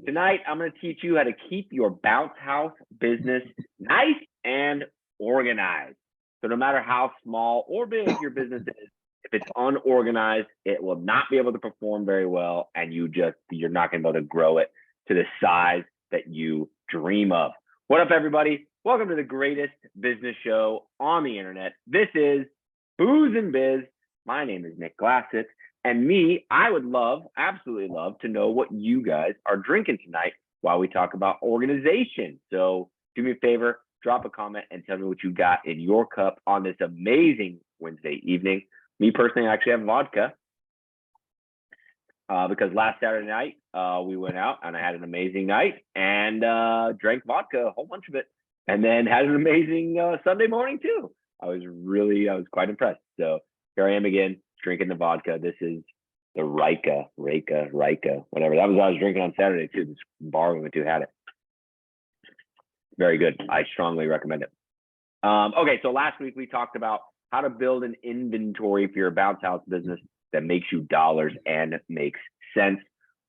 Tonight, I'm going to teach you how to keep your bounce house business nice and organized. So no matter how small or big your business is, if it's unorganized, it will not be able to perform very well, and you're not going to be able to grow it to the size that you dream of. What up, everybody? Welcome to the greatest business show on the internet. This is Booze and Biz. My name is Nick Glassett. And I would absolutely love to know what you guys are drinking tonight while we talk about organization. So do me a favor, drop a comment and tell me what you got in your cup on this amazing Wednesday evening. Me personally, I actually have vodka because last Saturday night we went out and I had an amazing night and drank vodka, a whole bunch of it, and then had an amazing Sunday morning too. I was quite impressed. So here I am again, drinking the vodka. This is the Rika, whatever. That was what I was drinking on Saturday too. This bar we went to had it. Very good. I strongly recommend it. Okay, so last week we talked about how to build an inventory for your bounce house business that makes you dollars and makes sense.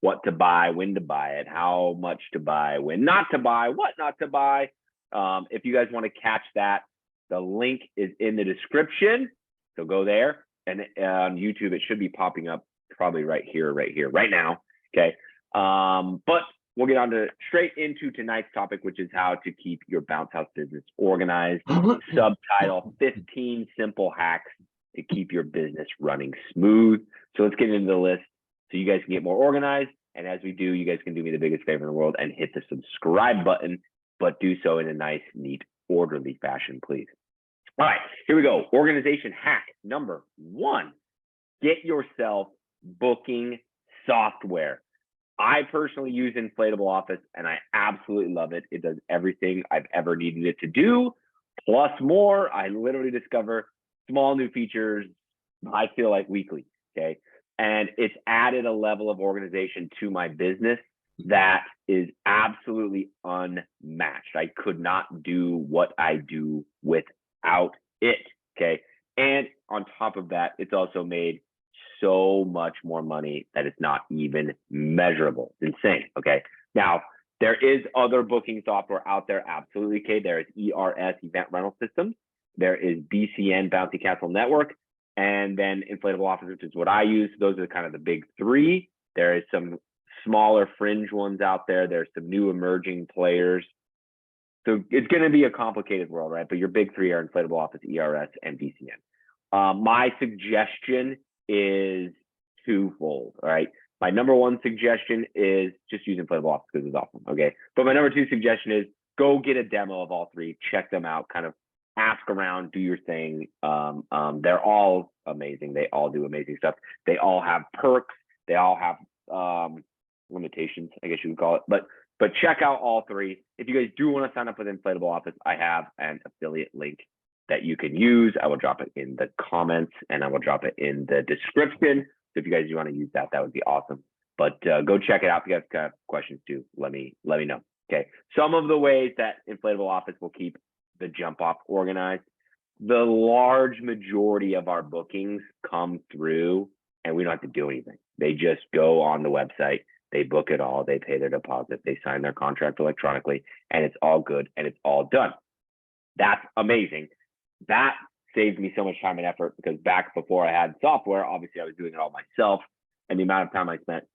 What to buy, when to buy it, how much to buy, when not to buy, what not to buy. If you guys want to catch that, the link is in the description. So go there, and on YouTube, it should be popping up probably right here, right now. Okay. But we'll get straight into tonight's topic, which is how to keep your bounce house business organized. Subtitle: 15 simple hacks to keep your business running smooth. So let's get into the list so you guys can get more organized. And as we do, you guys can do me the biggest favor in the world and hit the subscribe button, but do so in a nice, neat, orderly fashion, please. All right, here we go. Organization hack number 1, get yourself booking software. I personally use Inflatable Office and I absolutely love it. It does everything I've ever needed it to do, plus more. I literally discover small new features, I feel like weekly, okay? And it's added a level of organization to my business that is absolutely unmatched. I could not do what I do without it, okay? And on top of that, it's also made so much more money that it's not even measurable. It's insane, okay? Now, there is other booking software out there, absolutely, okay? There is ERS, Event Rental Systems. There is BCN, Bouncy Castle Network, and then Inflatable Office, which is what I use. Those are kind of the big 3. There is some smaller fringe ones out there. There's some new emerging players. So it's going to be a complicated world, right? But your big 3 are Inflatable Office, ERS, and BCN. My suggestion is twofold, all right? My number 1 suggestion is just use Inflatable Office because it's awesome, okay? But my number 2 suggestion is go get a demo of all 3, check them out, kind of ask around, do your thing. They're all amazing. They all do amazing stuff. They all have perks. They all have limitations, I guess you would call it. But check out all 3. If you guys do want to sign up with Inflatable Office, I have an affiliate link that you can use. I will drop it in the comments and I will drop it in the description. So if you guys do want to use that, that would be awesome. But go check it out. If you guys have questions too, let me know. Okay. Some of the ways that Inflatable Office will keep the jump off organized. The large majority of our bookings come through and we don't have to do anything. They just go on the website, they book it all, they pay their deposit, they sign their contract electronically, and it's all good and it's all done. That's amazing. That saves me so much time and effort because back before I had software, obviously I was doing it all myself, and the amount of time I spent,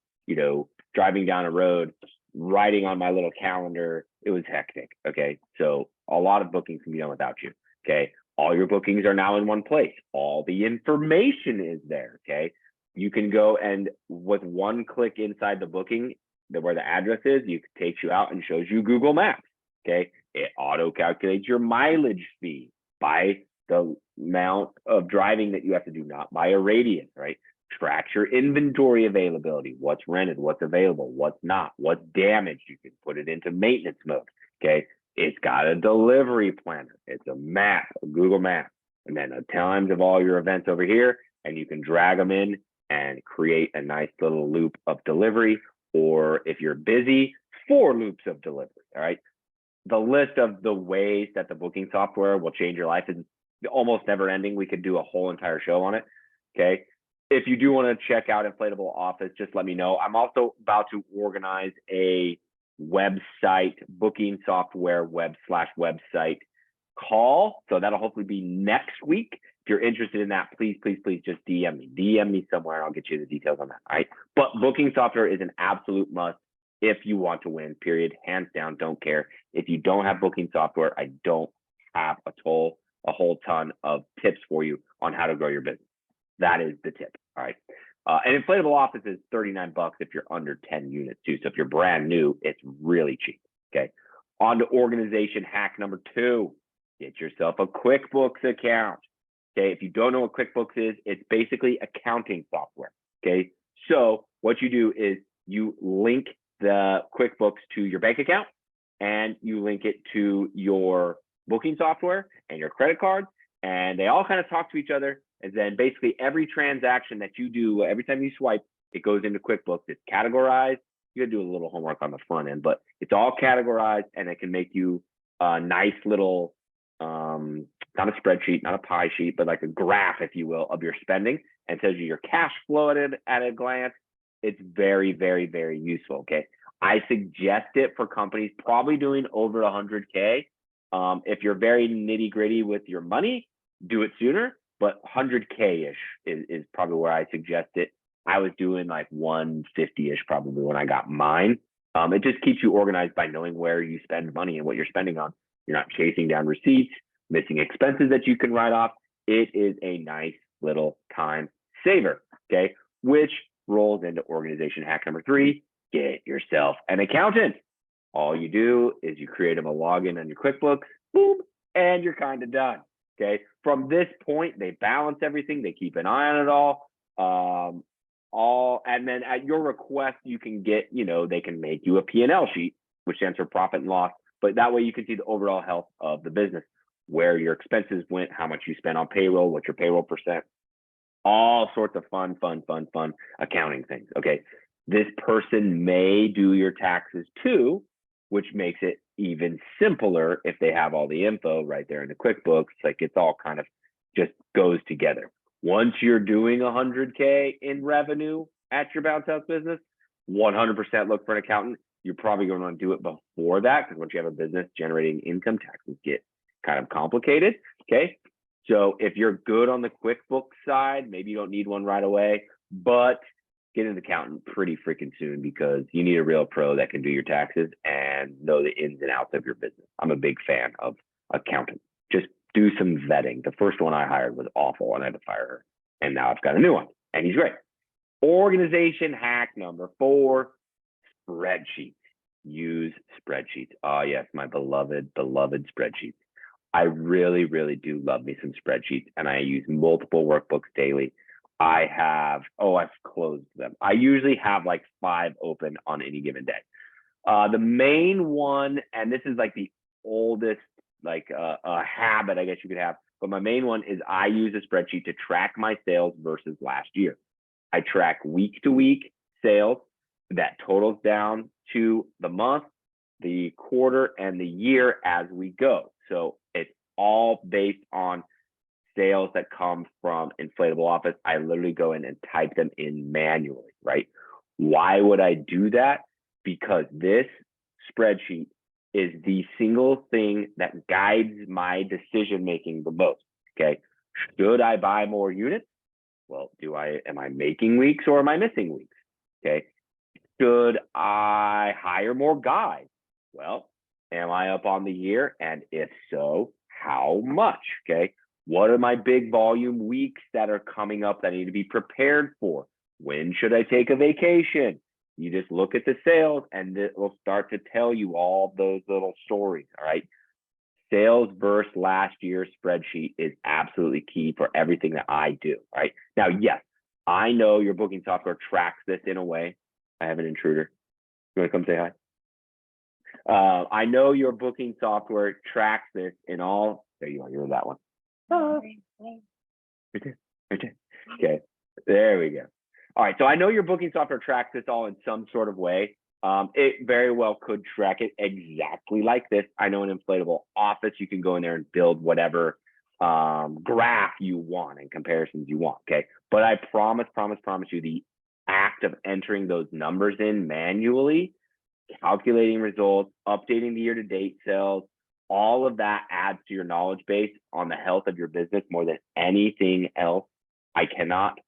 driving down a road, writing on my little calendar, it was hectic. Okay. So a lot of bookings can be done without you. Okay. All your bookings are now in one place. All the information is there. Okay. You can go and with one click inside the booking, where the address is, it takes you out and shows you Google Maps. Okay. It auto calculates your mileage fee by the amount of driving that you have to do, not by a radius, right? Tracks your inventory availability, what's rented, what's available, what's not, what's damaged. You can put it into maintenance mode, okay? It's got a delivery planner. It's a map, a Google map, and then the times of all your events over here, and you can drag them in and create a nice little loop of delivery, or if you're busy, 4 loops of delivery, all right? The list of the ways that the booking software will change your life is almost never ending. We could do a whole entire show on it, okay? if you do want to check out Inflatable Office, just let me know. I'm also about to organize a website booking software website call. So that'll hopefully be next week. If you're interested in that, please just DM me. DM me somewhere and I'll get you the details on that. All right. But booking software is an absolute must if you want to win, period. Hands down, don't care. If you don't have booking software, I don't have a whole ton of tips for you on how to grow your business. That is the tip. All right. And Inflatable Office is $39 if you're under 10 units too. So if you're brand new, it's really cheap. Okay. On to organization hack number 2. Get yourself a QuickBooks account. Okay. If you don't know what QuickBooks is, it's basically accounting software. Okay. So what you do is you link the QuickBooks to your bank account and you link it to your booking software and your credit cards, and they all kind of talk to each other. And then basically every transaction that you do, every time you swipe, it goes into QuickBooks. It's categorized. You gotta do a little homework on the front end, but it's all categorized, and it can make you a nice little, not a spreadsheet, not a pie sheet, but like a graph, if you will, of your spending, and tells you your cash flow at a glance. It's very, very, very useful. Okay. I suggest it for companies probably doing over 100K. If you're very nitty gritty with your money, do it sooner, but 100K-ish is probably where I suggest it. I was doing like 150-ish probably when I got mine. It just keeps you organized by knowing where you spend money and what you're spending on. You're not chasing down receipts, missing expenses that you can write off. It is a nice little time saver, okay? Which rolls into organization hack number 3, get yourself an accountant. All you do is you create them a login on your QuickBooks, boom, and you're kind of done. Okay. From this point, they balance everything. They keep an eye on it all. And then at your request, you can get, they can make you a P&L sheet, which stands for profit and loss. But that way you can see the overall health of the business, where your expenses went, how much you spent on payroll, what's your payroll percent, all sorts of fun accounting things. Okay. This person may do your taxes too, which makes it even simpler if they have all the info right there in the QuickBooks. Like, it's all kind of just goes together. Once you're doing 100K in revenue at your bounce house business, 100% look for an accountant. You're probably going to want to do it before that, because once you have a business generating income, taxes get kind of complicated. Okay. So if you're good on the QuickBooks side, maybe you don't need one right away, but get an accountant pretty freaking soon, because you need a real pro that can do your taxes and know the ins and outs of your business. I'm a big fan of accountants. Just do some vetting. The first one I hired was awful and I had to fire her. And now I've got a new one and he's great. Organization hack number 4, spreadsheets. Use spreadsheets. Oh yes, my beloved spreadsheets. I really, really do love me some spreadsheets, and I use multiple workbooks daily. I've closed them. I usually have like 5 open on any given day. The main one, and this is like the oldest a habit I guess you could have, but my main one is I use a spreadsheet to track my sales versus last year. I track week to week sales that totals down to the month, the quarter, and the year as we go. So it's all based on sales that come from Inflatable Office. I literally go in and type them in manually, right? Why would I do that? Because this spreadsheet is the single thing that guides my decision making the most. Okay. Should I buy more units? Well, am I making weeks or am I missing weeks? Okay. Should I hire more guys? Well, am I up on the year? And if so, how much? Okay. What are my big volume weeks that are coming up that I need to be prepared for? When should I take a vacation? You just look at the sales and it will start to tell you all those little stories. All right. Sales versus last year's spreadsheet is absolutely key for everything that I do. Right now, yes, I know your booking software tracks this in a way. I have an intruder. You want to come say hi? I know your booking software tracks this in all. There you are. You're that one. Right there. Okay. There we go. All right. So I know your booking software tracks this all in some sort of way. It very well could track it exactly like this. I know in Inflatable Office, you can go in there and build whatever graph you want and comparisons you want. Okay. But I promise you, the act of entering those numbers in manually, calculating results, updating the year-to-date sales, all of that adds to your knowledge base on the health of your business more than anything else. I cannot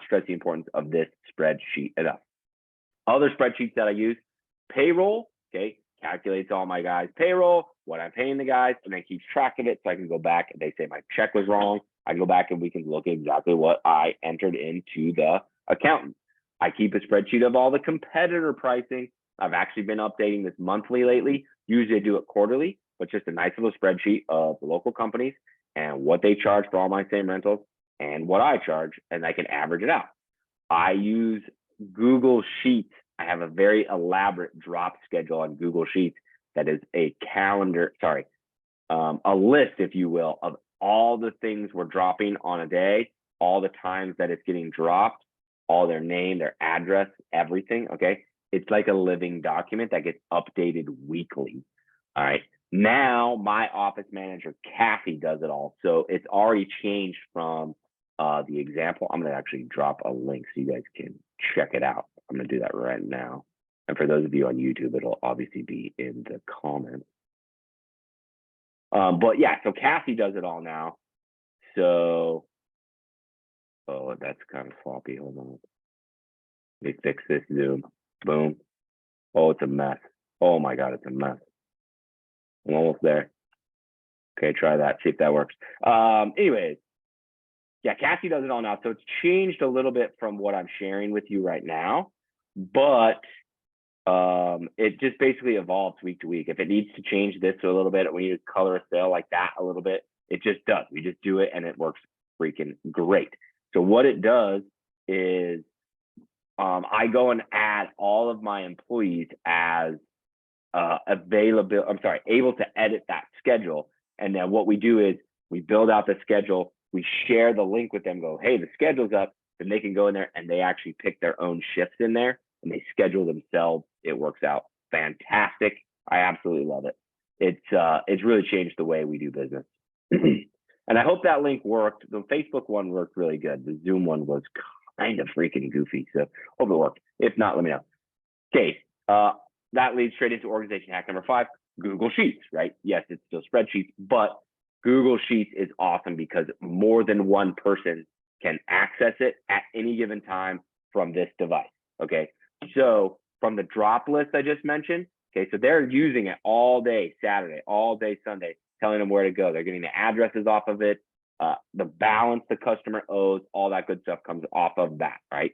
stress the importance of this spreadsheet enough. Other spreadsheets that I use, Payroll, okay, calculates all my guys' payroll, what I'm paying the guys, and then keeps track of it so I can go back and they say my check was wrong. I can go back and we can look at exactly what I entered into the accountant. I keep a spreadsheet of all the competitor pricing. I've actually been updating this monthly lately. Usually I do it quarterly, but just a nice little spreadsheet of the local companies and what they charge for all my same rentals and what I charge, and I can average it out. I use Google Sheets. I have a very elaborate drop schedule on Google Sheets that is a calendar, a list, if you will, of all the things we're dropping on a day, all the times that it's getting dropped, all their name, their address, everything, okay? It's like a living document that gets updated weekly, all right? Now, my office manager, Kathy, does it all. So it's already changed from the example. I'm gonna actually drop a link so you guys can check it out. I'm gonna do that right now. And for those of you on YouTube, it'll obviously be in the comments. But yeah, so Kathy does it all now. So, oh, that's kind of sloppy. Hold on. Let me fix this Zoom. Boom. Oh, it's a mess. Oh my God, it's a mess. I'm almost there. Okay, try that, see if that works. Anyways, yeah, Kathy does it all now. So it's changed a little bit from what I'm sharing with you right now, but it just basically evolves week to week. If it needs to change this a little bit, we need to color a cell like that a little bit, it just does. We just do it and it works freaking great. So what it does is I go and add all of my employees as able to edit that schedule. And then what we do is we build out the schedule, we share the link with them, go, hey, the schedule's up, then they can go in there and they actually pick their own shifts in there and they schedule themselves. It works out fantastic. I absolutely love it. It's really changed the way we do business. And I hope that link worked. The Facebook one worked really good. The Zoom one was kind of freaking goofy. So hope it worked. If not, let me know. Okay. That leads straight into organization hack number 5, Google Sheets, right? Yes, it's still spreadsheets, but Google Sheets is awesome because more than one person can access it at any given time from this device, okay? So from the drop list I just mentioned, okay, so they're using it all day Saturday, all day Sunday, telling them where to go. They're getting the addresses off of it, the balance the customer owes, all that good stuff comes off of that, right?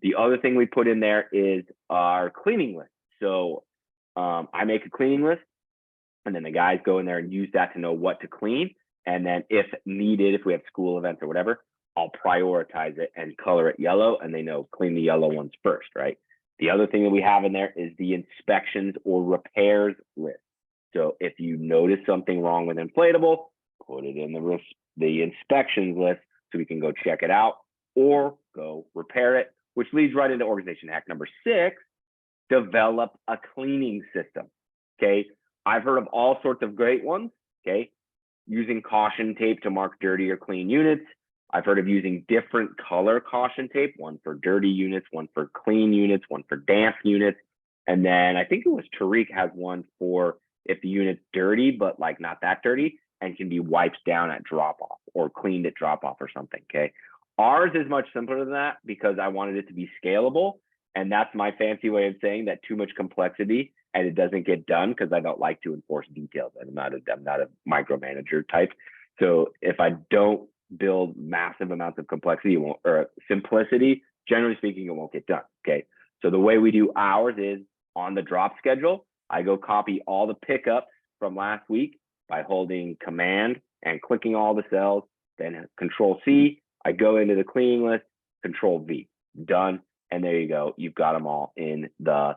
The other thing we put in there is our cleaning list. So I make a cleaning list, and then the guys go in there and use that to know what to clean. And then if needed, if we have school events or whatever, I'll prioritize it and color it yellow, and they know clean the yellow ones first, right? The other thing that we have in there is the inspections or repairs list. So if you notice something wrong with inflatable, put it in the inspections list so we can go check it out or go repair it, which leads right into organization hack number 6, develop a cleaning system, okay? I've heard of all sorts of great ones, okay? Using caution tape to mark dirty or clean units. I've heard of using different color caution tape, one for dirty units, one for clean units, one for damp units. And then I think it was Tariq has one for if the unit's dirty, but like not that dirty and can be wiped down at drop off or cleaned at drop off or something, okay? Ours is much simpler than that because I wanted it to be scalable. And that's my fancy way of saying that too much complexity and it doesn't get done because I don't like to enforce details. I'm not a micromanager type. So if I don't build massive amounts of complexity or simplicity, generally speaking, it won't get done, okay? So the way we do ours is on the drop schedule, I go copy all the pickups from last week by holding Command and clicking all the cells, then Control C, I go into the cleaning list, Control V, done. And there you go. You've got them all in the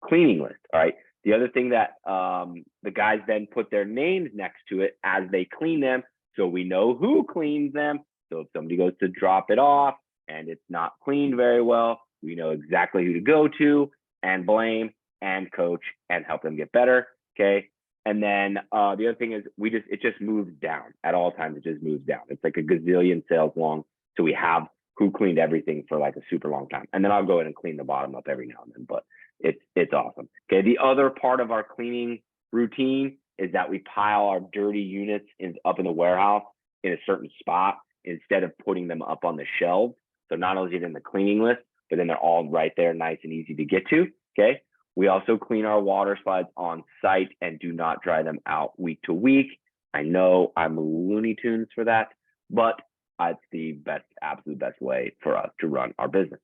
cleaning list. All right. The other thing that the guys then put their names next to it as they clean them. So we know who cleans them. So if somebody goes to drop it off and it's not cleaned very well, we know exactly who to go to and blame and coach and help them get better. Okay. And then the other thing is it just moves down at all times. It just moves down. It's like a gazillion cells long. So we have who cleaned everything for like a super long time. And then I'll go in and clean the bottom up every now and then, but it's awesome. Okay, the other part of our cleaning routine is that we pile our dirty units up in the warehouse in a certain spot instead of putting them up on the shelves. So not only is it in the cleaning list, but then they're all right there, nice and easy to get to. Okay. We also clean our water slides on site and do not dry them out week to week. I know I'm Looney Tunes for that, but it's the best, absolute best way for us to run our business.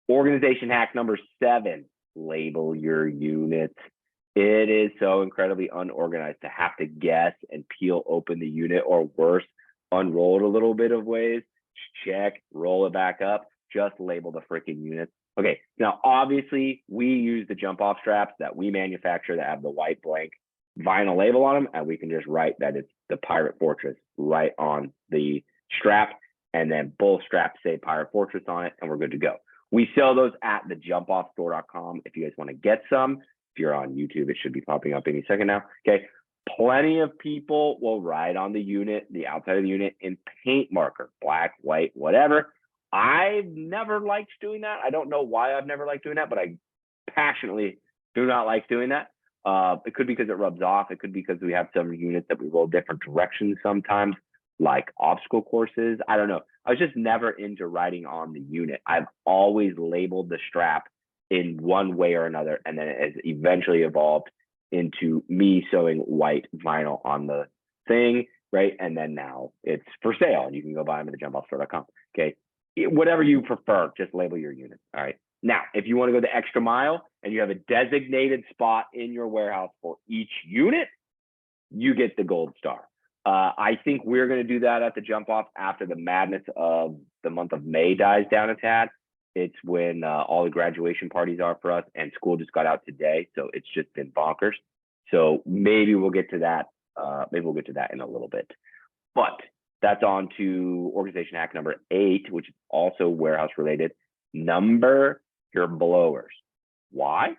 Organization hack number 7, label your units. It is so incredibly unorganized to have to guess and peel open the unit, or worse, unroll it a little bit of ways, check, roll it back up, just label the freaking units. Okay, now obviously we use the jump off straps that we manufacture that have the white blank vinyl label on them, and we can just write that it's the Pirate Fortress right on the strap, and then both straps say Pirate Fortress on it, and we're good to go. We sell those at thejumpoffstore.com if you guys want to get some. If you're on YouTube, it should be popping up any second now. Okay, plenty of people will write on the unit, the outside of the unit, in paint marker, black, white, whatever. I've never liked doing that. I don't know why I've never liked doing that, but I passionately do not like doing that. It could be because it rubs off. It could be because we have some units that we roll different directions sometimes, like obstacle courses. I don't know. I was just never into writing on the unit. I've always labeled the strap in one way or another, and then it has eventually evolved into me sewing white vinyl on the thing, right? And then now it's for sale, and you can go buy them at thejumpoffstore.com. Okay, whatever you prefer, just label your unit. All right. Now, if you want to go the extra mile and you have a designated spot in your warehouse for each unit, you get the gold star. I think we're going to do that at the Jump Off after the madness of the month of May dies down a tad. It's when all the graduation parties are for us, and school just got out today, so it's just been bonkers. So maybe we'll get to that. Maybe we'll get to that in a little bit. But that's on to organization hack number 8, which is also warehouse related. Number your blowers. Why?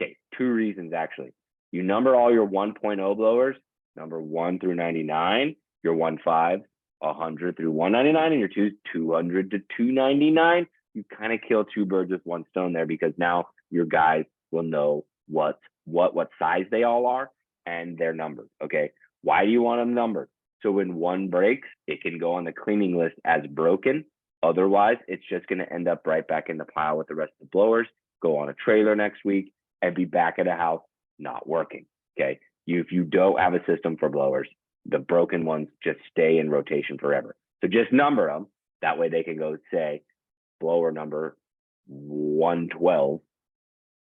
Okay, 2 reasons actually. You number all your 1.0 blowers, number 1 through 99, your 1.5, 100 through 199, and your 200 to 299. You kind of kill 2 birds with 1 stone there, because now your guys will know what size they all are and their numbers. Okay, why do you want them numbered? So when one breaks, it can go on the cleaning list as broken. Otherwise, it's just going to end up right back in the pile with the rest of the blowers, go on a trailer next week, and be back at a house not working. Okay, if you don't have a system for blowers, the broken ones just stay in rotation forever. So just number them. That way they can go say blower number 112,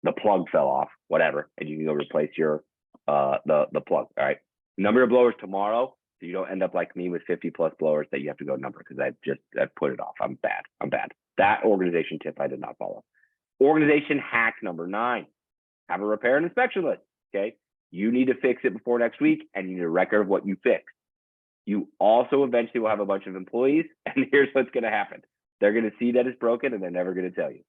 the plug fell off, whatever, and you can go replace your the plug. All right, number your blowers tomorrow, so you don't end up like me with 50 plus blowers that you have to go number, because I put it off. I'm bad. That organization tip I did not follow. Organization hack number 9, have a repair and inspection list. Okay, you need to fix it before next week, and you need a record of what you fixed. You also eventually will have a bunch of employees, and here's what's going to happen. They're going to see that it's broken, and they're never going to tell you.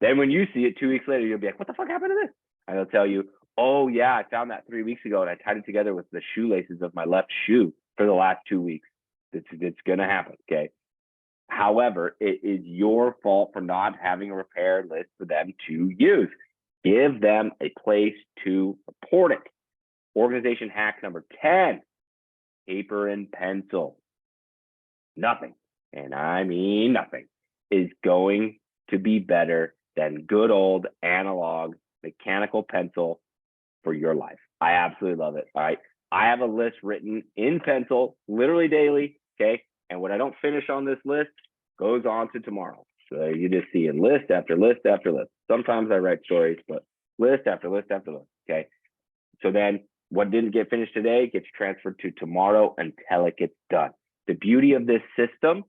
Then when you see it 2 weeks later, you'll be like, what the fuck happened to this? And they'll tell you, oh yeah, I found that 3 weeks ago, and I tied it together with the shoelaces of my left shoe for the last 2 weeks. It's going to happen. Okay. However, it is your fault for not having a repair list for them to use. Give them a place to report it. Organization hack number 10, paper and pencil. Nothing, and I mean nothing, is going to be better than good old analog mechanical pencil for your life. I absolutely love it. All right. I have a list written in pencil, literally daily. Okay. And what I don't finish on this list goes on to tomorrow. So you just see in list after list after list. Sometimes I write stories, but list after list after list. Okay. So then what didn't get finished today gets transferred to tomorrow until it gets done. The beauty of this system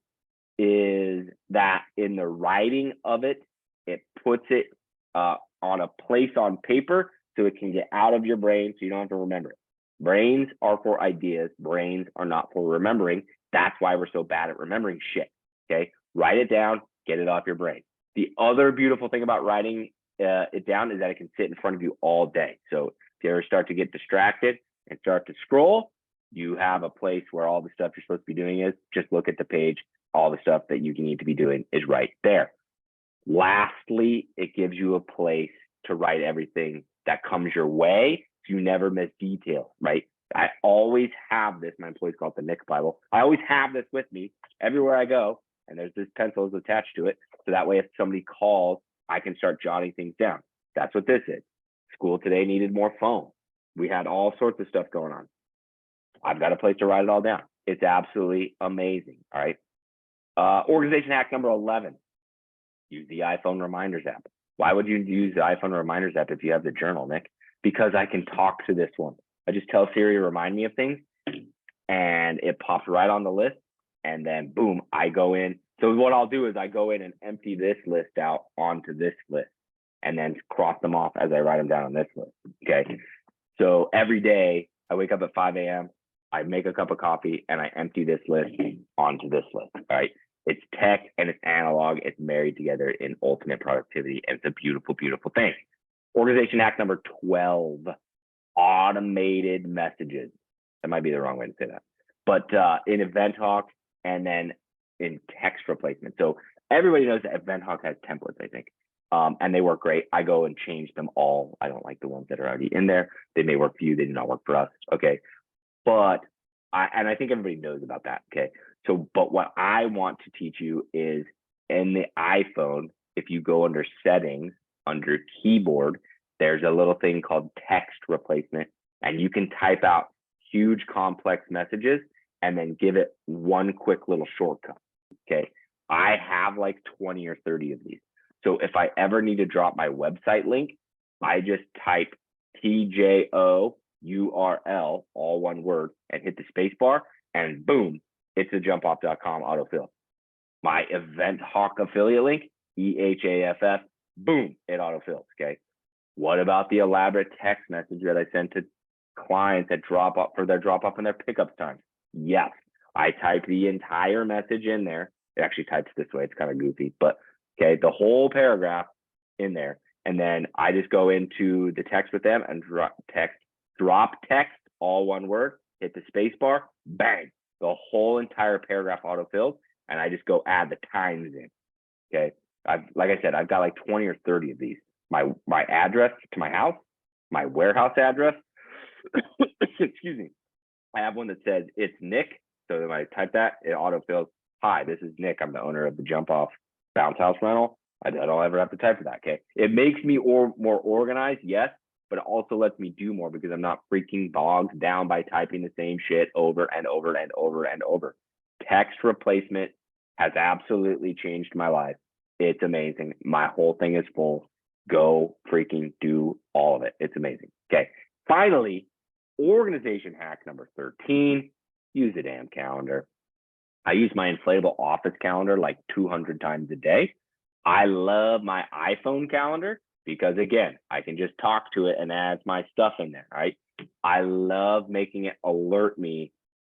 is that in the writing of it, it puts it on a place on paper so it can get out of your brain, so you don't have to remember it. Brains are for ideas. Brains are not for remembering. That's why we're so bad at remembering shit. Okay, write it down, get it off your brain. The other beautiful thing about writing it down is that it can sit in front of you all day. So If you ever start to get distracted and start to scroll, you have a place where all the stuff you're supposed to be doing is. Just look at the page. All the stuff that you need to be doing is right there. Lastly, it gives you a place to write everything that comes your way, so you never miss detail, right? I always have this. My employees call it the Nick Bible. I always have this with me everywhere I go, and there's this pencil is attached to it. So that way, if somebody calls, I can start jotting things down. That's what this is. School today needed more foam. We had all sorts of stuff going on. I've got a place to write it all down. It's absolutely amazing. All right. Organization hack number 11. Use the iPhone reminders app. Why would you use the iPhone reminders app if you have the journal, Nick? Because I can talk to this one. I just tell Siri to remind me of things, and it pops right on the list. And then boom, I go in. So what I'll do is I go in and empty this list out onto this list, and then cross them off as I write them down on this list. Okay. So every day I wake up at 5 a.m. I make a cup of coffee and I empty this list onto this list. All right. It's tech and it's analog. It's married together in ultimate productivity. And it's a beautiful, beautiful thing. Organization hack number 12, automated messages. That might be the wrong way to say that. But in Event Hawk and then in text replacement. So everybody knows that Event Hawk has templates, I think. And they work great. I go and change them all. I don't like the ones that are already in there. They may work for you. They do not work for us. Okay. But I think everybody knows about that. Okay. So, but what I want to teach you is in the iPhone, if you go under settings, under keyboard, there's a little thing called text replacement, and you can type out huge complex messages and then give it one quick little shortcut. Okay. I have like 20 or 30 of these. So if I ever need to drop my website link, I just type TJO URL, all one word, and hit the space bar, and boom, it's a jumpoff.com autofill. My Event Hawk affiliate link, EHAFF, boom, it autofills. Okay. What about the elaborate text message that I sent to clients that drop off for their drop off and their pickup times? Yes, I type the entire message in there. It actually types this way. It's kind of goofy, but okay, the whole paragraph in there. And then I just go into the text with them and drop text, all one word, hit the space bar, bang, the whole entire paragraph autofilled, and I just go add the times in. Okay. Like I said, I've got like 20 or 30 of these. My address to my house, my warehouse address. Excuse me. I have one that says it's Nick. So when I type that, it autofills. Hi, this is Nick. I'm the owner of the Jump Off Bounce House Rental. I don't ever have to type for that. Okay. It makes me more organized, yes, but it also lets me do more because I'm not freaking bogged down by typing the same shit over and over and over and over. Text replacement has absolutely changed my life. It's amazing. My whole thing is full. Go freaking do all of it. It's amazing. Okay. Finally, organization hack number 13, use a damn calendar. I use my inflatable office calendar like 200 times a day. I love my iPhone calendar because, again, I can just talk to it and add my stuff in there, right? I love making it alert me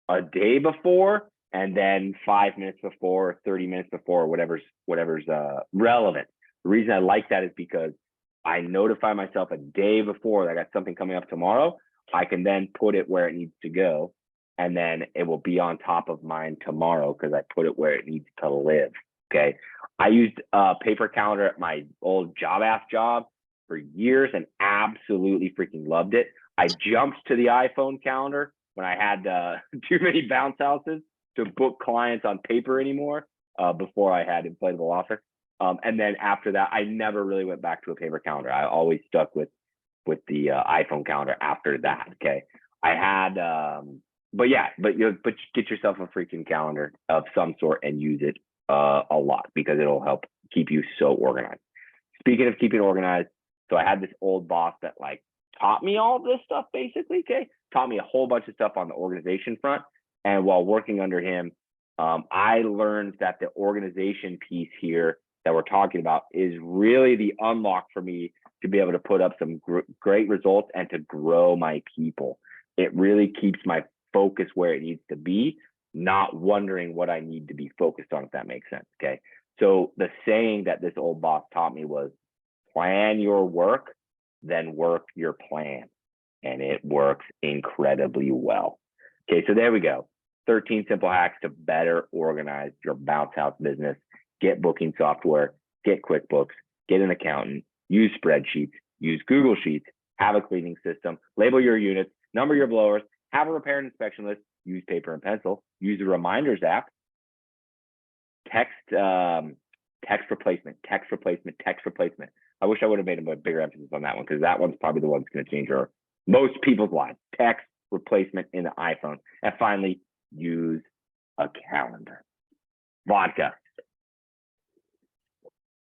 a day before and then 5 minutes before, 30 minutes before, whatever's relevant. The reason I like that is because I notify myself a day before that I got something coming up tomorrow. I can then put it where it needs to go, and then it will be on top of mine tomorrow because I put it where it needs to live. Okay. I used a paper calendar at my old job for years and absolutely freaking loved it. I jumped to the iPhone calendar when I had too many bounce houses to book clients on paper anymore before I had inflatable office. And then after that, I never really went back to a paper calendar. I always stuck with the iPhone calendar after that. Okay. I had, but get yourself a freaking calendar of some sort and use it a lot because it'll help keep you so organized. Speaking of keeping organized, so I had this old boss that like taught me all this stuff basically. Okay. Taught me a whole bunch of stuff on the organization front. And while working under him, I learned that the organization piece here that we're talking about is really the unlock for me to be able to put up some great results and to grow my people. It really keeps my focus where it needs to be, not wondering what I need to be focused on, if that makes sense. Okay. So the saying that this old boss taught me was plan your work, then work your plan. and it works incredibly well. Okay, so there we go. 13 simple hacks to better organize your bounce house business. Get booking software, get QuickBooks, get an accountant, use spreadsheets, use Google Sheets, have a cleaning system, label your units, number your blowers, have a repair and inspection list, use paper and pencil, use the reminders app, text replacement. I wish I would have made a bigger emphasis on that one, because that one's probably the one that's going to change most people's lives. Text replacement in the iPhone. And finally, use a calendar. Vodka.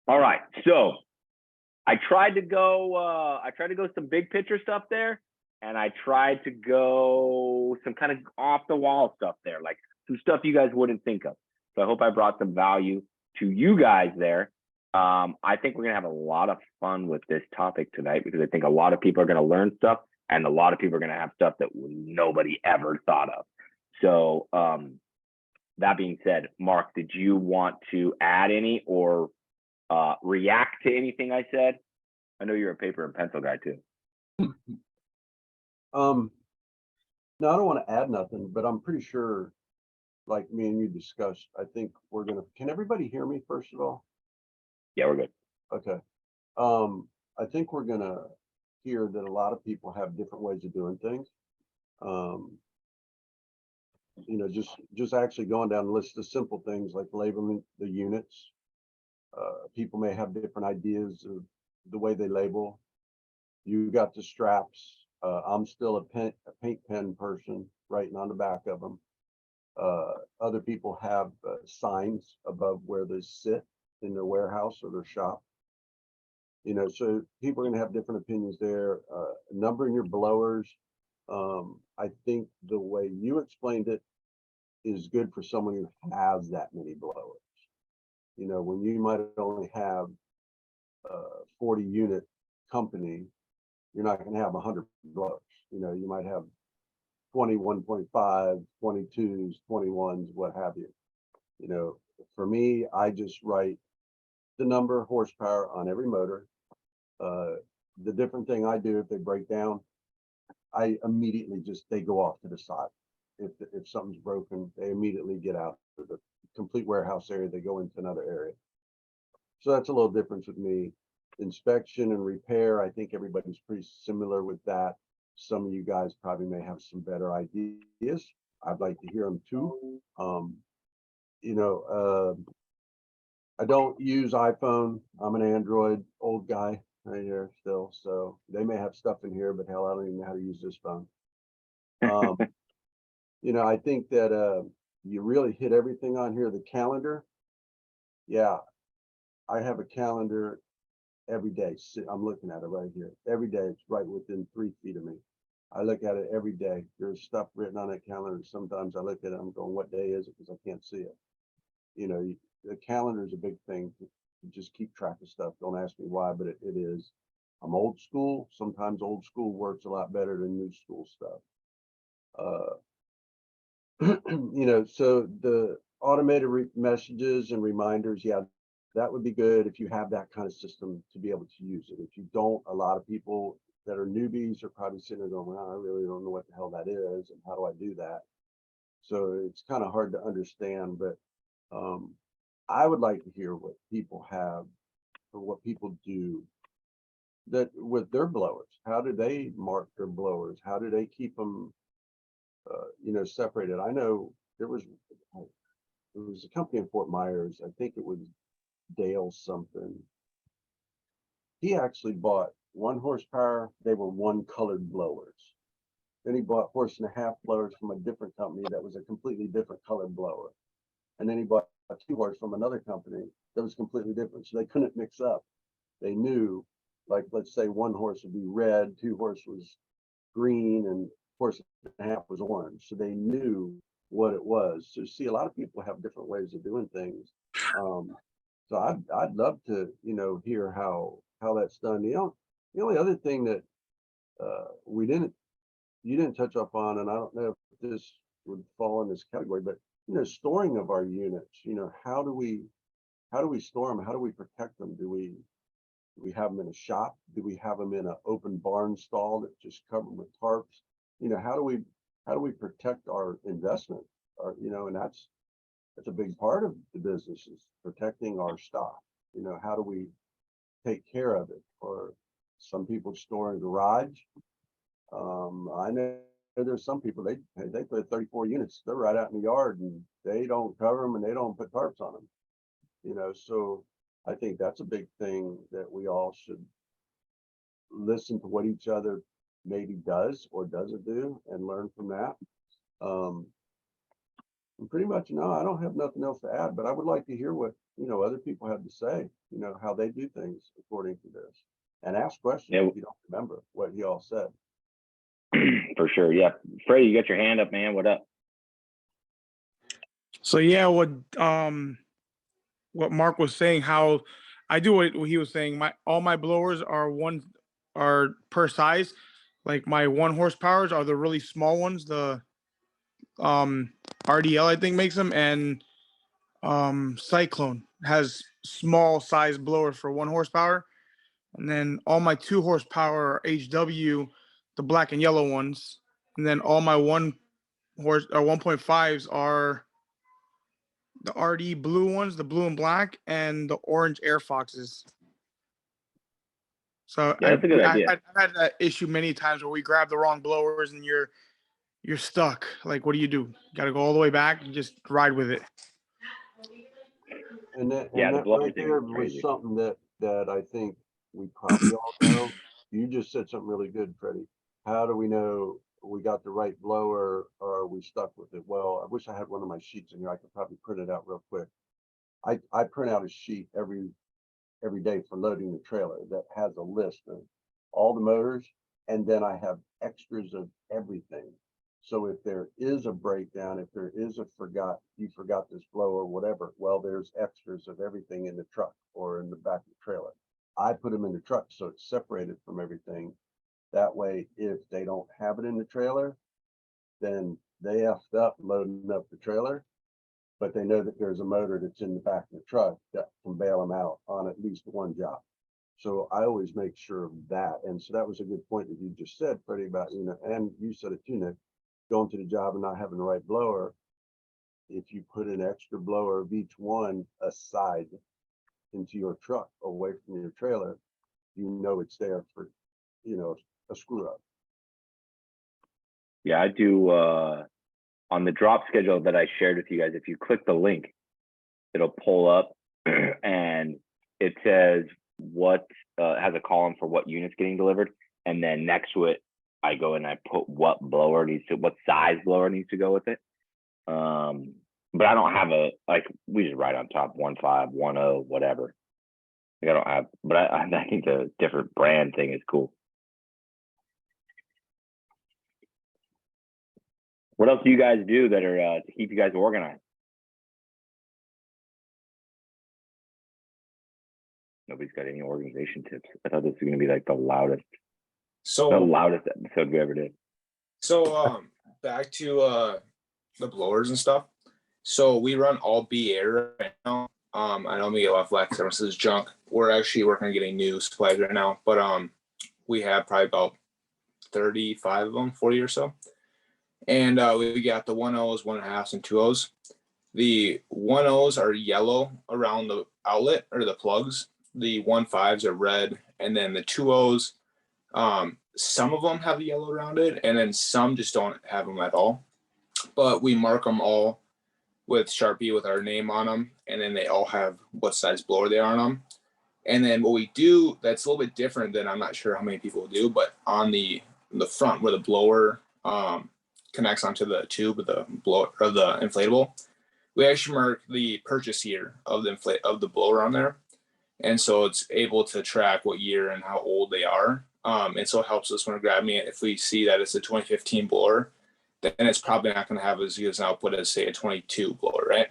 All right, so I tried to go some big picture stuff there, and I tried to go some kind of off the wall stuff there, like some stuff you guys wouldn't think of. So I hope I brought some value to you guys there. I think we're gonna have a lot of fun with this topic tonight, because I think a lot of people are gonna learn stuff, and a lot of people are gonna have stuff that nobody ever thought of. So that being said, Mark, did you want to add any or react to anything I said? I know you're a paper and pencil guy too. No, I don't want to add nothing, but I'm pretty sure, like me and you discussed, I think we're gonna, can everybody hear me first of all? Yeah, we're good. Okay. I think we're gonna hear that a lot of people have different ways of doing things. You know, just actually going down the list of simple things like labeling the units. People may have different ideas of the way they label. You got the straps. I'm still a paint pen person, writing on the back of them. Other people have signs above where they sit in their warehouse or their shop. You know, so people are going to have different opinions there. Numbering your blowers. I think the way you explained it is good for someone who has that many blowers. You know, when you might only have 40 unit company, you're not going to have 100 blowers. You know, you might have 21.5, 22s, 21s, what have you. You know, for me, I just write the number horsepower on every motor. The different thing I do, if they break down, I immediately they go off to the side. If something's broken, they immediately get out of the complete warehouse area. They go into another area. So that's a little difference with me. Inspection and repair, I think everybody's pretty similar with that. Some of you guys probably may have some better ideas. I'd like to hear them too. You know, I don't use iPhone. I'm an Android old guy right here still. So they may have stuff in here, but hell, I don't even know how to use this phone. You know, I think that you really hit everything on here. The calendar. Yeah, I have a calendar every day. I'm looking at it right here. Every day, it's right within 3 feet of me. I look at it every day. There's stuff written on that calendar. Sometimes I look at it, I'm going, what day is it? Because I can't see it. You know, the calendar is a big thing to just keep track of stuff. Don't ask me why, but it is. I'm old school. Sometimes old school works a lot better than new school stuff. You know, so the automated messages and reminders, yeah, that would be good if you have that kind of system to be able to use it. If you don't, a lot of people that are newbies are probably sitting there going, well, I really don't know what the hell that is, and how do I do that? So it's kind of hard to understand, but I would like to hear what people have or what people do that with their blowers. How do they mark their blowers? How do they keep them, you know, separated? I know there was a company in Fort Myers. I think it was Dale something. He actually bought 1 horsepower. They were 1 colored blowers. Then he bought 1.5 horse blowers from a different company that was a completely different colored blower. And then he bought 2 horse from another company that was completely different. So they couldn't mix up. They knew, like, let's say 1 horse would be red, 2 horse was green, and 1.5 horse was orange. So they knew what it was. So see, a lot of people have different ways of doing things. So I'd love to, you know, hear how that's done. The only other thing that you didn't touch up on, and I don't know if this would fall in this category, but you know, storing of our units. You know, how do we store them? How do we protect them? Do we, Do we have them in a shop? Do we have them in an open barn stall that just covered with tarps? You know, how do we protect our investment? Or, you know, and that's a big part of the business, is protecting our stock. You know, how do we take care of it? Or some people store in garage. I know there's some people, they put 34 units, they're right out in the yard and they don't cover them and they don't put tarps on them. You know, so I think that's a big thing that we all should listen to what each other maybe does or doesn't do and learn from that. And pretty much, no, I don't have nothing else to add, but I would like to hear what, you know, other people have to say, you know, how they do things according to this, and ask questions if you don't remember what he all said. For sure. Yeah. Freddie, you got your hand up, man. What up? So yeah, what Mark was saying, how I do what he was saying. All my blowers are per size. Like my 1 horsepowers are the really small ones. The RDL I think makes them, and Cyclone has small size blowers for 1 horsepower. And then all my 2 horsepower are HW, the black and yellow ones. And then all my 1.5s are the RD blue ones, the blue and black, and the orange Air Foxes. So yeah, that's a good idea. I've had that issue many times where we grab the wrong blowers and you're stuck. Like, what do? You got to go all the way back and just ride with it. And that, yeah, and the that blower right thing there is was crazy. something that I think we probably all know. You just said something really good, Freddie. How do we know we got the right blower, or are we stuck with it? Well, I wish I had one of my sheets in here. I could probably print it out real quick. I print out a sheet every day for loading the trailer that has a list of all the motors, and then I have extras of everything. So if there is a breakdown, if there is you forgot this blower, whatever, well, there's extras of everything in the truck or in the back of the trailer. I put them in the truck so it's separated from everything. That way, if they don't have it in the trailer, then they effed up loading up the trailer, but they know that there's a motor that's in the back of the truck that can bail them out on at least one job. So I always make sure of that. And so that was a good point that you just said, Freddie, about, you know, and you said it too, Nick, going to the job and not having the right blower. If you put an extra blower of each one aside into your truck away from your trailer, you know it's there for, you know, a screw up. Yeah, I do on the drop schedule that I shared with you guys. If you click the link, it'll pull up and it says what has a column for what unit's getting delivered, and then next to it I go and I put what size blower needs to go with it. But I don't have we just write on top 1.5, 1.0, whatever. Like I don't have, but I think the different brand thing is cool. What else do you guys do that are to keep you guys organized? Nobody's got any organization tips. I thought this was going to be like the loudest episode we ever did. So back to the blowers and stuff. So we run all BA right now. I know we get a lot of flack because this is junk. We're actually working on getting new supplies right now, but we have probably about 35 of them, 40 or so. And we got the 1.0s, 1.5s, and 2.0s. The 1.0s are yellow around the outlet or the plugs. The 1.5s are red, and then the 2.0s, some of them have the yellow around it, and then some just don't have them at all. But we mark them all with Sharpie with our name on them, and then they all have what size blower they are on them. And then what we do that's a little bit different than, I'm not sure how many people do, but on the front where the blower connects onto the tube of the blower or the inflatable, we actually mark the purchase year of the blower on there. And so it's able to track what year and how old they are. And so it helps us when we're grabbing it. If we see that it's a 2015 blower, then it's probably not going to have as good an output as, say, a 22 blower, right?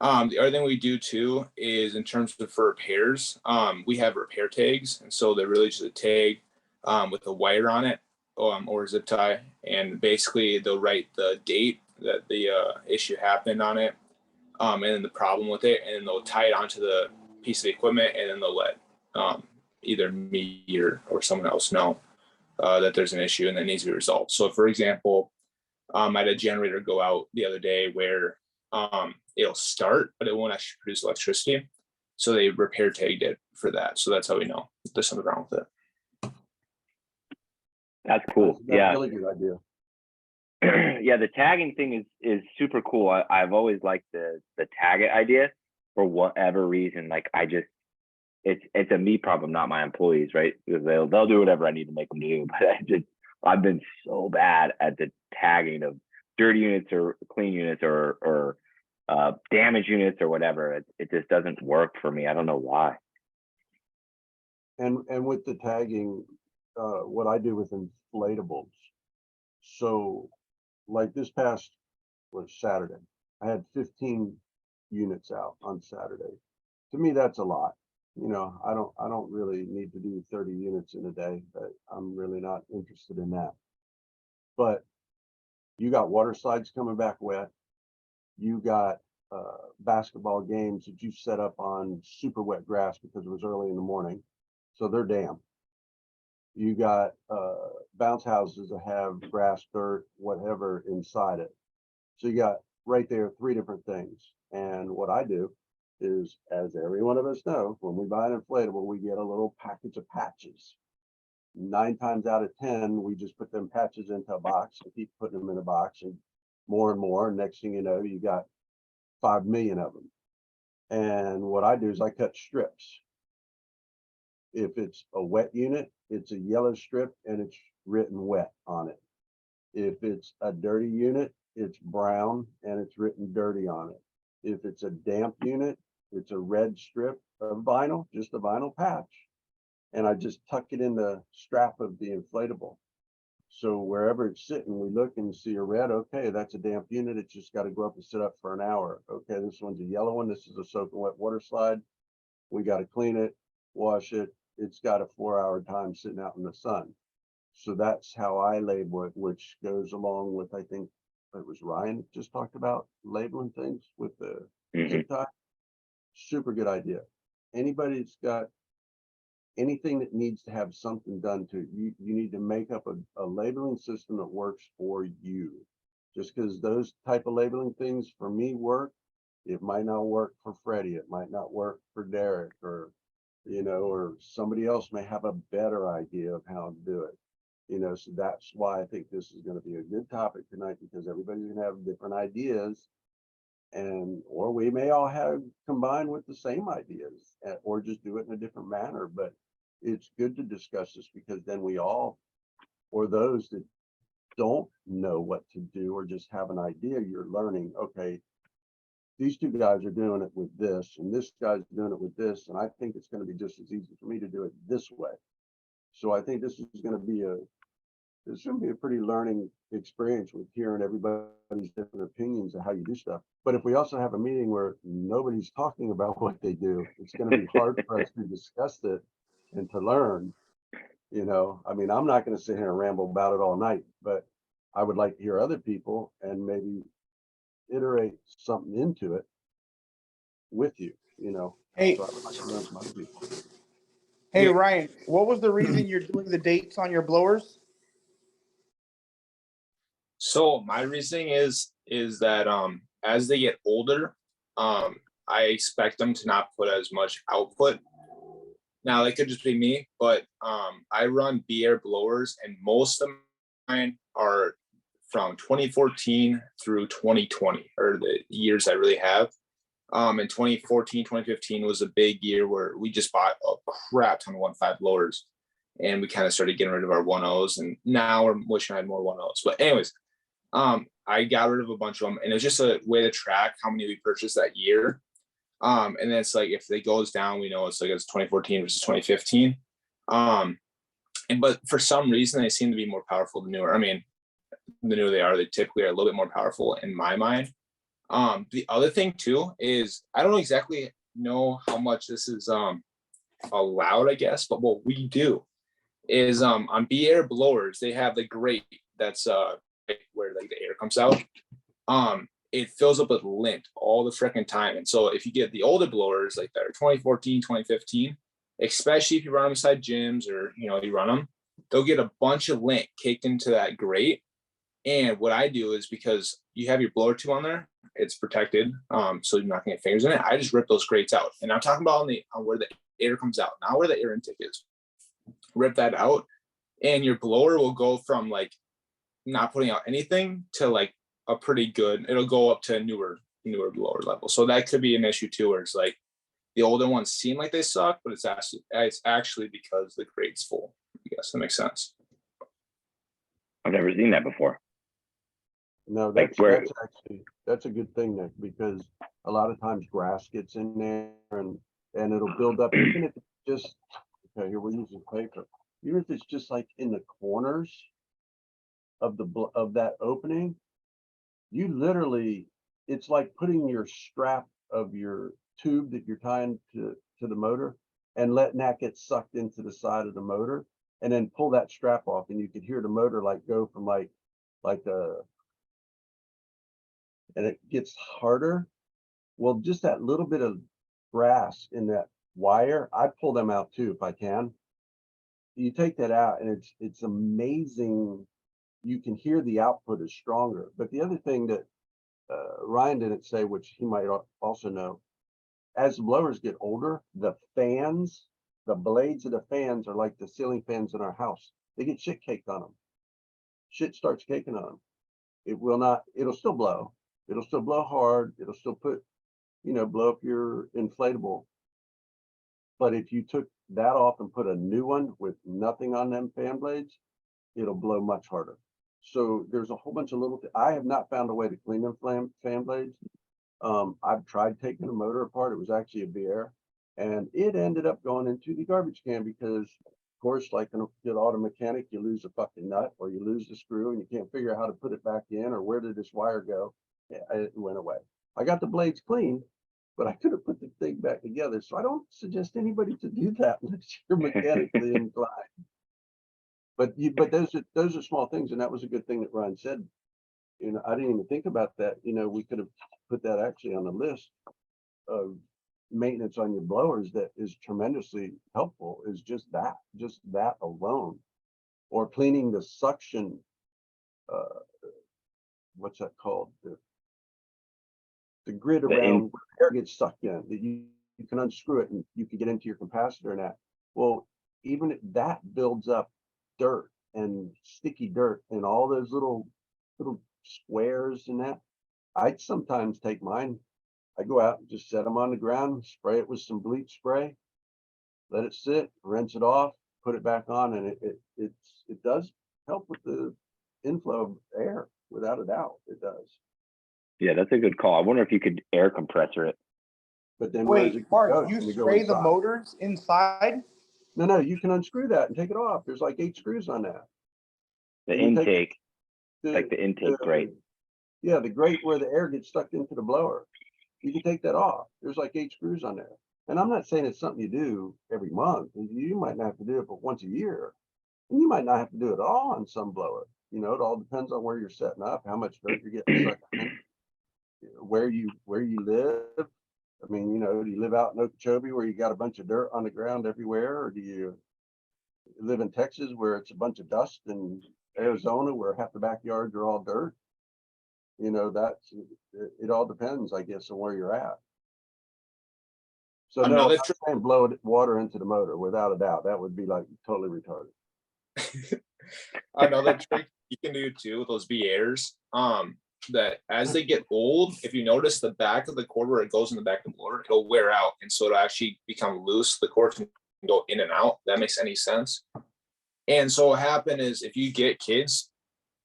The other thing we do too is in terms of for repairs, we have repair tags. And so they're really just a tag with a wire on it or a zip tie. And basically they'll write the date that the issue happened on it and then the problem with it. And then they'll tie it onto the piece of equipment, and then they'll let either me or someone else know that there's an issue and that needs to be resolved. So for example, I had a generator go out the other day where it'll start, but it won't actually produce electricity. So they repair tagged it for that. So that's how we know there's something wrong with it. That's cool. That's Yeah. a really good idea. Yeah, the tagging thing is super cool. I've always liked the tag it idea for whatever reason. Like it's a me problem, not my employees, right? Because they'll do whatever I need to make them do. But I've been so bad at the tagging of dirty units or clean units or damaged units or whatever. It just doesn't work for me. I don't know why. And with the tagging, what I do with inflatables. So like this past was Saturday, I had 15 units out on Saturday. To me, that's a lot. You know, I don't really need to do 30 units in a day, but I'm really not interested in that. But you got water slides coming back wet. You got basketball games that you set up on super wet grass because it was early in the morning, so they're damp. You got bounce houses that have grass, dirt, whatever inside it. So you got right there 3 different things. And what I do is, as every one of us know, when we buy an inflatable, we get a little package of patches. 9 times out of 10, we just put them patches into a box and keep putting them in a box, and more. Next thing you know, you got 5 million of them. And what I do is I cut strips. If it's a wet unit, it's a yellow strip and it's written wet on it. If it's a dirty unit, it's brown and it's written dirty on it. If it's a damp unit, it's a red strip of vinyl, just a vinyl patch. And I just tuck it in the strap of the inflatable. So wherever it's sitting, we look and see a red. Okay, that's a damp unit. It's just got to go up and sit up for an hour. Okay, this one's a yellow one. This is a soaking wet water slide. We got to clean it, wash it. It's got a 4-hour time sitting out in the sun. So that's how I label it, which goes along with, I think it was Ryan just talked about labeling things with the zip tie. Super good idea. Anybody that's got anything that needs to have something done to it, you need to make up a labeling system that works for you. Just because those type of labeling things for me work, it might not work for Freddie. It might not work for Derek, or or somebody else may have a better idea of how to do it. So that's why I think this is going to be a good topic tonight, because everybody's going to have different ideas, or we may all have combined with the same ideas, or just do it in a different manner. But it's good to discuss this, because then we all, or those that don't know what to do or just have an idea, you're learning, okay, these 2 guys are doing it with this, and this guy's doing it with this, and I think it's going to be just as easy for me to do it this way. So I think this is going to be a pretty learning experience with hearing everybody's different opinions of how you do stuff. But if we also have a meeting where nobody's talking about what they do, it's going to be hard for us to discuss it and to learn. I mean, I'm not going to sit here and ramble about it all night, but I would like to hear other people and maybe iterate something into it with you. Hey, So I would like to learn from other people. hey, Yeah. Ryan, what was the reason you're doing the dates on your blowers? So my reasoning is that as they get older, I expect them to not put as much output. Now that could just be me, but I run B-air blowers, and most of mine are from 2014 through 2020, or the years I really have. In 2014, 2015 was a big year where we just bought a crap ton of 1.5 blowers, and we kind of started getting rid of our 1.0s, and now we're wishing I had more 1.0s. But anyways, I got rid of a bunch of them, and it's just a way to track how many we purchased that year. And then it's like, if it goes down, we know it's 2014 versus 2015. But for some reason, they seem to be more powerful than newer. I mean, the newer they are, they typically are a little bit more powerful in my mind. The other thing too is, I don't exactly know how much this is allowed, I guess, but what we do is on B-air blowers, they have the grate that's where like the air comes out. It fills up with lint all the freaking time. And so if you get the older blowers like that are 2014, 2015, especially if you run them inside gyms or, you know, you run them, they'll get a bunch of lint caked into that grate. And what I do is, because you have your blower tube on there, it's protected, so you're not gonna get fingers in it. I just rip those grates out, and I'm talking about on where the air comes out, not where the air intake is. Rip that out, and your blower will go from like not putting out anything to like a pretty good. It'll go up to a newer blower level. So that could be an issue too, where it's like the older ones seem like they suck, but it's actually because the grate's full. I guess that makes sense. I've never seen that before. No, Like that's a good thing, Nick, because a lot of times grass gets in there and it'll build up, even if it's just, okay, here we're using paper, even if it's just like in the corners of that opening, you literally, it's like putting your strap of your tube that you're tying to the motor and letting that get sucked into the side of the motor, and then pull that strap off, and you could hear the motor like go from like and it gets harder. Well, just that little bit of brass in that wire, I pull them out too if I can. You take that out and it's amazing. You can hear the output is stronger. But the other thing that Ryan didn't say, which he might also know, as the blowers get older, the blades of the fans are like the ceiling fans in our house. They get shit caked on them. Shit starts caking on them. It'll still blow. It'll still blow hard. It'll still blow up your inflatable. But if you took that off and put a new one with nothing on them fan blades, it'll blow much harder. So there's a whole bunch of I have not found a way to clean them fan blades. I've tried taking the motor apart. It was actually a VR, and it ended up going into the garbage can because, of course, like a good auto mechanic, you lose a fucking nut or you lose the screw and you can't figure out how to put it back in, or where did this wire go? It went away. I got the blades clean, but I could have put the thing back together. So I don't suggest anybody to do that unless you're mechanically inclined. But those are small things, and that was a good thing that Ryan said. I didn't even think about that. We could have put that actually on the list of maintenance on your blowers that is tremendously helpful, is just that alone. Or cleaning the suction, what's that called? The grid around where air gets sucked in, that you can unscrew it and you can get into your capacitor and that. Well, even that builds up dirt and sticky dirt and all those little squares and that. I'd sometimes take mine, I go out and just set them on the ground, spray it with some bleach spray, let it sit, rinse it off, put it back on, and it does help with the inflow of air, without a doubt. It does. Yeah, that's a good call. I wonder if you could air compressor it. But then wait, Mark, you spray the motors inside? No, you can unscrew that and take it off. There's like 8 screws on that. The intake, like the intake grate. Yeah, the grate where the air gets stuck into the blower. You can take that off. There's like 8 screws on there. And I'm not saying it's something you do every month. You might not have to do it but once a year. And you might not have to do it all on some blower. It all depends on where you're setting up, how much dirt you're getting sucked in, where you live. I mean, do you live out in Okeechobee where you got a bunch of dirt on the ground everywhere? Or do you live in Texas where it's a bunch of dust, and Arizona where half the backyards are all dirt? It all depends, I guess, on where you're at. So no, I'm not saying blow water into the motor, without a doubt. That would be like totally retarded. Another trick you can do too with those VAs, that as they get old, if you notice the back of the cord where it goes in the back of the blower, it'll wear out, and so it'll actually become loose. The cord can go in and out. That makes any sense. And so what happened is, if you get kids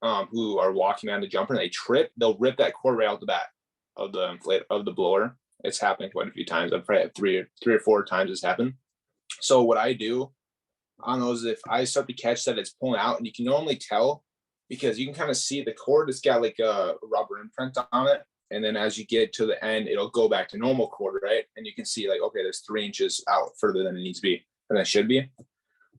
who are walking on the jumper and they trip, they'll rip that cord right out the back of the blower. It's happened quite a few times. I've probably had three or four times it's happened. So what I do on those, if I start to catch that it's pulling out, and you can normally tell because you can kind of see the cord, it's got like a rubber imprint on it. And then as you get to the end, it'll go back to normal cord, right? And you can see like, okay, there's 3 inches out further than it needs to be, and it should be.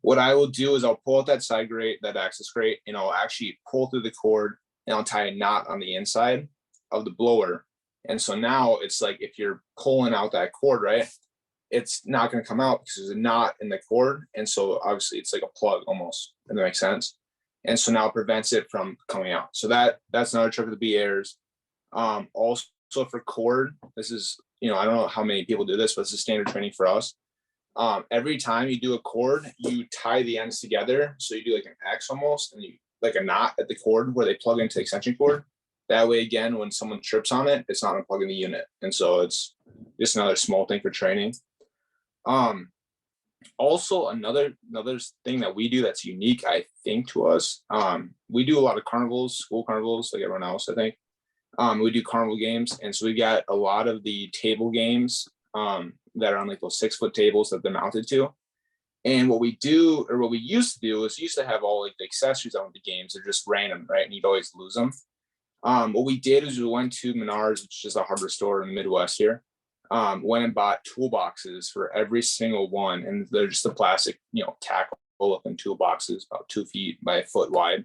What I will do is I'll pull out that side grate, that access grate, and I'll actually pull through the cord, and I'll tie a knot on the inside of the blower. And so now it's like, if you're pulling out that cord, right, it's not going to come out because there's a knot in the cord. And so obviously it's like a plug almost, if that makes sense. And so now it prevents it from coming out. So that's another trick of the B errors. Also for cord, this is, I don't know how many people do this, but it's a standard training for us. Every time you do a cord, you tie the ends together. So you do like an X almost, and you like a knot at the cord where they plug into the extension cord. That way, again, when someone trips on it, it's not unplugging the unit. And so it's just another small thing for training. Also another thing that we do that's unique, I think, to us. We do a lot of carnivals, school carnivals, like everyone else, I think. We do carnival games, and so we got a lot of the table games that are on like those 6-foot tables that they're mounted to. And what we do, or what we used to do, is used to have all like the accessories on the games. They're just random, right? And you'd always lose them. What we did is we went to Menards, which is a hardware store in the Midwest here. Went and bought toolboxes for every single one, and they're just the plastic, tackle looking toolboxes, about 2 feet by a foot wide.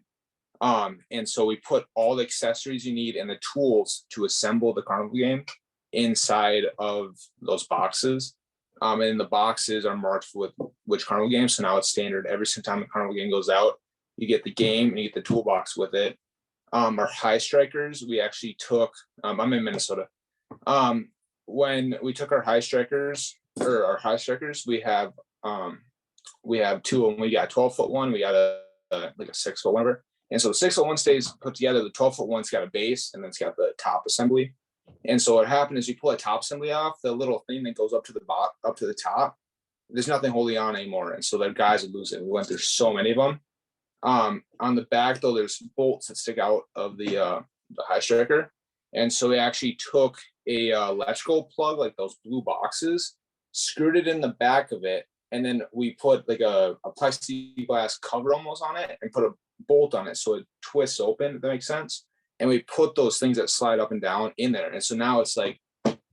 And so we put all the accessories you need and the tools to assemble the carnival game inside of those boxes. And the boxes are marked with which carnival game. So now it's standard. Every single time the carnival game goes out, you get the game and you get the toolbox with it. Our high strikers, we actually took, I'm in Minnesota. When we took our high strikers, we have 2 of them. We got a 12-foot one, we got like a 6-foot one. And so the 6-foot one stays put together. The 12-foot one's got a base, and then it's got the top assembly. And so what happened is you pull a top assembly off, the little thing that goes up to the top, there's nothing holding on anymore. And so the guys would lose it. We went through so many of them. On the back though, there's bolts that stick out of the high striker. And so we actually took a electrical plug, like those blue boxes, screwed it in the back of it, and then we put like a plexiglass cover almost on it and put a bolt on it so it twists open, if that makes sense. And we put those things that slide up and down in there. And so now it's like,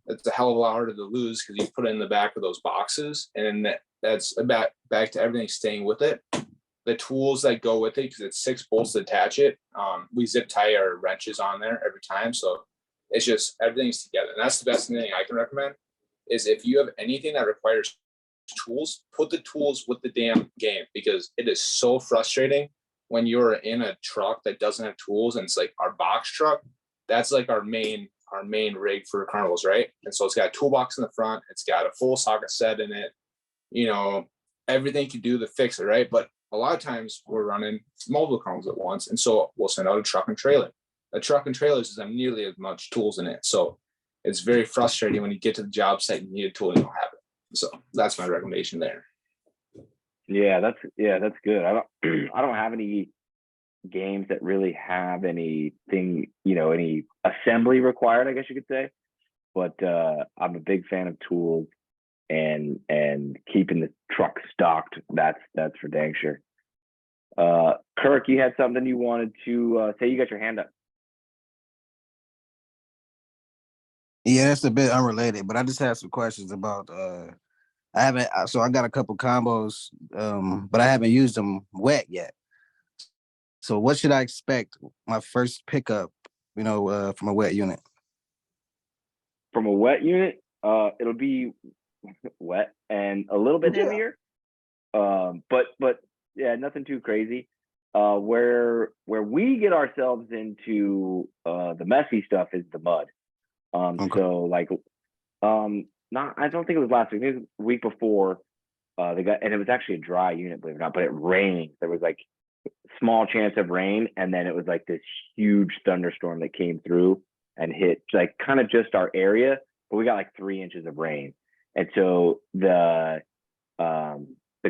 it's a hell of a lot harder to lose because you put it in the back of those boxes, and that's back to everything staying with it. The tools that go with it, because it's 6 bolts to attach it. We zip tie our wrenches on there every time. So it's just, everything's together. And that's the best thing I can recommend is if you have anything that requires tools, put the tools with the damn game, because it is so frustrating when you're in a truck that doesn't have tools. And it's like our box truck, that's like our main rig for carnivals, right? And so it's got a toolbox in the front, it's got a full socket set in it, everything you do to fix it, right? But a lot of times we're running multiple carnivals at once, and so we'll send out a truck and trailer. A truck and trailer doesn't have nearly as much tools in it, so it's very frustrating when you get to the job site and you need a tool and you don't have it. So that's my recommendation there. Yeah, that's good. I don't have any games that really have anything, any assembly required, I guess you could say. But I'm a big fan of tools and keeping the truck stocked. That's for dang sure. Kirk, you had something you wanted to say. You got your hand up. Yeah, that's a bit unrelated, but I just have some questions about I got a couple combos, but I haven't used them wet yet. So what should I expect my first pickup, from a wet unit? From a wet unit, it'll be wet and a little bit heavier. But yeah, nothing too crazy. Where we get ourselves into the messy stuff is the mud. Okay. So like I don't think it was last week, it was the week before, and it was actually a dry unit, believe it or not, but it rained. There was like small chance of rain, and then it was like this huge thunderstorm that came through and hit like kind of just our area, but we got like 3 inches of rain. And so the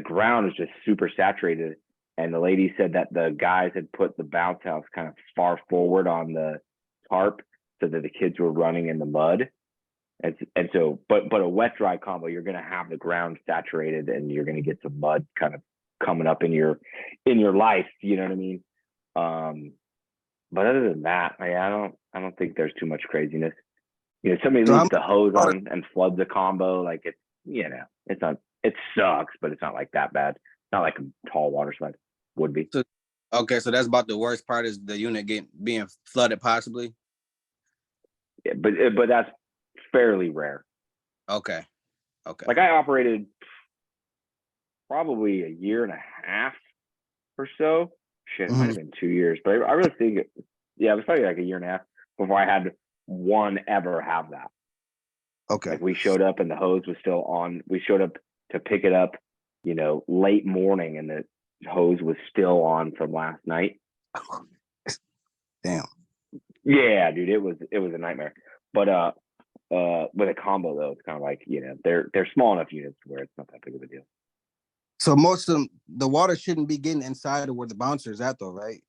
ground is just super saturated. And the lady said that the guys had put the bounce house kind of far forward on the tarp so that the kids were running in the mud. And so, but a wet dry combo, you're going to have the ground saturated and you're going to get some mud kind of coming up in your life. You know what I mean? But other than that, I don't think there's too much craziness. Somebody leaves the hose on and floods a combo. Like it's not, it sucks, but it's not like that bad. Not like a tall water slide would be. Okay, so that's about the worst part, is the unit being flooded possibly. Yeah, but that's fairly rare. Okay. Okay. Like I operated probably a year and a half or so. Shit, it might have been 2 years, but I really think yeah, it was probably like a year and a half before I had one ever have that. Okay. Like we showed up and the hose was still on. We showed up to pick it up, late morning, and the hose was still on from last night. Damn. Yeah, dude, it was a nightmare. But with a combo though, it's kind of like, they're small enough units where it's not that big of a deal. So most of them, the water shouldn't be getting inside of where the bouncer is at, though, right?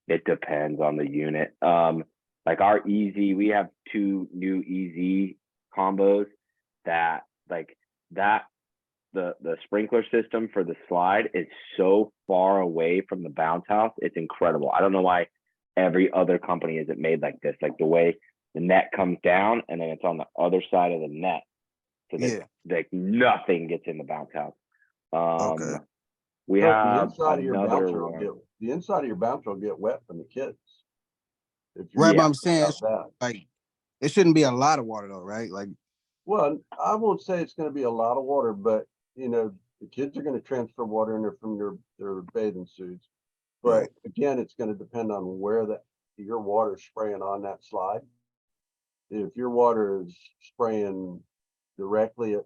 It depends on the unit. Like our easy, we have 2 new easy combos that the sprinkler system for the slide is so far away from the bounce house. It's incredible. I don't know why every other company isn't made like this. Like the way the net comes down and then it's on the other side of the net, so that like nothing gets in the bounce house. Okay. We But the have inside of your another bouncer will one. get, the inside of your bouncer will get wet from the kids. If Right, but Yeah. I'm saying, about that. like, it shouldn't be a lot of water, though, right? Like, Well, I won't say it's gonna be a lot of water, but the kids are gonna transfer water in there from their bathing suits. But Right. again, it's gonna depend on where your water's spraying on that slide. If your water is spraying directly at,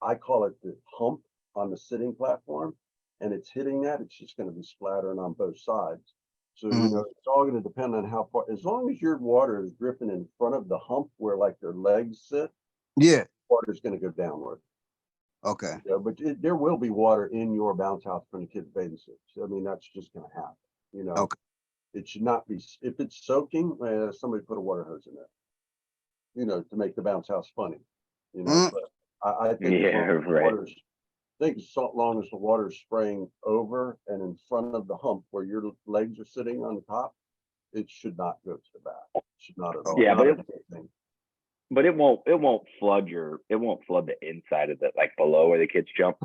I call it the hump on the sitting platform, and it's hitting that, it's just gonna be splattering on both sides. So, it's all gonna depend on how far, as long as your water is dripping in front of the hump where like their legs sit, yeah. water is gonna go downward. Okay. Yeah, but there will be water in your bounce house from the kids' bathing suits. I mean, that's just gonna happen, Okay. It should not be, if it's soaking, somebody put a water hose in there, to make the bounce house funny, but I think as Yeah, long as the right. water's, I think as long as the water's spraying over and in front of the hump where your legs are sitting on the top, it should not go to the back. It should not at all. Yeah, not but a big thing. But it won't flood the inside of it, like below where the kids jump.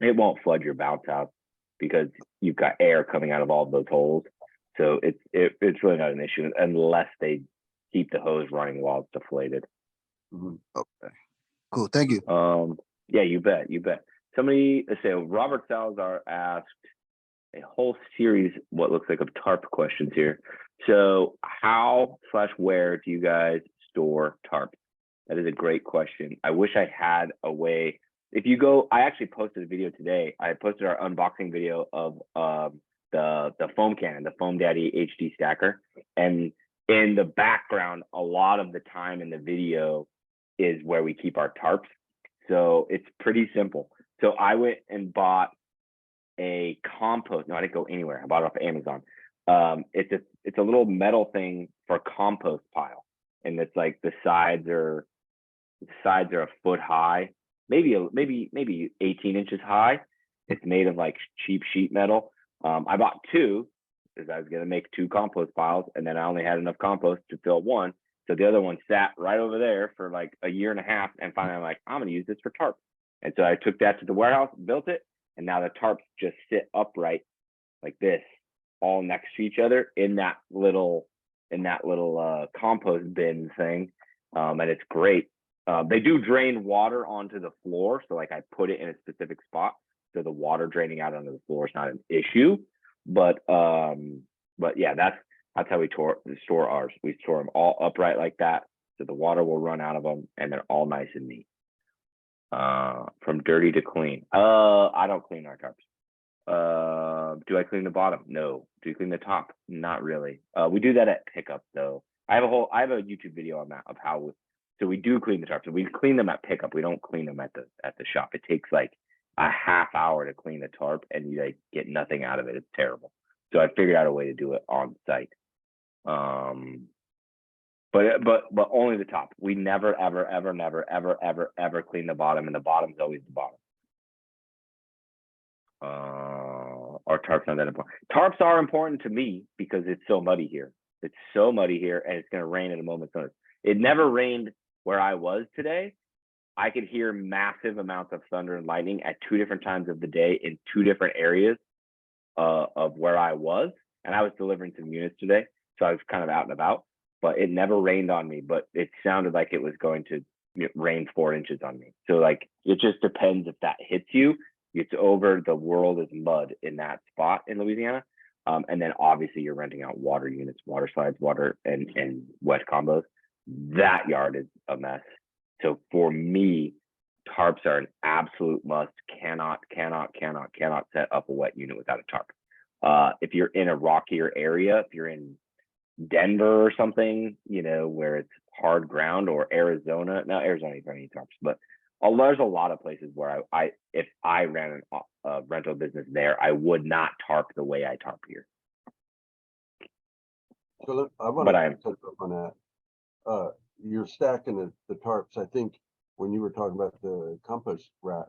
It won't flood your bounce house because you've got air coming out of all of those holes. So it's really not an issue unless they keep the hose running while it's deflated. Mhm. Okay. Cool. Thank you. Yeah, you bet. Somebody, let's say Robert Salazar asked a whole series, what looks like of Tarp questions here. So how/where do you guys store Tarp? That is a great question. I wish I had a way. If you go, I actually posted a video today. I posted our unboxing video of the foam cannon, the Foam Daddy HD stacker. And in the background, a lot of the time in the video is where we keep our tarps. So it's pretty simple. So I went and bought a compost. No, I didn't go anywhere. I bought it off Amazon. It's a little metal thing for a compost pile, and it's like the sides are a foot high, maybe 18 inches high. It's made of like cheap sheet metal. I bought 2 because I was gonna make 2 compost piles, and then I only had enough compost to fill one. So the other one sat right over there for like a year and a half, and finally I'm like, I'm gonna use this for tarp. And so I took that to the warehouse, built it, and now the tarps just sit upright like this, all next to each other in that little compost bin thing. And it's great. They do drain water onto the floor, so like I put it in a specific spot, so the water draining out onto the floor is not an issue. But yeah, that's how we store ours. We store them all upright like that, so the water will run out of them, and they're all nice and neat. From dirty to clean. I don't clean our tarps. Do I clean the bottom? No. Do you clean the top? Not really. We do that at pickup though. I have a YouTube video on that of how. So we do clean the tarps. So we clean them at pickup. We don't clean them at the shop. It takes like a half hour to clean the tarp, and you like get nothing out of it. It's terrible. So I figured out a way to do it on site. But only the top. We never ever clean the bottom, and the bottom is always the bottom. Our tarps not that important. Tarps are important to me because it's so muddy here. It's so muddy here, and it's going to rain at a moment's notice. It never rained where I was today. I could hear massive amounts of thunder and lightning at 2 different times of the day in 2 different areas of where I was, and I was delivering some units today, so I was kind of out and about. But it never rained on me, but it sounded like it was going to it rained 4 inches on me. So like, it just depends if that hits you. It's over. The world is mud in that spot in Louisiana. And then obviously you're renting out water units, water slides, water and wet combos. That yard is a mess. So for me, tarps are an absolute must. Cannot set up a wet unit without a tarp. If you're in a rockier area, if you're in Denver or something, you know, where it's hard ground, or Arizona. Now Arizona you don't need tarps, but there's a lot of places where I if I ran a rental business there, I would not tarp the way I tarp here. So look, I want But to touch up on that. You're stacking the tarps. I think when you were talking about the compost rack,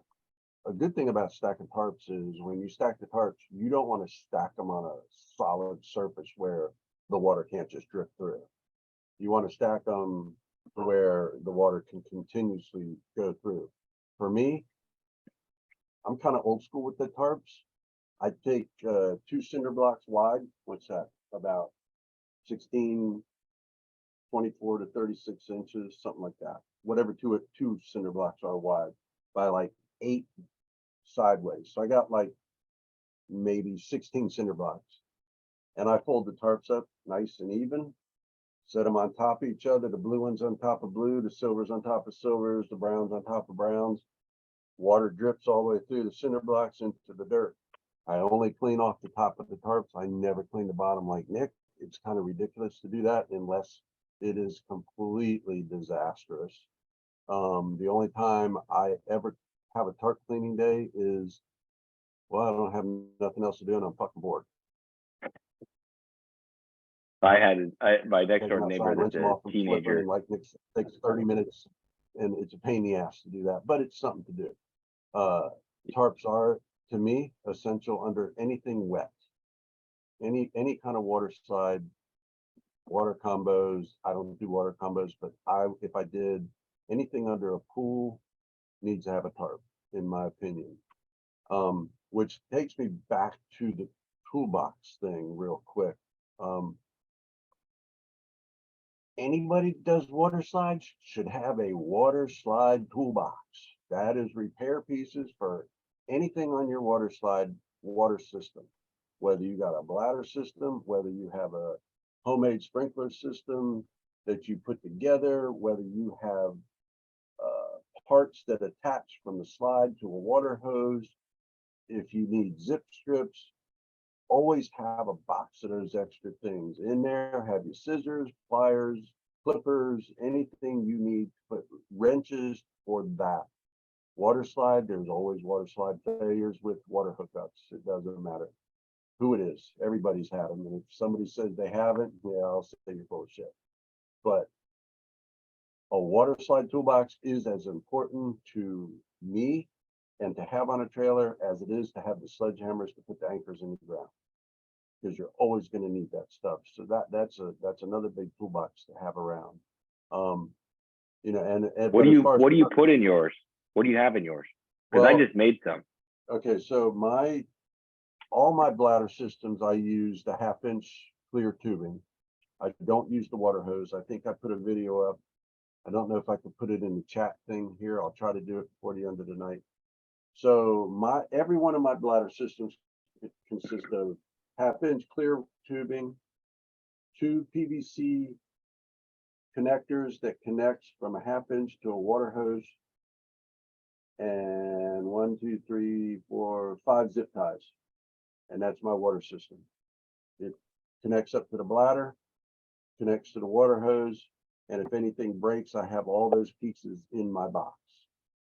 a good thing about stacking tarps is when you stack the tarps, you don't want to stack them on a solid surface where the water can't just drip through. You want to stack them where the water can continuously go through. For me, I'm kind of old school with the tarps. I take 2 cinder blocks wide. What's that? About 16, 24 to 36 inches, something like that. Whatever two cinder blocks are wide, by like 8 sideways. So I got like maybe 16 cinder blocks. And I fold the tarps up nice and even, set them on top of each other. The blue ones on top of blue, the silvers on top of silvers, the browns on top of browns. Water drips all the way through the cinder blocks into the dirt. I only clean off the top of the tarps. I never clean the bottom like Nick. It's kind of ridiculous to do that unless it is completely disastrous. The only time I ever have a tarp cleaning day is, well, I don't have nothing else to do and I'm fucking bored. My next Take door them neighbor outside, rinse that's them off a and flip them, teenager. and like Nick said, it takes 30 minutes and it's a pain in the ass to do that, but it's something to do. Tarps are, to me, essential under anything wet. Any kind of water slide, water combos. I don't do water combos, but if I did anything under a pool, needs to have a tarp, in my opinion. Which takes me back to the toolbox thing real quick. Anybody that does water slides should have a water slide toolbox. That is repair pieces for anything on your water slide water system. Whether you got a bladder system, whether you have a homemade sprinkler system that you put together, whether you have parts that attach from the slide to a water hose, if you need zip strips, always have a box of those extra things in there. Have your scissors, pliers, clippers, anything you need to put, wrenches for that. Water slide, there's always water slide failures with water hookups. It doesn't matter who it is. Everybody's had them. And if somebody says they haven't, yeah, I'll say you're full of shit. But a water slide toolbox is as important to me and to have on a trailer as it is to have the sledgehammers to put the anchors in the ground, because you're always going to need that stuff. So that's another big toolbox to have around. You know, and What do you put in yours? What do you have in yours? Because I just made some. Okay, so all my bladder systems, I use the 1/2 inch clear tubing. I don't use the water hose. I think I put a video up. I don't know if I could put it in the chat thing here. I'll try to do it before the end of the night. So every one of my bladder systems consists of 1/2 inch clear tubing, 2 PVC connectors that connects from a 1/2 inch to a water hose, and 1, 2, 3, 4, 5 zip ties. And that's my water system. It connects up to the bladder, connects to the water hose, and if anything breaks, I have all those pieces in my box,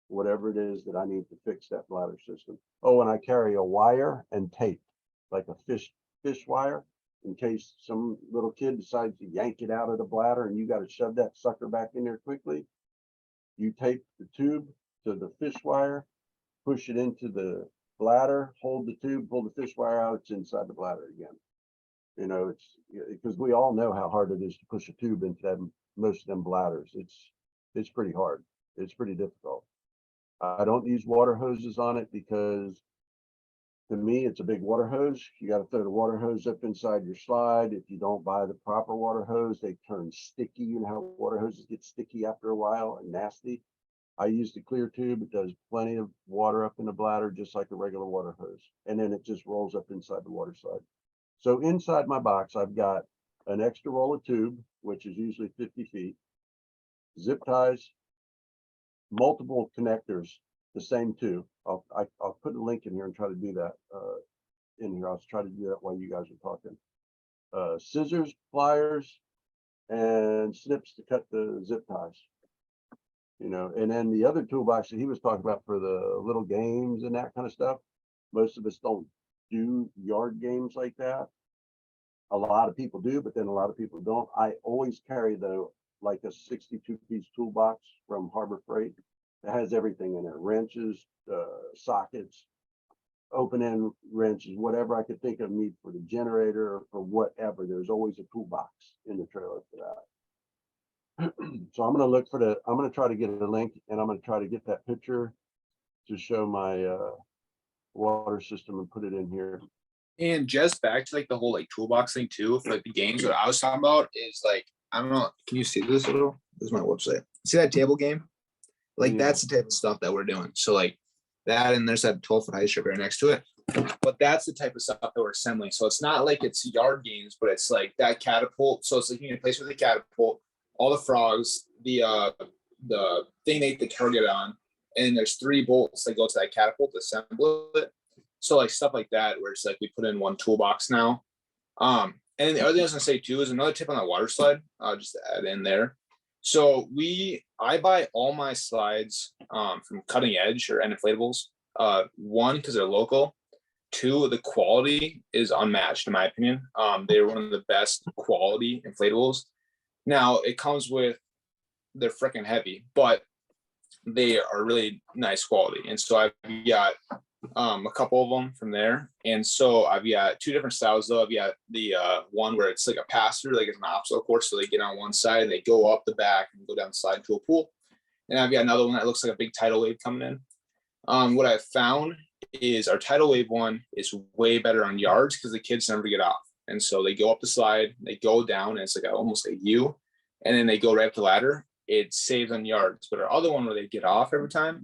whatever it is that I need to fix that bladder system. Oh, and I carry a wire and tape, like a fish wire, in case some little kid decides to yank it out of the bladder and you got to shove that sucker back in there quickly. You tape the tube to the fish wire, push it into the bladder, hold the tube, pull the fish wire out, it's inside the bladder again. You know, it's because we all know how hard it is to push a tube into most of them bladders. It's pretty hard. It's pretty difficult. I don't use water hoses on it because to me, it's a big water hose. You got to throw the water hose up inside your slide. If you don't buy the proper water hose, they turn sticky. You know how water hoses get sticky after a while and nasty. I use the clear tube. It does plenty of water up in the bladder, just like a regular water hose. And then it just rolls up inside the water slide. So inside my box, I've got an extra roll of tube, which is usually 50 feet, zip ties, multiple connectors, the same two. I'll put a link in here and try to do that in here. I'll try to do that while you guys are talking. Scissors, pliers, and snips to cut the zip ties. You know, and then the other toolbox that he was talking about for the little games and that kind of stuff, most of us don't do yard games like that. A lot of people do, but then a lot of people don't. I always carry like a 62-piece toolbox from Harbor Freight that has everything in it: wrenches, sockets, open end wrenches, whatever I could think of need for the generator or for whatever. There's always a toolbox in the trailer for that. So I'm going to try to get a link, and I'm going to try to get that picture to show my water system and put it in here. And just back to like the whole like toolbox thing too, for like the games, what I was talking about is like, I don't know, can you see this a little? This is my website. See that table game? Like Yeah. That's the type of stuff that we're doing. So like that, and there's that 12-foot high strip right next to it. But that's the type of stuff that we're assembling. So it's not like it's yard games, but it's like that catapult. So it's like you can place with the catapult, all the frogs, the thing they target on, and there's 3 bolts that go to that catapult to assemble it. So like stuff like that, where it's like we put in one toolbox now. And the other thing I was gonna say too is another tip on that water slide. I'll just add in there. So I buy all my slides from Cutting Edge or Inflatables. 1, because they're local. 2, the quality is unmatched in my opinion. They're one of the best quality inflatables. Now it comes with, they're freaking heavy, but they are really nice quality. And so I've got a couple of them from there. And so I've got 2 different styles though. I've got the one where it's like a pass-through, like it's an obstacle course. So they get on one side and they go up the back and go down the slide to a pool. And I've got another one that looks like a big tidal wave coming in. What I've found is our tidal wave one is way better on yards because the kids never get off. And so they go up the slide, they go down, and it's like almost a U, and then they go right up the ladder. It saves on yards. But our other one where they get off every time,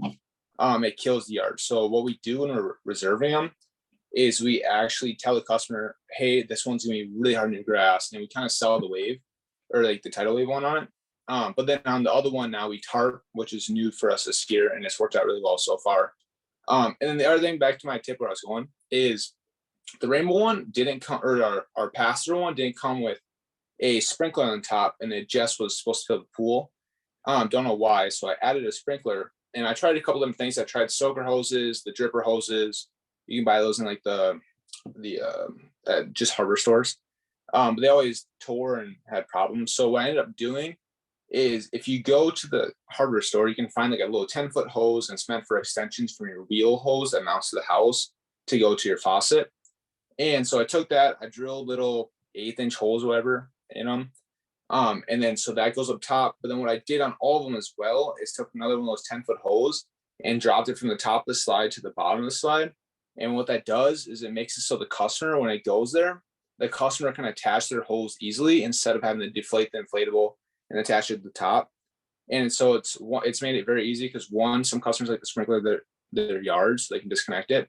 it kills the yards. So what we do when we're reserving them is we actually tell the customer, hey, this one's gonna be really hard in your grass, and we kind of sell the wave or like the tidal wave one on it. But then on the other one now we tarp, which is new for us this year, and it's worked out really well so far. And then the other thing, back to my tip where I was going, is the rainbow one didn't come, or our pass-through one didn't come with a sprinkler on top, and it just was supposed to fill the pool. Don't know why. So I added a sprinkler, and I tried a couple of different things. I tried soaker hoses, the dripper hoses. You can buy those in like the just hardware stores. But they always tore and had problems. So what I ended up doing is if you go to the hardware store, you can find like a little 10-foot hose, and it's meant for extensions from your wheel hose that mounts to the house to go to your faucet. And so I took that, I drilled little 1/8-inch holes or whatever in them. And then so that goes up top. But then what I did on all of them as well is took another one of those 10-foot hose and dropped it from the top of the slide to the bottom of the slide. And what that does is it makes it so the customer, when it goes there, the customer can attach their hose easily instead of having to deflate the inflatable and attach it to the top. And so it's made it very easy because 1, some customers like to sprinkler their yards, so they can disconnect it.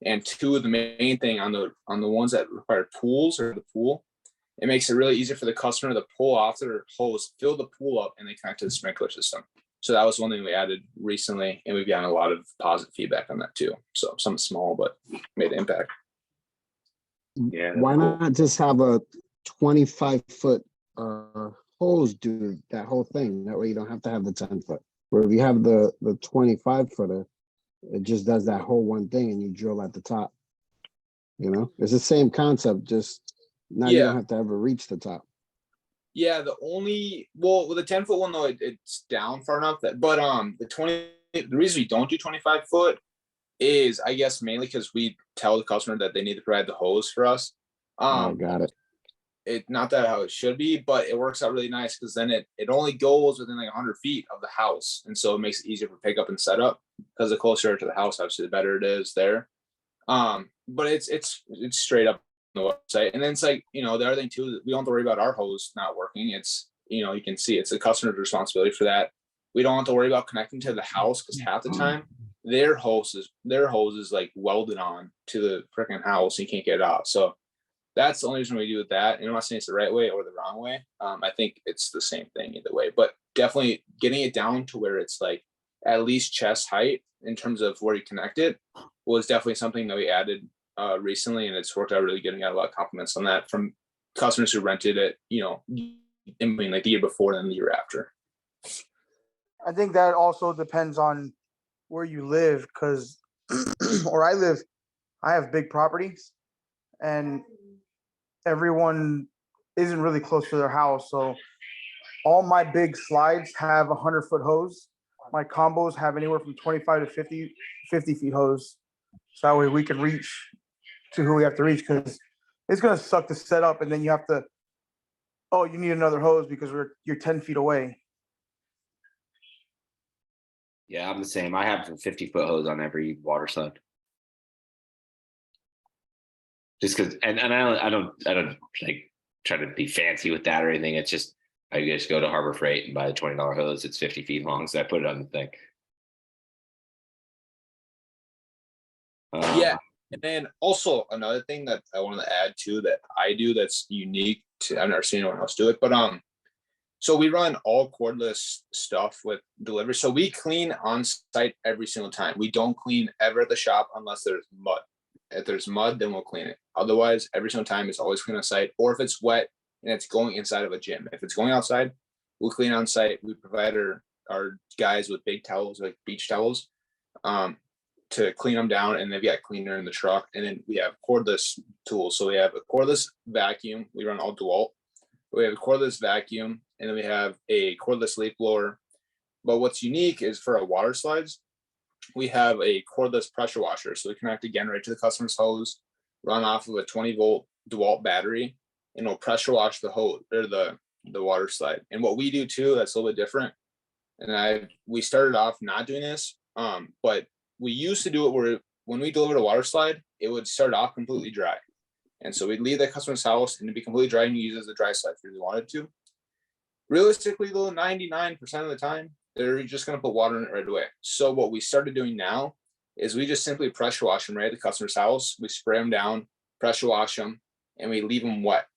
And 2, the main thing on the ones that require pools or the pool, it makes it really easy for the customer to pull off their hose, fill the pool up, and they connect to the sprinkler system. So that was one thing we added recently, and we've gotten a lot of positive feedback on that too. So something small, but made an impact. Yeah. Why not just have a 25-foot hose do that whole thing? That way you don't have to have the 10-foot. Where if you have the 25-footer, it just does that whole one thing, and you drill at the top. You know, it's the same concept, just now you don't have to ever reach the top. Yeah, with the 10-foot one though, it's down far enough that, but the reason we don't do 25-foot is, I guess, mainly because we tell the customer that they need to provide the hose for us. I got it. It's not that how it should be, but it works out really nice because then it only goes within like 100 feet of the house, and so it makes it easier for pickup and setup because the closer to the house, obviously, the better it is there. But it's straight up on the website. And then it's like, the other thing too, we don't have to worry about our hose not working. It's, you can see it's the customer's responsibility for that. We don't have to worry about connecting to the house because half the time their hose is like welded on to the freaking house and you can't get it out. So that's the only reason we do it that. And I'm not saying it's the right way or the wrong way. I think it's the same thing either way, but definitely getting it down to where it's like at least chest height in terms of where you connect it was definitely something that we added recently, and it's worked out really good. And got a lot of compliments on that from customers who rented it, like the year before and the year after. I think that also depends on where you live, because where I have big properties and everyone isn't really close to their house. So all my big slides have 100-foot hose. My combos have anywhere from 25 to 50 feet hose. So that way we can reach to who we have to reach, because it's going to suck to set up and then you have to, oh, you need another hose because you're 10 feet away. Yeah, I'm the same. I have a 50-foot hose on every water slide. Just because, and I don't like try to be fancy with that or anything. It's just, I just go to Harbor Freight and buy the $20 hose. It's 50 feet long, so I put it on the thing. Yeah. And then also another thing that I wanted to add too that I do that's unique to, I've never seen anyone else do it, but so we run all cordless stuff with delivery. So we clean on site every single time. We don't clean ever at the shop unless there's mud. If there's mud, then we'll clean it. Otherwise, every single time it's always clean on site, or if it's wet and it's going inside of a gym. If it's going outside, we'll clean on site. We provide our guys with big towels, like beach towels, to clean them down, and they've got cleaner in the truck. And then we have cordless tools. So we have a cordless vacuum. We run all DeWalt. We have a cordless vacuum, and then we have a cordless leaf blower. But what's unique is for our water slides, we have a cordless pressure washer. So we connect again right to the customer's hose, run off of a 20-volt DeWalt battery, and it'll pressure wash the hose or the water slide. And what we do too, that's a little bit different. And we started off not doing this, but we used to do it where when we delivered a water slide, it would start off completely dry. And so we'd leave the customer's house and it'd be completely dry and you use it as a dry slide if you really wanted to. Realistically, though, 99% of the time, they're just going to put water in it right away. So what we started doing now is we just simply pressure wash them right at the customer's house. We spray them down, pressure wash them, and we leave them wet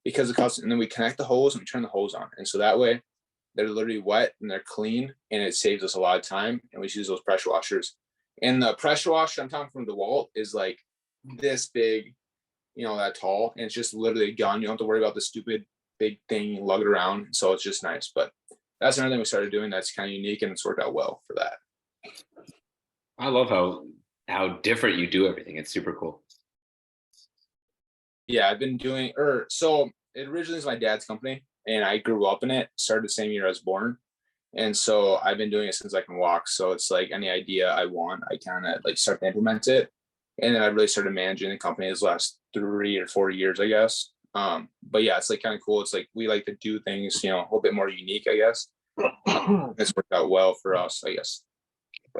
because the customer, and then we connect the hose and we turn the hose on. And so that way they're literally wet and they're clean, and it saves us a lot of time. And we use those pressure washers. And the pressure washer I'm talking from DeWalt is like this big, that tall, and it's just literally a gun. You don't have to worry about the stupid big thing you lug it around. So it's just nice. But that's another thing we started doing that's kind of unique, and it's worked out well for that. I love how different you do everything. It's super cool. Yeah, I've been doing, so it originally is my dad's company, and I grew up in it, started the same year I was born. And so I've been doing it since I can walk. So it's like any idea I want, I kind of like start to implement it. And then I really started managing the company this last 3 or 4 years, I guess. But yeah, it's like kind of cool. It's like we like to do things, a little bit more unique, I guess. It's worked out well for us, I guess.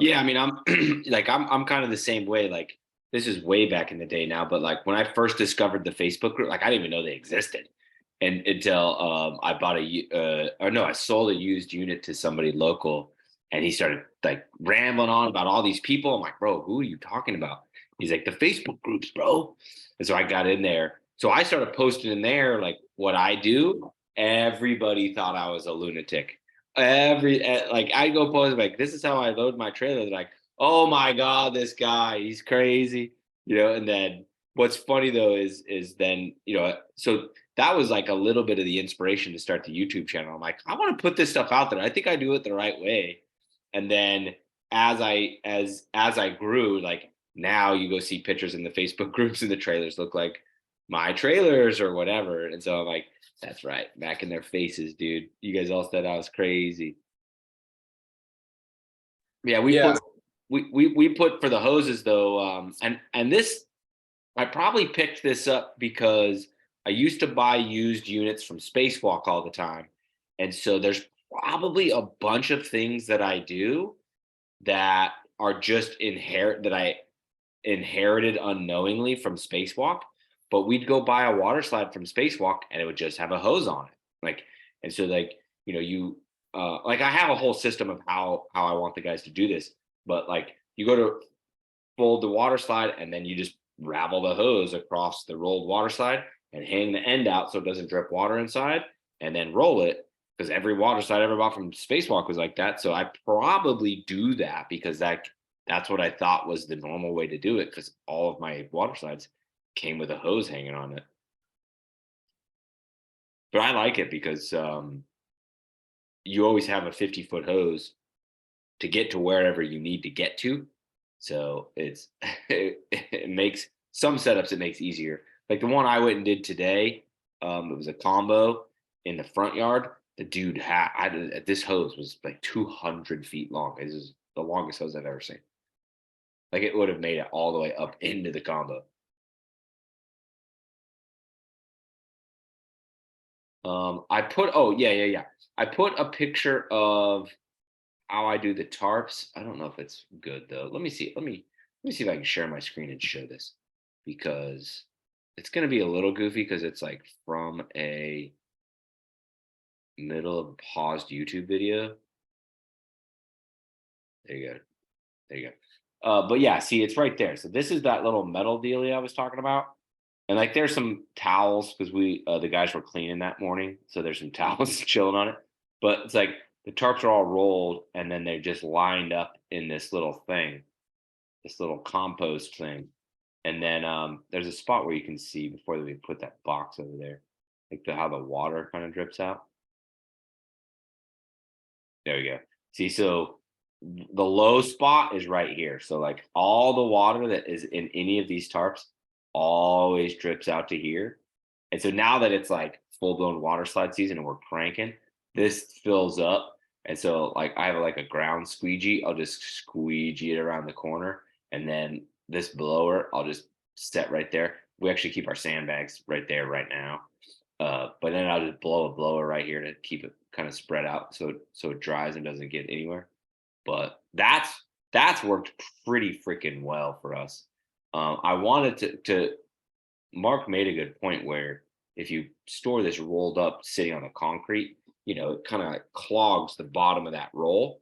Yeah, I mean, I'm I'm kind of the same way. Like, this is way back in the day now, but like when I first discovered the Facebook group, like I didn't even know they existed. And until I bought I sold a used unit to somebody local, and he started like rambling on about all these people. I'm like, bro, who are you talking about? He's like, the Facebook groups, bro. And so I got in there. So I started posting in there like what I do. Everybody thought I was a lunatic. I go post like, this is how I load my trailer. They're like, oh my God, this guy, he's crazy, And then what's funny though is then so that was like a little bit of the inspiration to start the YouTube channel. I'm like, I want to put this stuff out there. I think I do it the right way. And then as I grew, like now you go see pictures in the Facebook groups and the trailers look like my trailers or whatever. And so I'm like, that's right, back in their faces, dude. You guys all said I was crazy. Yeah, we put for the hoses though, and this, I probably picked this up because I used to buy used units from Spacewalk all the time. And so there's probably a bunch of things that I do that are just inherent, that inherited unknowingly from Spacewalk, but we'd go buy a water slide from Spacewalk and it would just have a hose on it. Like, and so like, you know, you like I have a whole system of how I want the guys to do this, but like you go to fold the water slide and then you just ravel the hose across the rolled water slide and hang the end out so it doesn't drip water inside, and then roll it, because every water slide I ever bought from Spacewalk was like that. So I probably do that because that's what I thought was the normal way to do it, because all of my water slides came with a hose hanging on it. But I like it because you always have a 50-foot hose to get to wherever you need to get to. So it's it makes some setups, it makes easier. Like the one I went and did today, it was a combo in the front yard. The dude had this hose was like 200 feet long. This is the longest hose I've ever seen. Like it would have made it all the way up into the combo. I put, oh yeah. I put a picture of how I do the tarps. I don't know if it's good though. Let me see. Let me see if I can share my screen and show this, because it's going to be a little goofy because it's like from a middle of paused YouTube video. There you go. There you go. But yeah, see, it's right there. So this is that little metal dealie I was talking about. And like there's some towels because the guys were cleaning that morning. So there's some towels chilling on it. But it's like the tarps are all rolled and then they're just lined up in this little thing, this little compost thing. And then there's a spot where you can see before we put that box over there, like how the water kind of drips out. There we go. See, so the low spot is right here. So like all the water that is in any of these tarps always drips out to here. And so now that it's like full-blown water slide season and we're cranking, this fills up. And so like I have like a ground squeegee. I'll just squeegee it around the corner. And then this blower, I'll just set right there. We actually keep our sandbags right there right now. But then I'll just blow a blower right here to keep it kind of spread out so it dries and doesn't get anywhere. But that's worked pretty freaking well for us. I wanted to Mark made a good point where if you store this rolled up sitting on the concrete, you know, it kind of like clogs the bottom of that roll.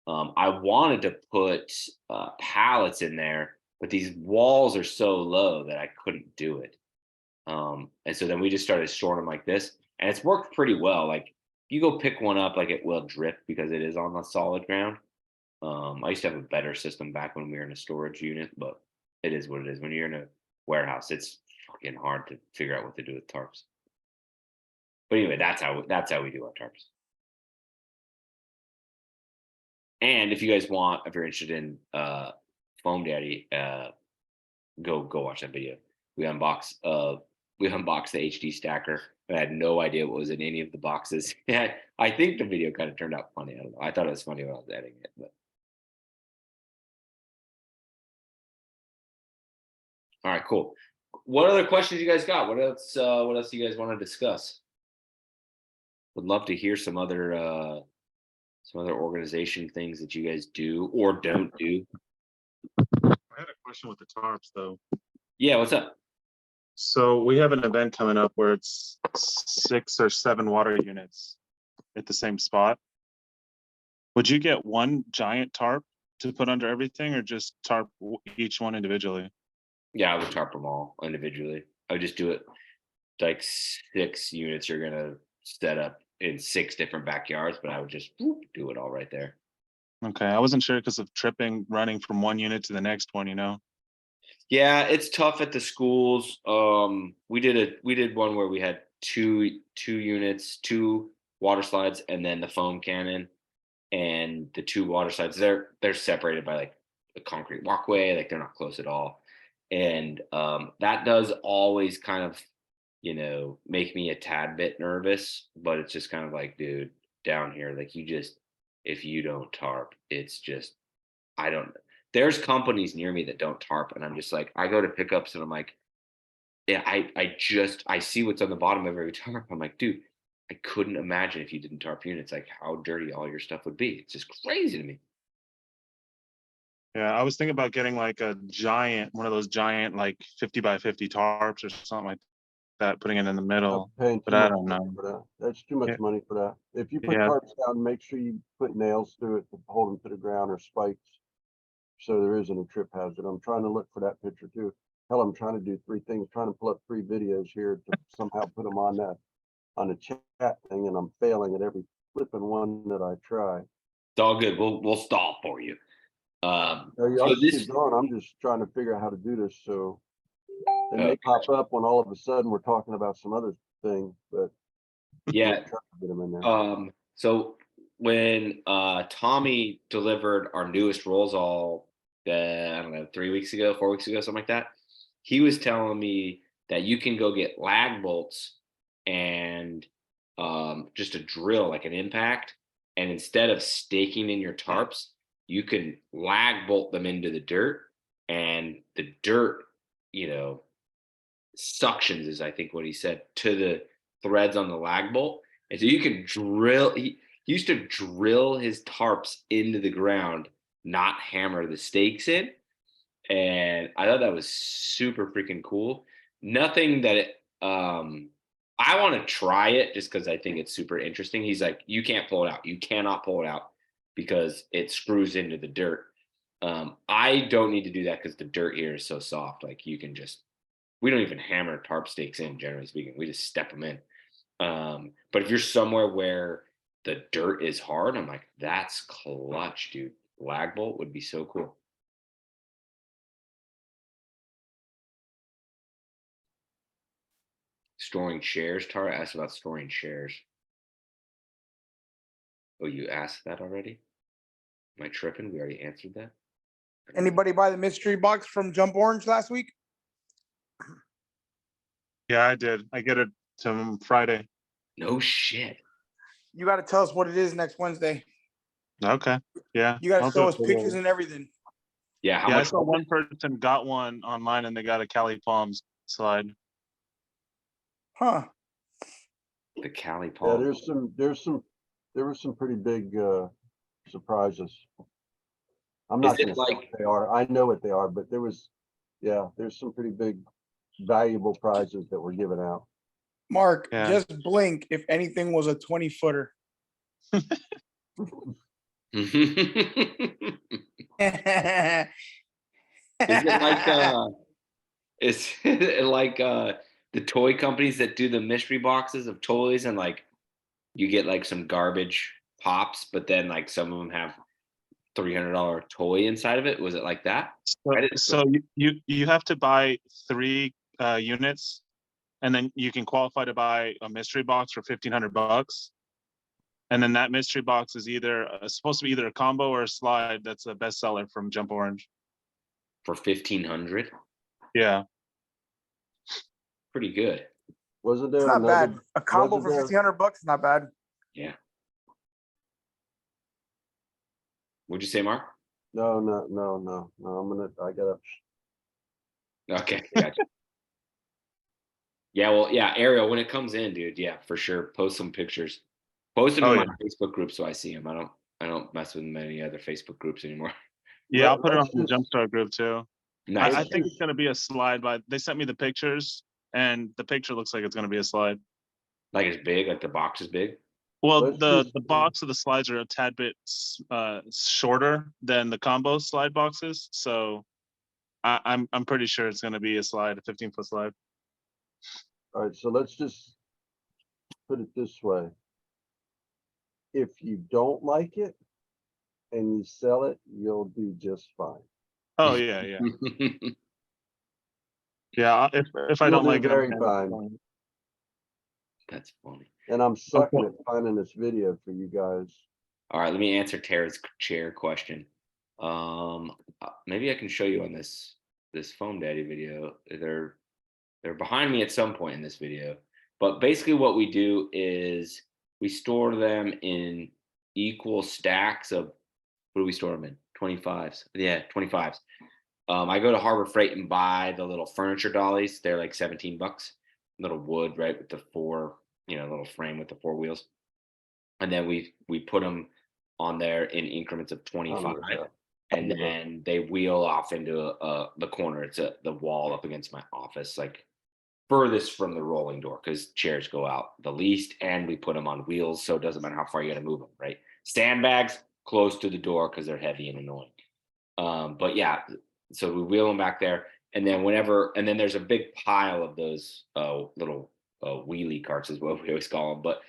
I wanted to put pallets in there, but these walls are so low that I couldn't do it. And so then we just started storing them like this, and it's worked pretty well. Like you go pick one up, like it will drip because it is on the solid ground. I used to have a better system back when we were in a storage unit, but it is what it is. When you're in a warehouse, it's fucking hard to figure out what to do with tarps. But anyway, that's how we do our tarps. And if you guys want, if you're interested in Foam Daddy, go watch that video. We unboxed the HD stacker. I had no idea what was in any of the boxes. Yeah, I think the video kind of turned out funny. I don't know. I thought it was funny when I was editing it, but. All right, cool. What other questions you guys got? What else do you guys want to discuss? Would love to hear some other organization things that you guys do or don't do. I had a question with the tarps though. Yeah, what's up? So we have an event coming up where it's 6 or 7 water units at the same spot. Would you get one giant tarp to put under everything, or just tarp each one individually? Yeah, I would tarp them all individually. I would just do it like 6 units you're gonna set up in 6 different backyards, but I would just do it all right there. Okay, I wasn't sure because of running from one unit to the next one, you know? Yeah, it's tough at the schools. We did one where we had two units, 2 water slides, and then the foam cannon, and the 2 water slides. They're separated by like a concrete walkway, like they're not close at all. And that does always kind of, you know, make me a tad bit nervous, but it's just kind of like, dude, down here, like if you don't tarp, it's just, there's companies near me that don't tarp, and I'm just like, I go to pickups and I'm like, yeah, I see what's on the bottom of every tarp. I'm like, dude, I couldn't imagine if you didn't tarp units, like how dirty all your stuff would be. It's just crazy to me. Yeah, I was thinking about getting like a giant, one of those giant like 50 by 50 tarps or something like that, putting it in the I'm middle. paying But too I much don't money know. for that. That's too much Yeah, money for that. If you put yeah, tarps down, make sure you put nails through it to hold them to the ground or spikes. So there isn't a trip hazard. I'm trying to look for that picture too. Hell, I'm trying to do 3 things, trying to pull up 3 videos here to somehow put them on the chat thing, and I'm failing at every flipping one that I try. It's all good. We'll stall for you. Y'all So just this, keep going. I'm just trying to figure out how to do this. So it may Okay. pop up when all of a sudden we're talking about some other thing, but yeah. I'm trying to get them in there. So when Tommy delivered our newest rolls all, I don't know, 3 weeks ago, 4 weeks ago, something like that, he was telling me that you can go get lag bolts and just a drill, like an impact, and instead of staking in your tarps, you can lag bolt them into the dirt, and the dirt, you know, suctions is I think what he said to the threads on the lag bolt. And so you can drill, he used to drill his tarps into the ground, not hammer the stakes in. And I thought that was super freaking cool. Nothing that I want to try it just because I think it's super interesting. He's like, you can't pull it out. You cannot pull it out because it screws into the dirt. I don't need to do that because the dirt here is so soft. Like you can just, we don't even hammer tarp stakes in, generally speaking. We just step them in. But if you're somewhere where the dirt is hard, I'm like, that's clutch, dude. Lag bolt would be so cool. Storing shares. Tara asked about storing shares. Oh, you asked that already? Am I tripping? We already answered that. Anybody buy the mystery box from Jump Orange last week? yeah, I did. I get it to Friday. No shit. You got to tell us what it is next Wednesday. Okay. Yeah. You got to I'll show do us it. pictures and everything. Yeah, how Yeah, I much? saw one person got one online and they got a Cali Palms slide. Huh. The Cali Yeah, Palm. there were some pretty big surprises. I'm Is not it going to say like, what they are. I know what they are, but there's some pretty big valuable prizes that were given out. Mark, Yeah. just blink if anything was a 20-footer. is it like is it like the toy companies that do the mystery boxes of toys, and like you get like some garbage pops, but then like some of them have $300 toy inside of it? Was it like that? So you have to buy 3 units, and then you can qualify to buy a mystery box for $1,500. And then that mystery box is either supposed to be either a combo or a slide. That's a bestseller from Jump Orange. For 1,500? Yeah. Pretty good. Wasn't It's there not another? bad. A combo wasn't for there- $1,500 is not bad. Yeah. What'd you say, Mark? No. I gotta. Okay, gotcha. Yeah, well, yeah, Ariel, when it comes in, dude, yeah, for sure. Post some pictures. Post them Oh, in my yeah. Facebook group so I see them. I don't mess with many other Facebook groups anymore. Yeah, I'll put it on Let's the just- Jumpstart group too. Nice. I think it's gonna be a slide, but they sent me the pictures, and the picture looks like it's gonna be a slide. Like it's big, like the box is big. Well, Let's the just- box of the slides are a tad bit shorter than the combo slide boxes, so I'm pretty sure it's gonna be a slide, a 15-foot slide. All right, so let's just put it this way. If you don't like it and you sell it, you'll do just fine. Oh yeah, yeah, yeah. If I You'll don't do like it, very I'm fine. That's funny. And I'm sucking at finding this video for you guys. All right, let me answer Tara's chair question. Maybe I can show you on this foam daddy video. They're behind me at some point in this video. But basically what we do is we store them in equal stacks of, what do we store them in? 25s. Yeah, 25s. I go to Harbor Freight and buy the little furniture dollies. They're like $17. Little wood, right, with the 4, little frame with the 4 wheels. And then we put them on there in increments of 25. and Yeah. then they wheel off into the corner. It's the wall up against my office, like furthest from the rolling door, because chairs go out the least, and we put them on wheels, so it doesn't matter how far you got to move them, right? Sandbags close to the door because they're heavy and annoying. But yeah, so we wheel them back there, and then there's a big pile of those little wheelie carts is what we always call them. But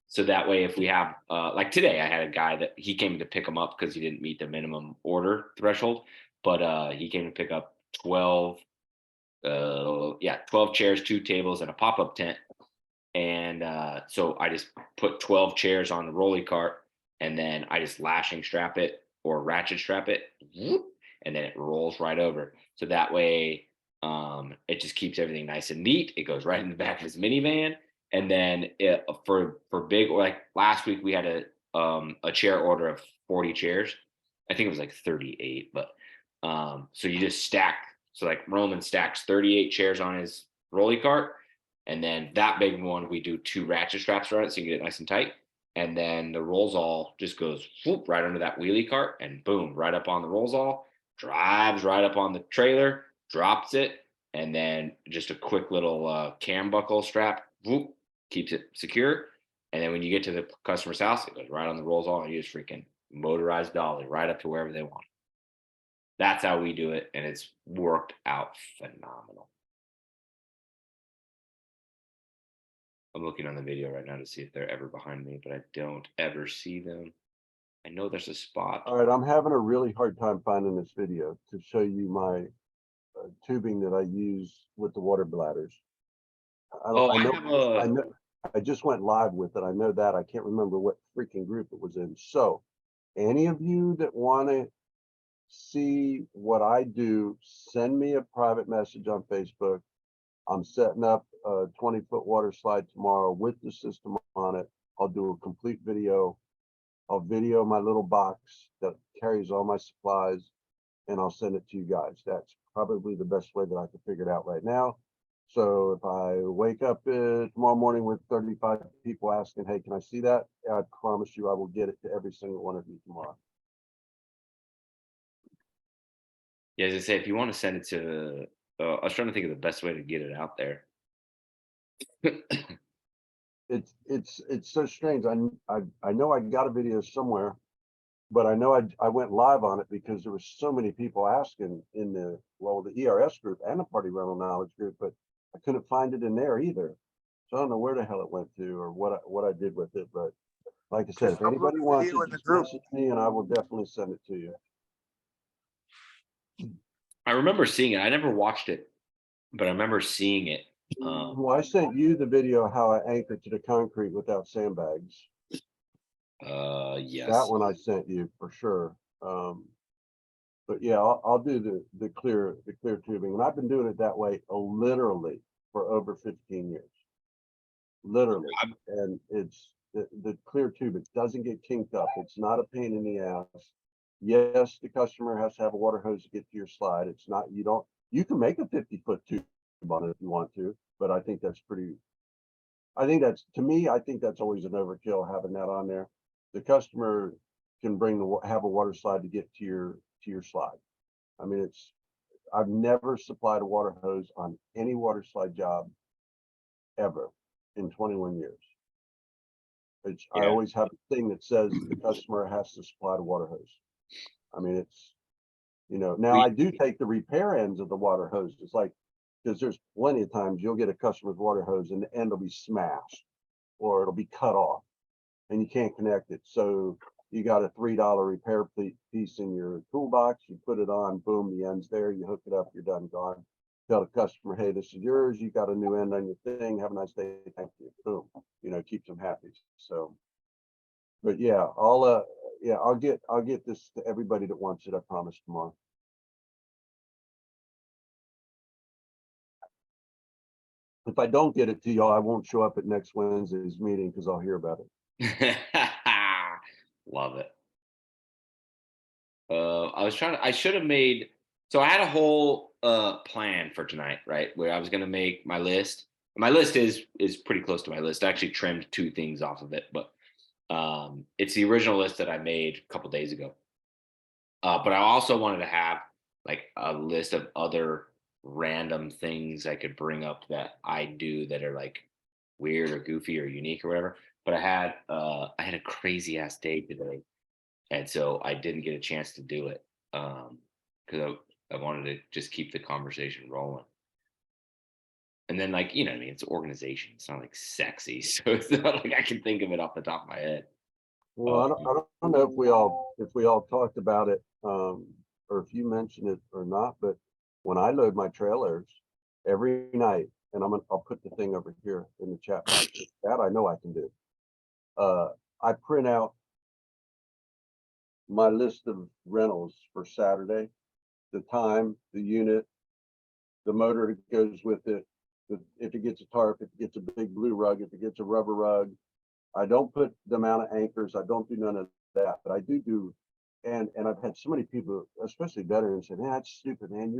so that way, if we have like today, I had a guy that he came to pick them up because he didn't meet the minimum order threshold, but he came to pick up 12 chairs, 2 tables, and a pop-up tent. And so I just put 12 chairs on the rolly cart, and then I just lashing strap it or ratchet strap it, and then it rolls right over. So that way, it just keeps everything nice and neat. It goes right in the back of his minivan. And then for big, or like last week we had a chair order of 40 chairs. I think it was like 38, but so you just stack. So like Roman stacks 38 chairs on his rolly cart, and then that big one we do 2 ratchet straps around it so you can get it nice and tight. And then the rolls all just goes whoop, right under that wheelie cart, and boom, right up on the rolls all, drives right up on the trailer, drops it, and then just a quick little cam buckle strap, whoop, keeps it secure. And then when you get to the customer's house, it goes right on the rolls all, and you just freaking motorized dolly right up to wherever they want. That's how we do it, and it's worked out phenomenal. I'm looking on the video right now to see if they're ever behind me, but I don't ever see them. I know there's a spot. All right, I'm having a really hard time finding this video to show you my tubing that I use with the water bladders. I just went live with it. I know that. I can't remember what freaking group it was in. So any of you that want to see what I do, send me a private message on Facebook. I'm setting up a 20-foot water slide tomorrow with the system on it. I'll do a complete video. I'll video my little box that carries all my supplies, and I'll send it to you guys. That's probably the best way that I can figure it out right now. So if I wake up tomorrow morning with 35 people asking, hey, can I see that? I promise you I will get it to every single one of you tomorrow. Yeah, as I say, if you want to send it to, I was trying to think of the best way to get it out there. It's so strange. I know I got a video somewhere, but I know I went live on it because there was so many people asking in the ERS group and the Party Rental Knowledge group, but I couldn't find it in there either. So I don't know where the hell it went to or what I did with it. But like I said, if anybody wants it, just message me and I will definitely send it to you. I remember seeing it. I never watched it, but I remember seeing it. Well, I sent you the video how I anchored to the concrete without sandbags. Yes. That one I sent you for sure. But yeah, I'll do the clear tubing, and I've been doing it that way literally for over 15 years. Literally, and it's the clear tube. It doesn't get kinked up. It's not a pain in the ass. Yes, the customer has to have a water hose to get to your slide. It's not, you can make a 50-foot tube on it if you want to, but I think that's to me, I think that's always an overkill having that on there. The customer can have a water slide to get to your slide. I mean, I've never supplied a water hose on any water slide job ever in 21 years. I always have a thing that says the customer has to supply the water hose. I mean, now I do take the repair ends of the water hose. It's like, because there's plenty of times you'll get a customer's water hose and the end will be smashed or it'll be cut off and you can't connect it. So you got a $3 repair piece in your toolbox, you put it on, boom, the end's there, you hook it up, you're done, gone. Tell the customer, hey, this is yours, you got a new end on your thing, have a nice day, thank you, boom, keeps them happy. So, but yeah, I'll get this to everybody that wants it, I promise, tomorrow. If I don't get it to y'all, I won't show up at next Wednesday's meeting because I'll hear about it. Love it. I should have made, so I had a whole plan for tonight, right? Where I was going to make my list. My list is pretty close to my list. I actually trimmed 2 things off of it, but it's the original list that I made a couple days ago. But I also wanted to have like a list of other random things I could bring up that I do that are like weird or goofy or unique or whatever. But I had a crazy ass day today, and so I didn't get a chance to do it because I wanted to just keep the conversation rolling. And then, like, you know what I mean? It's organization. It's not like sexy. So it's not like I can think of it off the top of my head. Well, I don't know if we all talked about it, or if you mentioned it or not, but when I load my trailers every night, and I'll put the thing over here in the chat box. That I know I can do. I print out my list of rentals for Saturday, the time, the unit, the motor that goes with it, if it gets a tarp, if it gets a big blue rug, if it gets a rubber rug. I don't put the amount of anchors. I don't do none of that, but I do. And I've had so many people, especially veterans, say, "Man, that's stupid, man.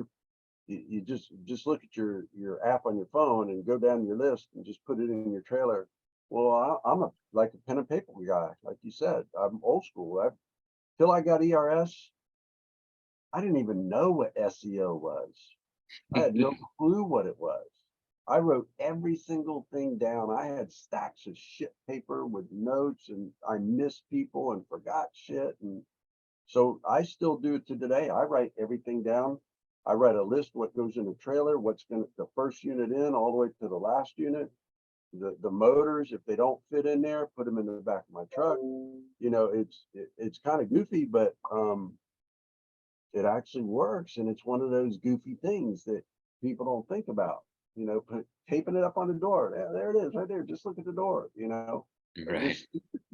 You just look at your app on your phone and go down your list and just put it in your trailer." Well, I'm like a pen and paper guy, like you said. I'm old school. Till I got ERS, I didn't even know what SEO was. I had no clue what it was. I wrote every single thing down. I had stacks of shit paper with notes, and I missed people and forgot shit. And so I still do it to today. I write everything down. I write a list, what goes in the trailer, what's going to the first unit in all the way to the last unit. The motors, if they don't fit in there, put them in the back of my truck. You know, it's kind of goofy, but it actually works. And it's one of those goofy things that people don't think about. You know, taping it up on the door. Yeah, there it is, right there. Just look at the door. You know, Right. just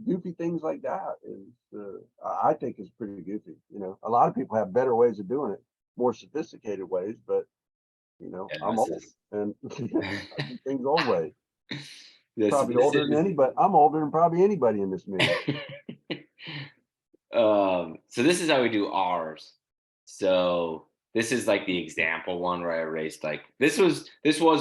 goofy things like that is, I think, is pretty goofy. You know, a lot of people have better ways of doing it, more sophisticated ways. But you know, Yeah, I'm this old, is- and I do things old ways. this Probably older than anybody. I'm older than probably anybody in this meeting. So this is how we do ours. So this is like the example one where I erased like this was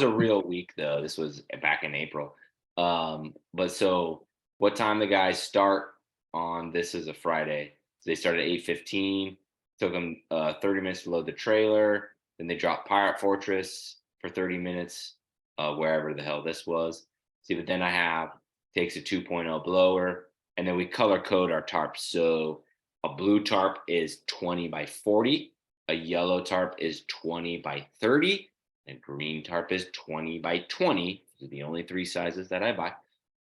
a real week though. This was back in April. But so what time the guys start on this is a Friday. So they start at 8:15. Took them 30 minutes to load the trailer. Then they dropped Pirate Fortress for 30 minutes, wherever the hell this was. See, but then I have takes a 2.0 blower, and then we color code our tarps. So a blue tarp is 20 by 40, a yellow tarp is 20 by 30, and green tarp is 20 by 20. These are the only three sizes that I buy.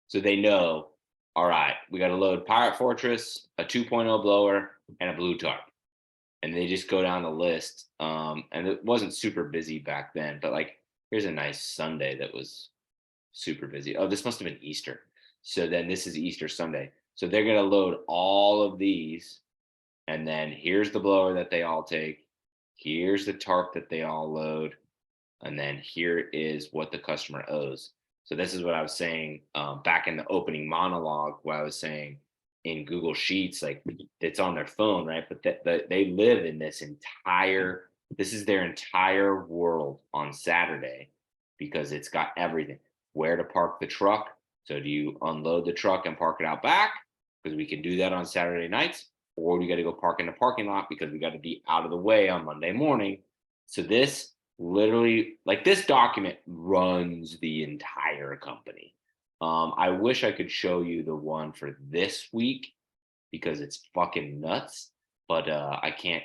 So they know, all right, we got to load Pirate Fortress, a 2.0 blower, and a blue tarp. And they just go down the list. And it wasn't super busy back then, but like, here's a nice Sunday that was super busy. Oh, this must have been Easter. So then this is Easter Sunday. So they're going to load all of these. And then here's the blower that they all take. Here's the tarp that they all load. And then here is what the customer owes. So this is what I was saying back in the opening monologue, where I was saying in Google Sheets, like it's on their phone, right? But they live in this is their entire world on Saturday because it's got everything. Where to park the truck. So do you unload the truck and park it out back? Because we can do that on Saturday nights. Or we got to go park in the parking lot because we got to be out of the way on Monday morning. So this literally, like this document runs the entire company. I wish I could show you the one for this week because it's fucking nuts. But I can't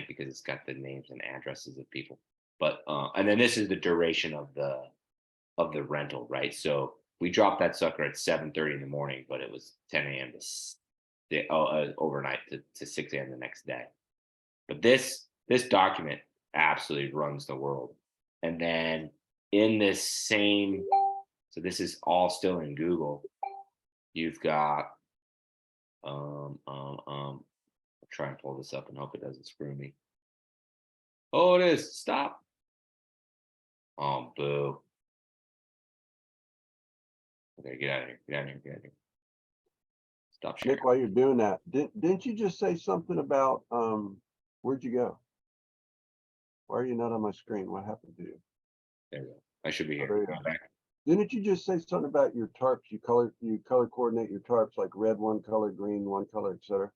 because it's got the names and addresses of people. But and then this is the duration of the rental, right? So we dropped that sucker at 7:30 in the morning, but it was 10 a.m. to overnight to 6 a.m. the next day. But this document absolutely runs the world. And then in this same, so this is all still in Google. You've got I'll try and pull this up and hope it doesn't screw me. Oh, it is. Stop. Oh, boo. Okay, get out of here. Get out of here. Get out of here. Stop sharing. Nick, while you're doing that, didn't you just say something about where'd you go? Why are you not on my screen? What happened to you? There we go. I should be Oh, here. there you go. I'm back. Didn't you just say something about your tarps? You color coordinate your tarps like red one color, green one color, etc.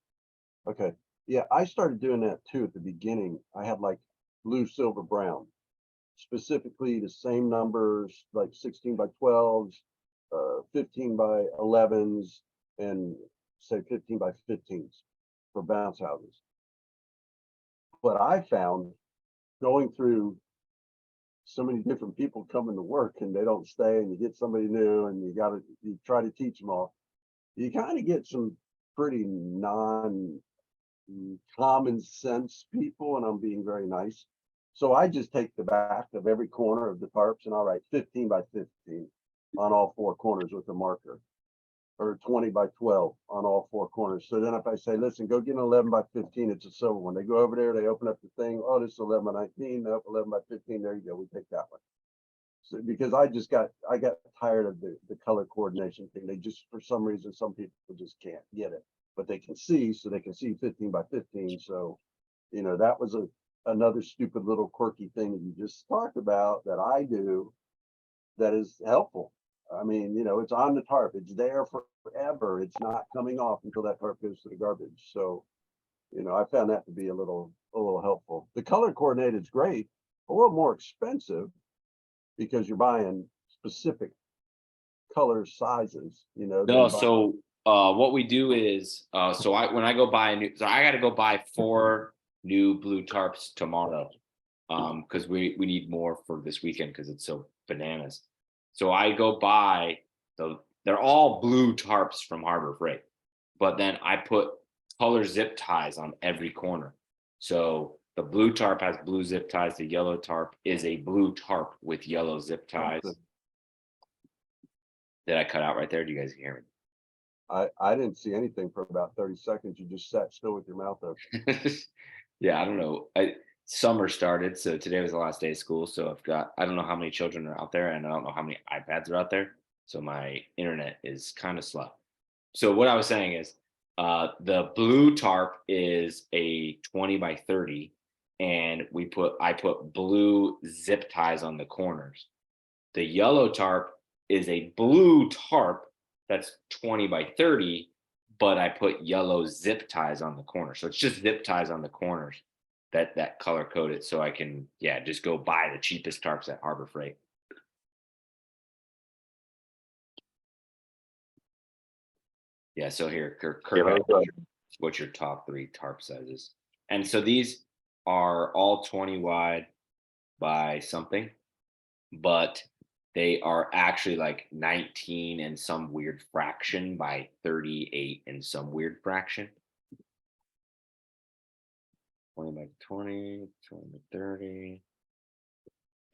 Okay. Yeah, I started doing that too at the beginning. I had like blue, silver, brown, specifically the same numbers, like 16 by 12s, 15 by 11s, and say 15 by 15s for bounce houses. But I found going through so many different people coming to work and they don't stay, and you get somebody new and you try to teach them all. You kind of get some pretty common sense people, and I'm being very nice. So I just take the back of every corner of the tarps and I'll write 15 by 15 on all four corners with a marker, or 20 by 12 on all four corners. So then if I say, listen, go get an 11 by 15, it's a silver one. They go over there, they open up the thing. Oh, this is 11 by 19, nope, 11 by 15. There you go. We take that one. So because I got tired of the color coordination thing. They just, for some reason, some people just can't get it, but they can see, so they can see 15 by 15. So, that was another stupid little quirky thing that you just talked about that I do that is helpful. I mean, it's on the tarp. It's there forever. It's not coming off until that tarp goes to the garbage. So, I found that to be a little helpful. The color coordinated is great, a little more expensive because you're buying specific color sizes, No, so what we do is when I go buy I got to go buy 4 new blue tarps tomorrow, because we need more for this weekend because it's so bananas. So I go buy they're all blue tarps from Harbor Freight, but then I put color zip ties on every corner. So the blue tarp has blue zip ties. The yellow tarp is a blue tarp with yellow zip ties. Did I cut out right there? Do you guys hear me? I didn't see anything for about 30 seconds. You just sat still with your mouth open. Yeah, I don't know. Summer started, so today was the last day of school. So I don't know how many children are out there, and I don't know how many iPads are out there. So my internet is kind of slow. So what I was saying is, the blue tarp is a 20 by 30, and I put blue zip ties on the corners. The yellow tarp is a blue tarp that's 20 by 30, but I put yellow zip ties on the corner. So it's just zip ties on the corners that color coded, so I can just go buy the cheapest tarps at Harbor Freight. Yeah, so here, Kirk, what's your top 3 tarp sizes? And so these are all 20 wide by something, but they are actually like 19 and some weird fraction by 38 and some weird fraction. 20 by 20, 20 by 30,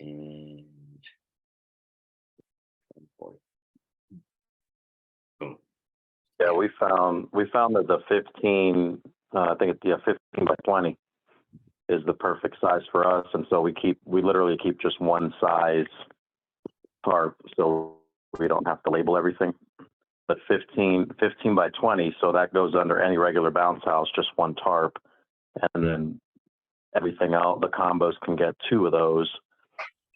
and 40. Boom. Yeah, we found that the 15, I think it's 15 by 20 is the perfect size for us, and so we literally keep just one size tarp, so we don't have to label everything. But 15 by 20, so that goes under any regular bounce house, just one tarp, and then everything else, the combos can get 2 of those,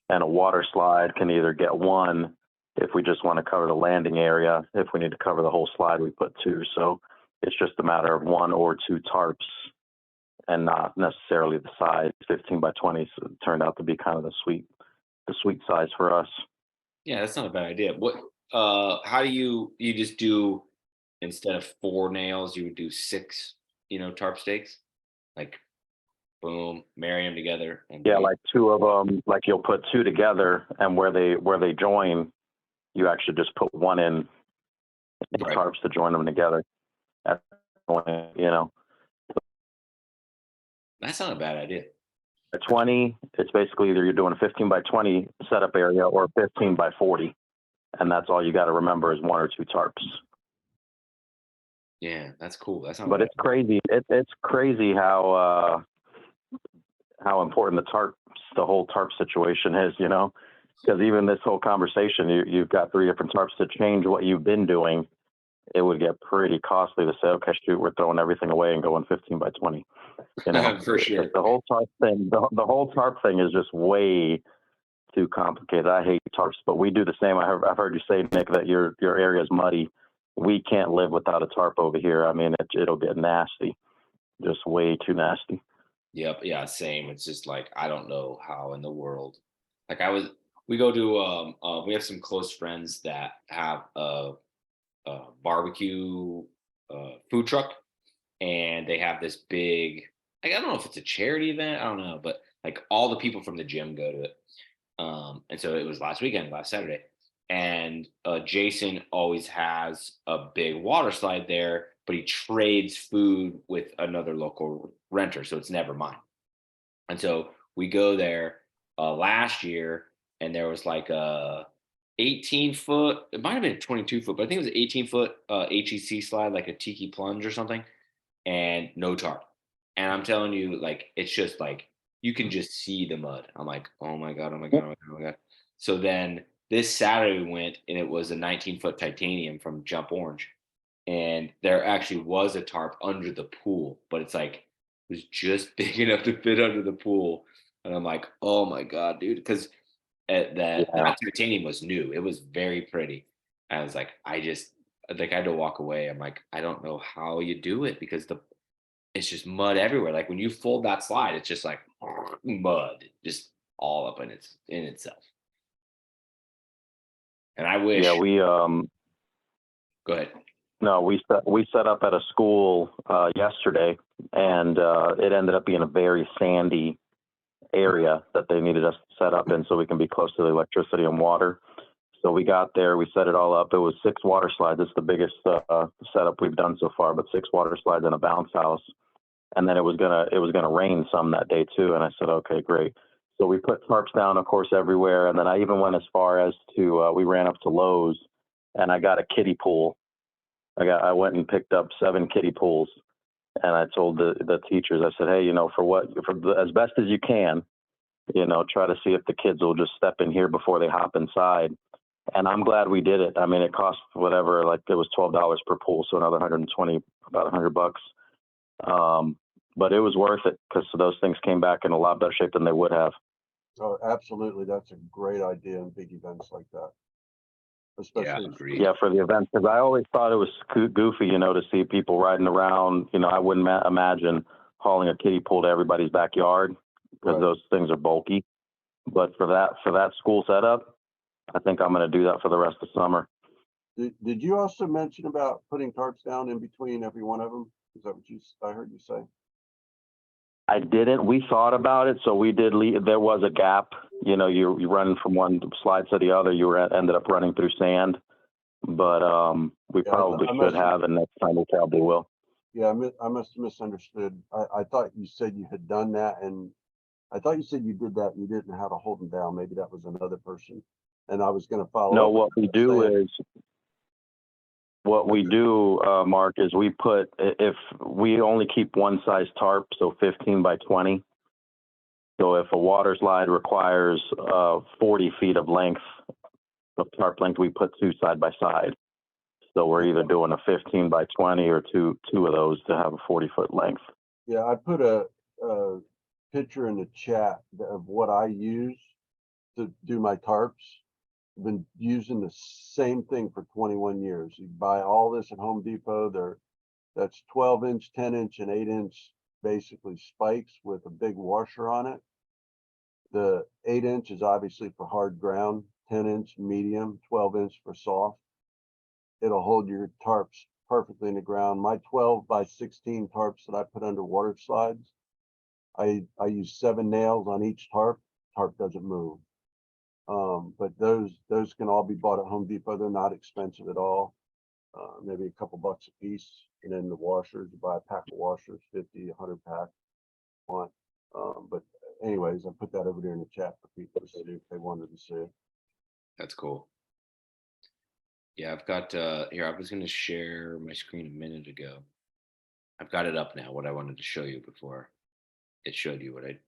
and a water slide can either get 1 if we just want to cover the landing area. If we need to cover the whole slide, we put 2. So it's just a matter of 1 or 2 tarps, and not necessarily the size. 15 by 20 so it turned out to be kind of the sweet size for us. Yeah, that's not a bad idea. How do you just do, instead of 4 nails, you would do 6, tarp stakes? Like, boom, marry them together. And like 2 of them, like you'll put 2 together, and where they join, you actually just put 1 in the Right. tarps to join them together. That's not a bad idea. At 20, it's basically either you're doing a 15 by 20 setup area or 15 by 40. And that's all you got to remember is 1 or 2 tarps. Yeah, that's cool. But it's crazy. It's crazy how important the whole tarp situation is, because even this whole conversation, you've got 3 different tarps. To change what you've been doing, it would get pretty costly to say, okay, shoot, we're throwing everything away and going 15 by 20. For sure. The whole tarp thing, the whole tarp thing is just way too complicated. I hate tarps, but we do the same. I've heard you say, Nick, that your area is muddy. We can't live without a tarp over here. I mean, it'll get nasty. just way too nasty. Yep. Yeah. Same. It's just like, I don't know how in the world. Like we go to, we have some close friends that have a barbecue food truck, and they have this big, like, I don't know if it's a charity event. I don't know, but like all the people from the gym go to it. And so it was last weekend, last Saturday. And Jason always has a big water slide there, but he trades food with another local renter. So it's never mine. And so we go there last year, and there was like a 18-foot, it might have been 22-foot, but I think it was an 18-foot HEC slide, like a tiki plunge or something, and no tarp. And I'm telling you, like, it's just like, you can just see the mud. I'm like, oh my God, oh my God, oh my God, oh my God. So then this Saturday we went, and it was a 19-foot titanium from Jump Orange. And there actually was a tarp under the pool, but it's like, it was just big enough to fit under the pool. And I'm like, oh my God, dude. Because that titanium was new. It was very pretty. I was like, I had to walk away. I'm like, I don't know how you do it, because it's just mud everywhere. Like when you fold that slide, it's just like mud, just all up in itself. And I wish. Yeah, Go ahead. No, we set up at a school yesterday, and it ended up being a very sandy area that they needed us to set up in so we can be close to the electricity and water. So we got there, we set it all up. It was 6 water slides. It's the biggest setup we've done so far, but 6 water slides and a bounce house. And then it was gonna rain some that day too. And I said, okay, great. So we put tarps down, of course, everywhere. And then I even went as far as to we ran up to Lowe's, and I got a kiddie pool. I went and picked up 7 kiddie pools, and I told the teachers, I said, hey, as best as you can, try to see if the kids will just step in here before they hop inside. And I'm glad we did it. I mean, it cost whatever, like it was $12 per pool, so another 120, about $100. But it was worth it, because those things came back in a lot better shape than they would have. Oh, absolutely. That's a great idea in big events like that. Especially, agreed. Yeah, for the event, because I always thought it was goofy, to see people riding around. I wouldn't imagine hauling a kiddie pool to everybody's backyard, because Right. those things are bulky. But for that school setup, I think I'm going to do that for the rest of summer. Did you also mention about putting tarps down in between every one of them? Is that what I heard you say? I didn't. We thought about it, so we did. There was a gap. You run from one slide to the other. You ended up running through sand, but we probably should have, and next time we probably will. Yeah, I must have misunderstood. I thought you said you had done that, and I thought you said you did that and you didn't know how to hold them down. Maybe that was another person, and I was going to follow No, up. what we do, Mark, is if we only keep one size tarp, so 15 by 20. So if a water slide requires 40 feet of length, of tarp length, we put 2 side by side. So we're either doing a 15 by 20 or two of those to have a 40-foot length. Yeah, I put a picture in the chat of what I use to do my tarps. I've been using the same thing for 21 years. You buy all this at Home Depot. That's 12-inch, 10-inch, and 8-inch basically spikes with a big washer on it. The 8-inch is obviously for hard ground, 10-inch medium, 12-inch for soft. It'll hold your tarps perfectly in the ground. My 12 by 16 tarps that I put under water slides, I use 7 nails on each tarp. Tarp doesn't move. But those can all be bought at Home Depot. They're not expensive at all. Maybe a couple bucks a piece. And then the washers, you buy a pack of washers, 50, 100 pack. But anyways, I put that over there in the chat for people to see if they wanted to see it. That's cool. Yeah, I've got here. I was going to share my screen a minute ago. I've got it up now. What I wanted to show you before it showed you what I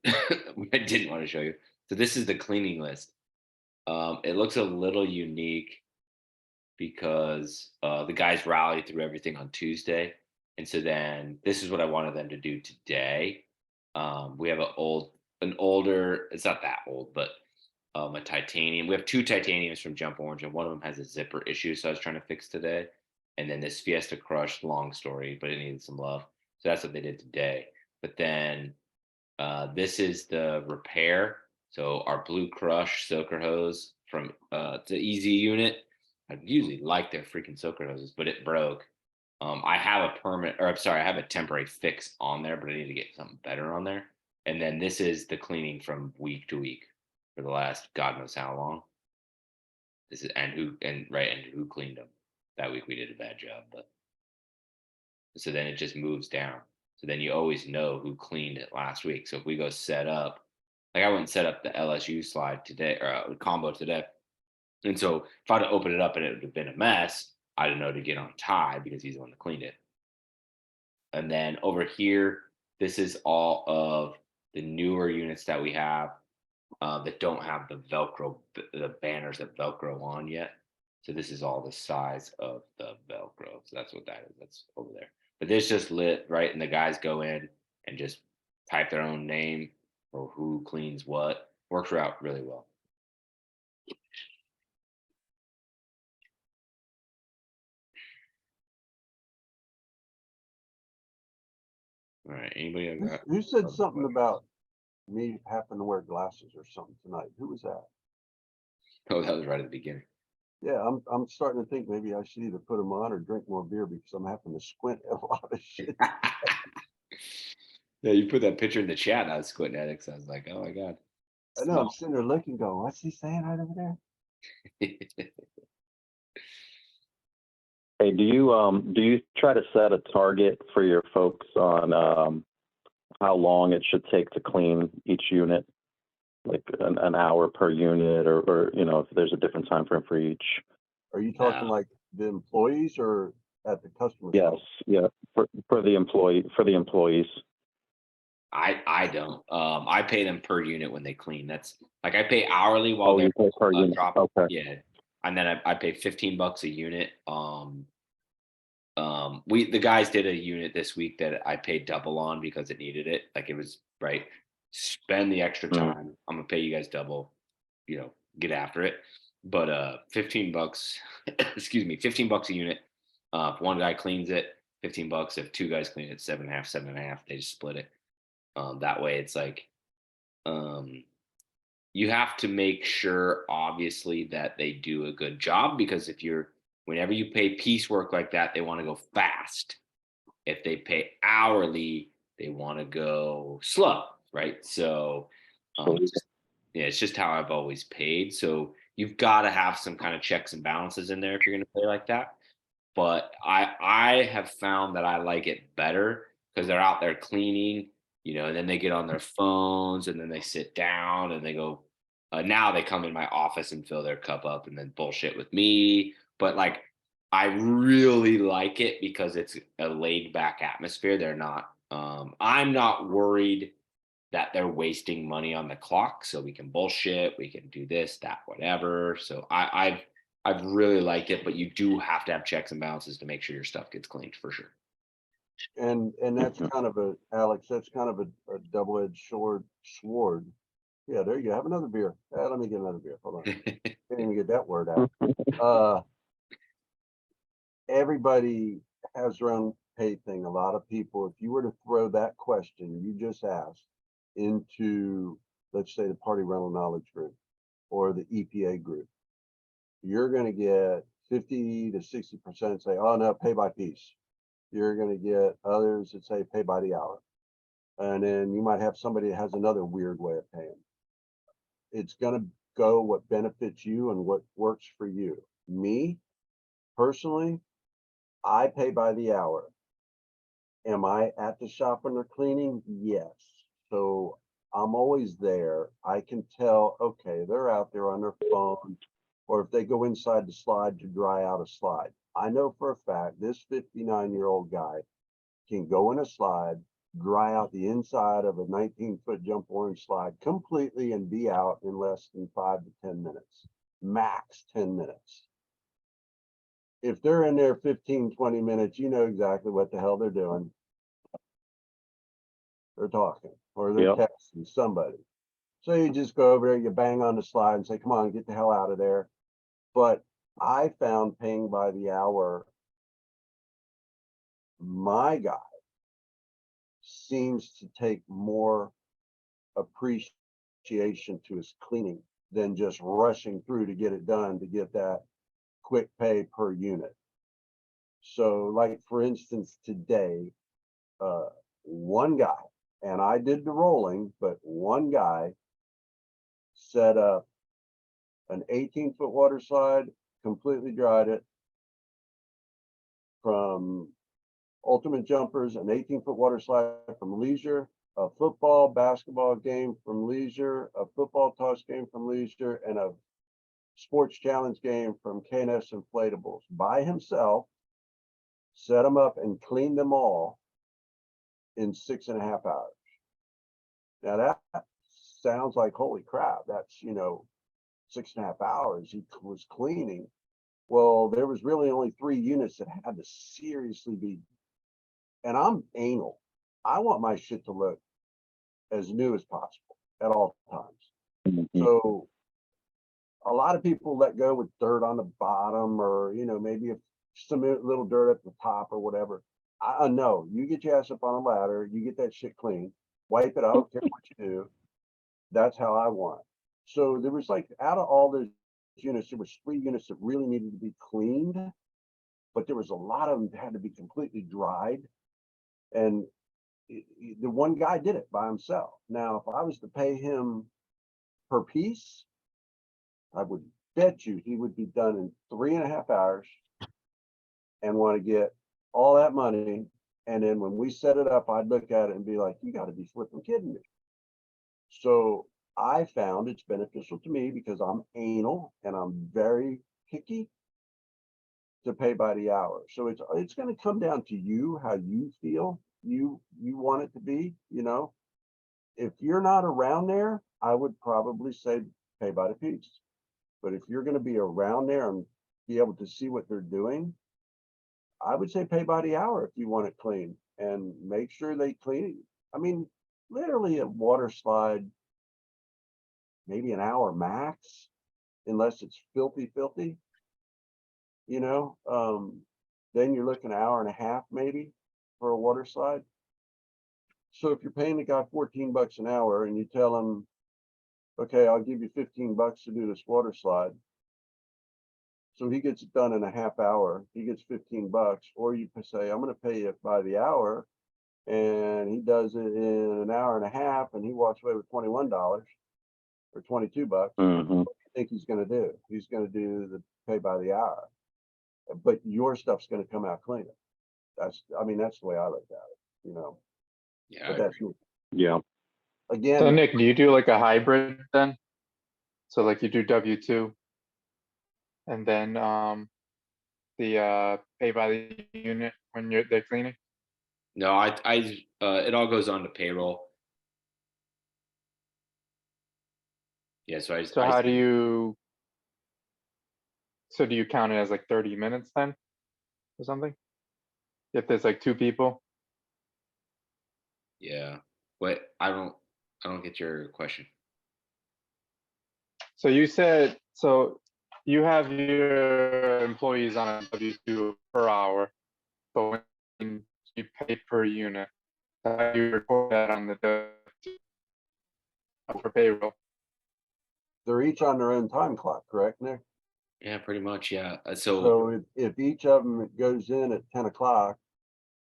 didn't want to show you. So this is the cleaning list. It looks a little unique because the guys rallied through everything on Tuesday, and so then this is what I wanted them to do today. We have an older. It's not that old, but a titanium. We have 2 titaniums from Jump Orange, and one of them has a zipper issue, so I was trying to fix today. And then this Fiesta Crush, long story, but it needed some love. So that's what they did today. But then this is the repair. So our Blue Crush soaker hose from the Easy unit. I usually like their freaking soaker hoses, but it broke. I have a permanent, or I'm sorry, I have a temporary fix on there, but I need to get something better on there. And then this is the cleaning from week to week for the last God knows how long. This is and who cleaned them. That week we did a bad job, but so then it just moves down. So then you always know who cleaned it last week. So if we go set up, like I wouldn't set up the LSU slide today or combo today. And so if I'd have opened it up and it would have been a mess, I didn't know to get on Ty because he's the one that cleaned it. And then over here, this is all of the newer units that we have that don't have the Velcro, the banners that Velcro on yet. So this is all the size of the Velcro. So that's what that is. That's over there. But this just lit, right? And the guys go in and just type their own name or who cleans what. Works out really well. All right. Anybody have got? Who said something about me having to wear glasses or something tonight? Who was that? Oh, that was right at the beginning. Yeah, I'm starting to think maybe I should either put them on or drink more beer because I'm having to squint at a lot of shit. Yeah, you put that picture in the chat. And I was squinting at it because I was like, oh my God. I know, I'm sitting there looking, going, what's he saying right over there? Hey, do you try to set a target for your folks on how long it should take to clean each unit, like an hour per unit, or if there's a different time frame for each? Are you talking like the employees or at the customer? Yes, yeah, for the employees. I don't. I pay them per unit when they clean. That's like I pay hourly while they're you pay per unit. dropping. Okay. Yeah, and then I pay $15 a unit. The guys did a unit this week that I paid double on because it needed it. Like it was right. Spend the extra time. I'm gonna pay you guys double. Get after it. But $15. Excuse me, $15 a unit. If one guy cleans it, $15. If two guys clean it, 7.5, 7.5. They just split it. That way, it's like you have to make sure, obviously, that they do a good job because whenever you pay piecework like that, they want to go fast. If they pay hourly, they want to go slow, right? So, it's just how I've always paid. So you've got to have some kind of checks and balances in there if you're going to pay like that. But I have found that I like it better because they're out there cleaning, and then they get on their phones and then they sit down and they go, now they come in my office and fill their cup up and then bullshit with me. But like, I really like it because it's a laid back atmosphere. They're not, I'm not worried that they're wasting money on the clock. So we can bullshit, we can do this, that, whatever. So I've really liked it, but you do have to have checks and balances to make sure your stuff gets cleaned for sure. And that's kind of Alex, that's kind of a double-edged sword. Yeah, there you go. Have another beer. Let me get another beer. Hold on. Can't even get that word out. Everybody has their own pay thing. A lot of people, if you were to throw that question you just asked into, let's say, the Party Rental Knowledge Group or the EPA group, you're going to get 50 to 60% say, oh no, pay by piece. You're going to get others that say pay by the hour. And then you might have somebody that has another weird way of paying. It's going to go what benefits you and what works for you. Me, personally, I pay by the hour. Am I at the shop when they're cleaning? Yes. So I'm always there. I can tell, okay, they're out there on their phone, or if they go inside the slide to dry out a slide. I know for a fact this 59-year-old guy can go in a slide, dry out the inside of a 19-foot jump orange slide completely and be out in less than 5 to 10 minutes, max 10 minutes. If they're in there 15, 20 minutes, you know exactly what the hell they're doing. They're talking or they're texting somebody. So you just go over there, you bang on the slide and say, come on, get the hell out of there. But I found paying by the hour, my guy seems to take more appreciation to his cleaning than just rushing through to get it done to get that quick pay per unit. So like, for instance, today, one guy, and I did the rolling, but one guy set up an 18-foot water slide, completely dried it from Ultimate Jumpers, an 18-foot water slide from Leisure, a football, basketball game from Leisure, a football toss game from Leisure, and a sports challenge game from KNS Inflatables by himself, set them up and cleaned them all in 6.5 hours. Now that sounds like, holy crap, that's, 6.5 hours he was cleaning. Well, there was really only 3 units that had to seriously be, and I'm anal. I want my shit to look as new as possible at all times. So a lot of people let go with dirt on the bottom, or, maybe some little dirt at the top or whatever. I know, you get your ass up on a ladder, you get that shit clean, wipe it, I don't care what you do. That's how I want it. So there was, like, out of all those units, there was 3 units that really needed to be cleaned, but there was a lot of them that had to be completely dried. And the one guy did it by himself. Now, if I was to pay him per piece, I would bet you he would be done in 3.5 hours and want to get all that money. And then when we set it up, I'd look at it and be like, you got to be flipping kidding me. So I found it's beneficial to me, because I'm anal and I'm very picky, to pay by the hour. So it's going to come down to you, how you feel you want it to be. If you're not around there, I would probably say pay by the piece. But if you're going to be around there and be able to see what they're doing, I would say pay by the hour if you want it clean, and make sure they clean. I mean, literally a water slide, maybe an hour max, unless it's filthy. Then you're looking an hour and a half maybe for a water slide. So if you're paying the guy $14 an hour and you tell him, okay, I'll give you $15 to do this water slide, so he gets it done in a half hour, he gets $15. Or you say, I'm going to pay you by the hour, and he does it in an hour and a half, and he walks away with $21 or $22. What do you think he's going to do? He's going to do the pay by the hour, but your stuff's going to come out cleaner. That's the way I look at it. Yeah. But that's me. Yeah. Again, So Nick, do you do like a hybrid then? So like you do W-2 and then the pay by the unit when they're cleaning? No, it all goes on to payroll. Yeah, so So how do you, so do you count it as like 30 minutes then or something? If there's like 2 people? Yeah, but I don't get your question. So you said, so you have your employees on a W-2 per hour, but when you pay per unit, how do you record that on the W-2 for payroll? they're each on their own time clock, correct, Nick? Yeah, pretty much. Yeah. So if each of them goes in at 10 o'clock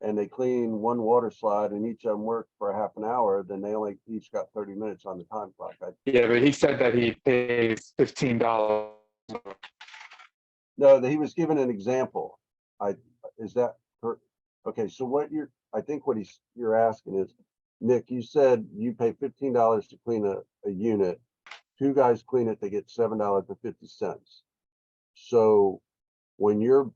and they clean one water slide and each of them work for a half an hour, then they only each got 30 minutes on the time clock. Yeah, but he said that he pays $15. No, that he was given an example. Is that okay? So I think what you're asking is, Nick, you said you pay $15 to clean a unit. 2 guys clean it, they get $7.50. So when you're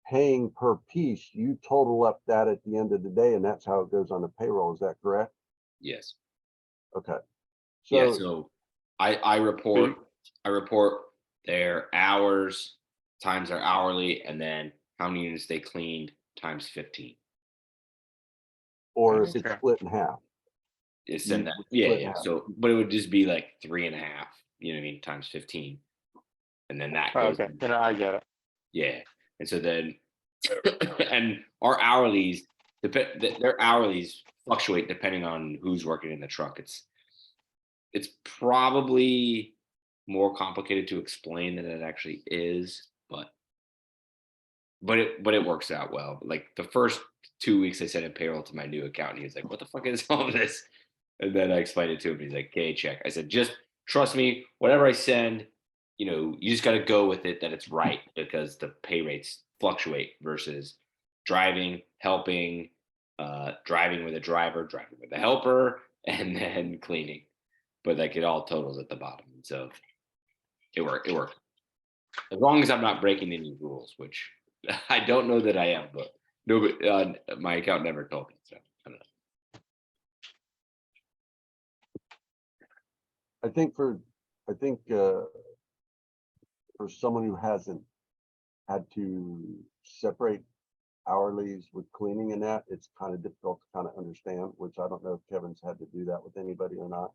paying per piece, you total up that at the end of the day, and that's how it goes on the payroll. Is that correct? yes. Okay. Yeah. So I report their hours times their hourly, and then how many units they cleaned times 15. Or if it's Okay. split in half. It's You in that. would Yeah, split yeah. half. So, but it would just be like 3.5. You know what I mean? Times 15, and then that goes. Okay, then I get it. Yeah, and so then, and our hourlies, their hourlies fluctuate depending on who's working in the truck. It's probably more complicated to explain than it actually is, but it works out well. Like the first 2 weeks I sent in payroll to my new account, and he was like, "What the fuck is all of this?" And then I explained it to him. And he's like, "Okay, check." I said, "Just trust me. Whatever I send, you just got to go with it that it's right because the pay rates fluctuate versus driving, helping, driving with a driver, driving with a helper, and then cleaning. But like it all totals at the bottom. And so it worked. It worked as long as I'm not breaking any rules, which I don't know that I am, but nobody, my account never told me. So I don't know. I think for someone who hasn't had to separate hourlies with cleaning and that, it's kind of difficult to kind of understand, which I don't know if Kevin's had to do that with anybody or not.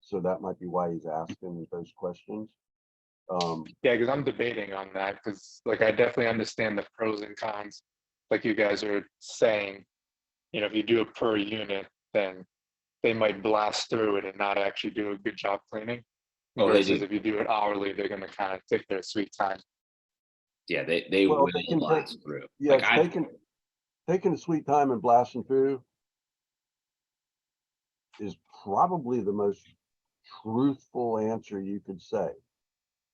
So that might be why he's asking those questions. Yeah, because I'm debating on that because like I definitely understand the pros and cons. Like you guys are saying, if you do it per unit, then they might blast through it and not actually do a good job cleaning. Oh, they Versus do. if you do it hourly, they're going to kind of take their sweet time. Yeah, they Well, will they can blast through. Yeah, Like taking a sweet time and blasting through is probably the most truthful answer you could say.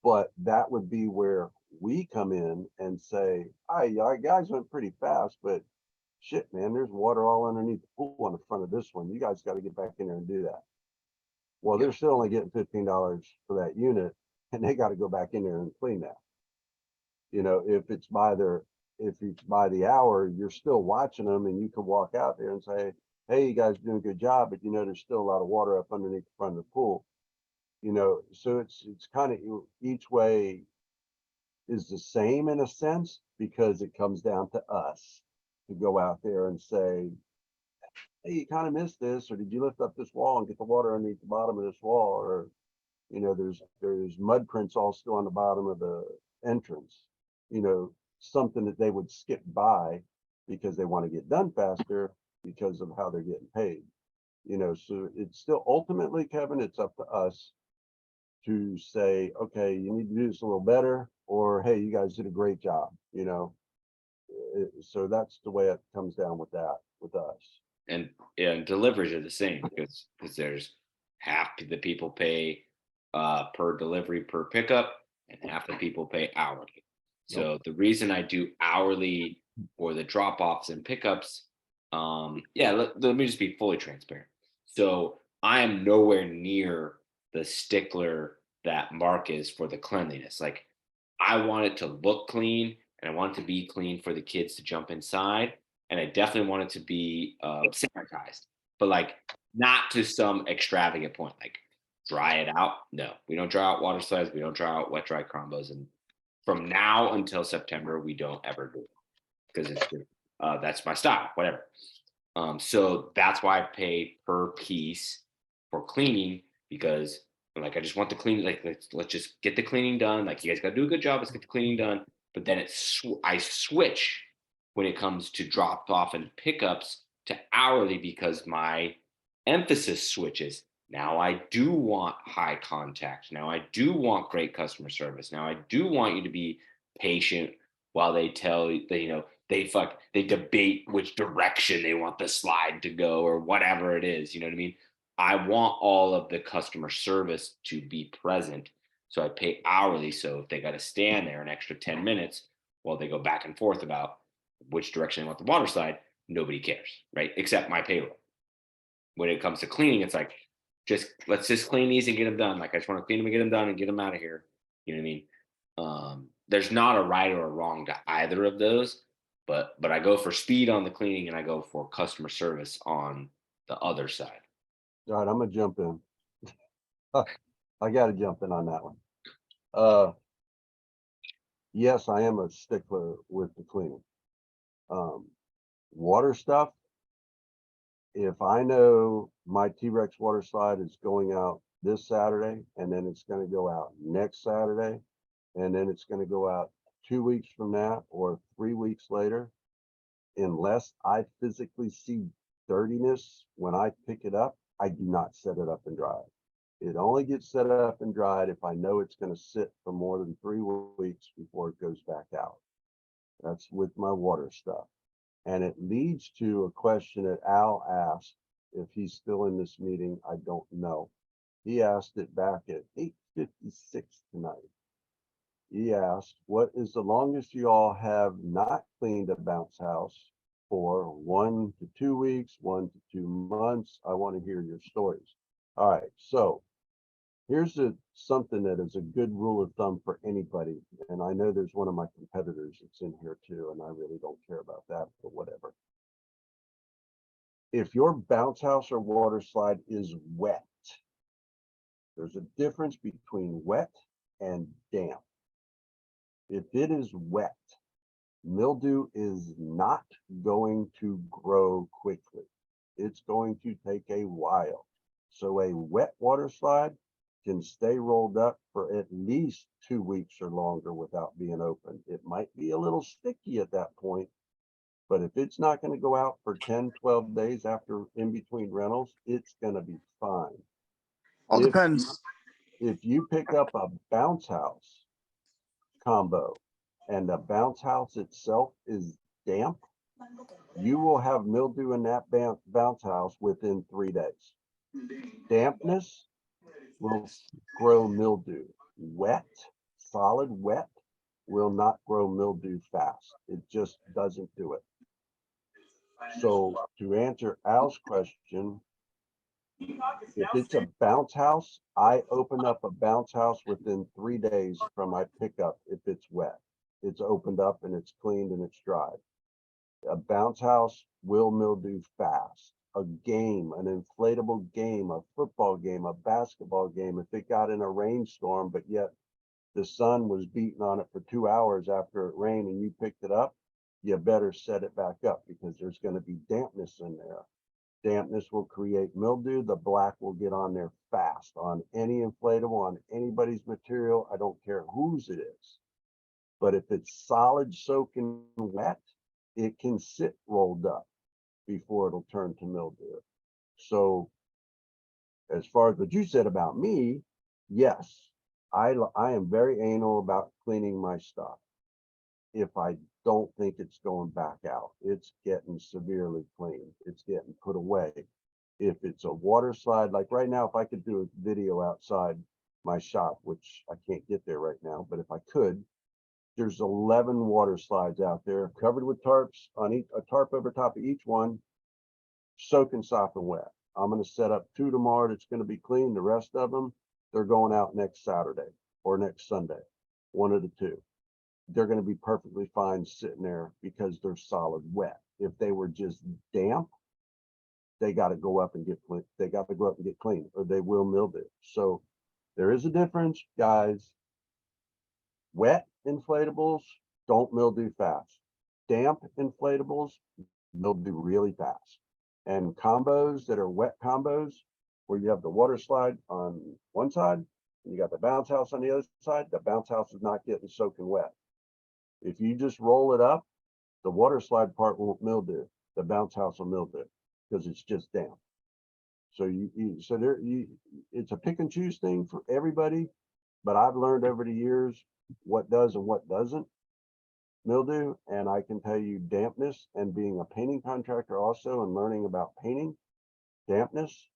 But that would be where we come in and say, "Hi, our guys went pretty fast, but shit, man, there's water all underneath the pool on the front of this one. You guys got to get back in there and do that." Well, they're still only getting $15 for that unit, and they got to go back in there and clean that. If it's by the hour, you're still watching them, and you can walk out there and say, "Hey, you guys doing a good job," but there's still a lot of water up underneath the front of the pool. So it's kind of each way is the same in a sense because it comes down to us to go out there and say, "Hey, you kind of missed this, or did you lift up this wall and get the water underneath the bottom of this wall?" Or there's mud prints all still on the bottom of the entrance. Something that they would skip by because they want to get done faster because of how they're getting paid. So it's still ultimately, Kevin, it's up to us to say, "Okay, you need to do this a little better," or "Hey, you guys did a great job." So that's the way it comes down with that with us. and deliveries are the same because there's half the people pay per delivery per pickup and half the people pay hourly. So the reason I do hourly for the drop offs and pickups, let me just be fully transparent. So I am nowhere near the stickler that Mark is for the cleanliness. Like I want it to look clean and I want it to be clean for the kids to jump inside. And I definitely want it to be sanitized, but like not to some extravagant point, like dry it out. No, we don't dry out water slides. We don't dry out wet dry combos. And from now until September, we don't ever do it because it's that's my style, whatever. So that's why I pay per piece for cleaning because like I just want the cleaning. Like let's just get the cleaning done. Like you guys got to do a good job. Let's get the cleaning done. But then I switch when it comes to drop off and pickups to hourly because my emphasis switches. Now I do want high contact. Now I do want great customer service. Now I do want you to be patient while they tell you, they debate which direction they want the slide to go or whatever it is. You know what I mean? I want all of the customer service to be present. So I pay hourly. So if they got to stand there an extra 10 minutes while they go back and forth about which direction they want the water slide, nobody cares, right? Except my payroll. When it comes to cleaning, it's like, let's just clean these and get them done. Like I just want to clean them and get them done and get them out of here. You know what I mean? There's not a right or a wrong to either of those, but I go for speed on the cleaning and I go for customer service on the other side. All right, I'm gonna jump in. I got to jump in on that one. Yes, I am a stickler with the cleaning. Water stuff. If I know my T-Rex water slide is going out this Saturday, and then it's going to go out next Saturday, and then it's going to go out 2 weeks from that or 3 weeks later, unless I physically see dirtiness, when I pick it up, I do not set it up and dry it. It only gets set up and dried if I know it's going to sit for more than 3 weeks before it goes back out. That's with my water stuff. And it leads to a question that Al asked. If he's still in this meeting, I don't know. He asked it back at 8:56 tonight. He asked, what is the longest you all have not cleaned a bounce house for? 1 to 2 weeks, 1 to 2 months. I want to hear your stories. All right, so here's something that is a good rule of thumb for anybody. And I know there's one of my competitors that's in here too, and I really don't care about that, but whatever. If your bounce house or water slide is wet, there's a difference between wet and damp. If it is wet, mildew is not going to grow quickly. It's going to take a while. So a wet water slide can stay rolled up for at least 2 weeks or longer without being opened. It might be a little sticky at that point, but if it's not going to go out for 10, 12 days after in between rentals, it's going to be fine. All depends. If you pick up a bounce house combo and the bounce house itself is damp, you will have mildew in that bounce house within 3 days. Dampness will grow mildew. Wet, solid wet will not grow mildew fast. It just doesn't do it. So to answer Al's question, if it's a bounce house, I open up a bounce house within 3 days from my pickup if it's wet. It's opened up and it's cleaned and it's dried. A bounce house will mildew fast. A game, an inflatable game, a football game, a basketball game, if it got in a rainstorm, but yet the sun was beating on it for 2 hours after it rained and you picked it up, you better set it back up because there's going to be dampness in there. Dampness will create mildew. The black will get on there fast on any inflatable, on anybody's material. I don't care whose it is. But if it's solid, soaking wet, it can sit rolled up before it'll turn to mildew. So as far as what you said about me, yes, I am very anal about cleaning my stuff. If I don't think it's going back out, it's getting severely cleaned. It's getting put away. If it's a water slide, like right now, if I could do a video outside my shop, which I can't get there right now, but if I could, there's 11 water slides out there covered with tarps on a tarp over top of each one, soaking soft and wet. I'm going to set up 2 tomorrow that's going to be clean. The rest of them, they're going out next Saturday or next Sunday, one of the two. They're going to be perfectly fine sitting there because they're solid wet. If they were just damp, they got to go up and get clean. They got to go up and get clean, or they will mildew. So there is a difference, guys. Wet inflatables don't mildew fast. Damp inflatables mildew really fast. And combos that are wet combos, where you have the water slide on one side and you got the bounce house on the other side, the bounce house is not getting soaking wet. If you just roll it up, the water slide part won't mildew. The bounce house will mildew because it's just damp. So it's a pick and choose thing for everybody. But I've learned over the years what does and what doesn't mildew. And I can tell you dampness, and being a painting contractor also and learning about painting, dampness,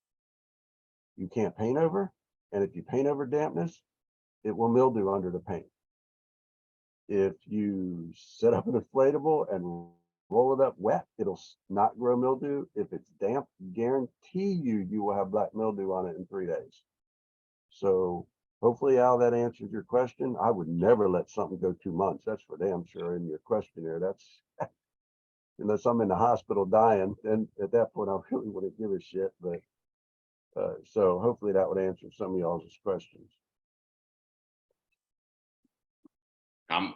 you can't paint over. And if you paint over dampness, it will mildew under the paint. If you set up an inflatable and roll it up wet, it'll not grow mildew. If it's damp, guarantee you will have black mildew on it in 3 days. So hopefully, Al, that answers your question. I would never let something go 2 months. That's for damn sure in your questionnaire. That's unless I'm in the hospital dying, then at that point I really wouldn't give a shit. But so hopefully that would answer some of y'all's questions.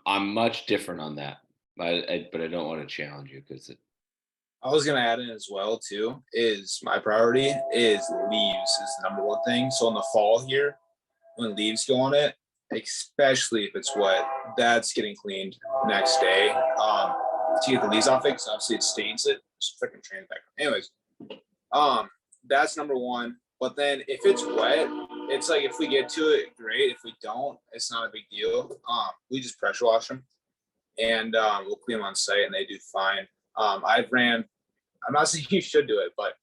I'm much different on that, but I don't want to challenge you because I was gonna add in as well too, is my priority is leaves is the number one thing. So in the fall here, when leaves go on it, especially if it's wet, that's getting cleaned next day. To get the leaves off it, because obviously it stains it. It's freaking train back. Anyways, That's number one. But then if it's wet, it's like if we get to it, great. If we don't, it's not a big deal. We just pressure wash them, and we'll clean them on site, and they do fine. I'm not saying you should do it, but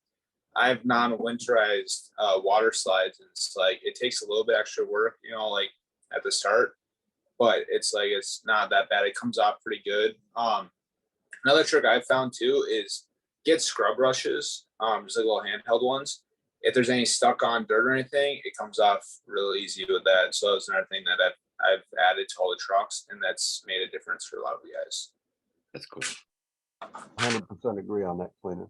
I've non-winterized water slides, and it's like it takes a little bit extra work, like at the start, but it's like it's not that bad. It comes off pretty good. Another trick I've found too is get scrub brushes, just like little handheld ones. If there's any stuck on dirt or anything, it comes off real easy with that. So that's another thing that I've added to all the trucks, and that's made a difference for a lot of you guys. That's cool. 100% agree on that, cleaner.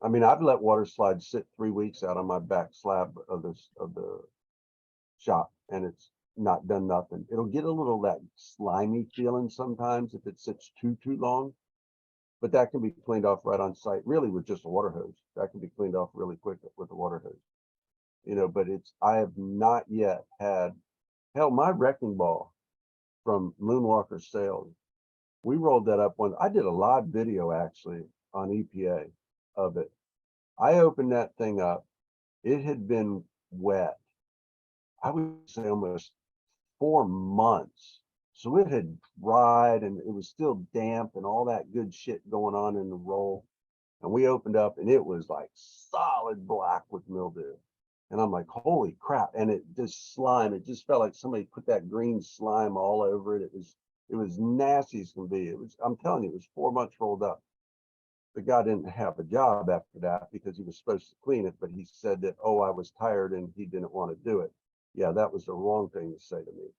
I mean, I've let water slides sit 3 weeks out on my back slab of the shop, and it's not done nothing. It'll get a little that slimy feeling sometimes if it sits too long, but that can be cleaned off right on site, really with just a water hose. That can be cleaned off really quick with a water hose. But I have not yet had, hell, my wrecking ball from Moonwalker Sales. We rolled that up I did a live video actually on EPA of it. I opened that thing up. It had been wet, I would say almost 4 months. So it had dried and it was still damp and all that good shit going on in the roll. And we opened up and it was like solid black with mildew. And I'm like, holy crap. And it just slime, it just felt like somebody put that green slime all over it. It was nasty as can be. I'm telling you, it was 4 months rolled up. The guy didn't have a job after that because he was supposed to clean it, but he said that, oh, I was tired and he didn't want to do it. Yeah, that was the wrong thing to say to me.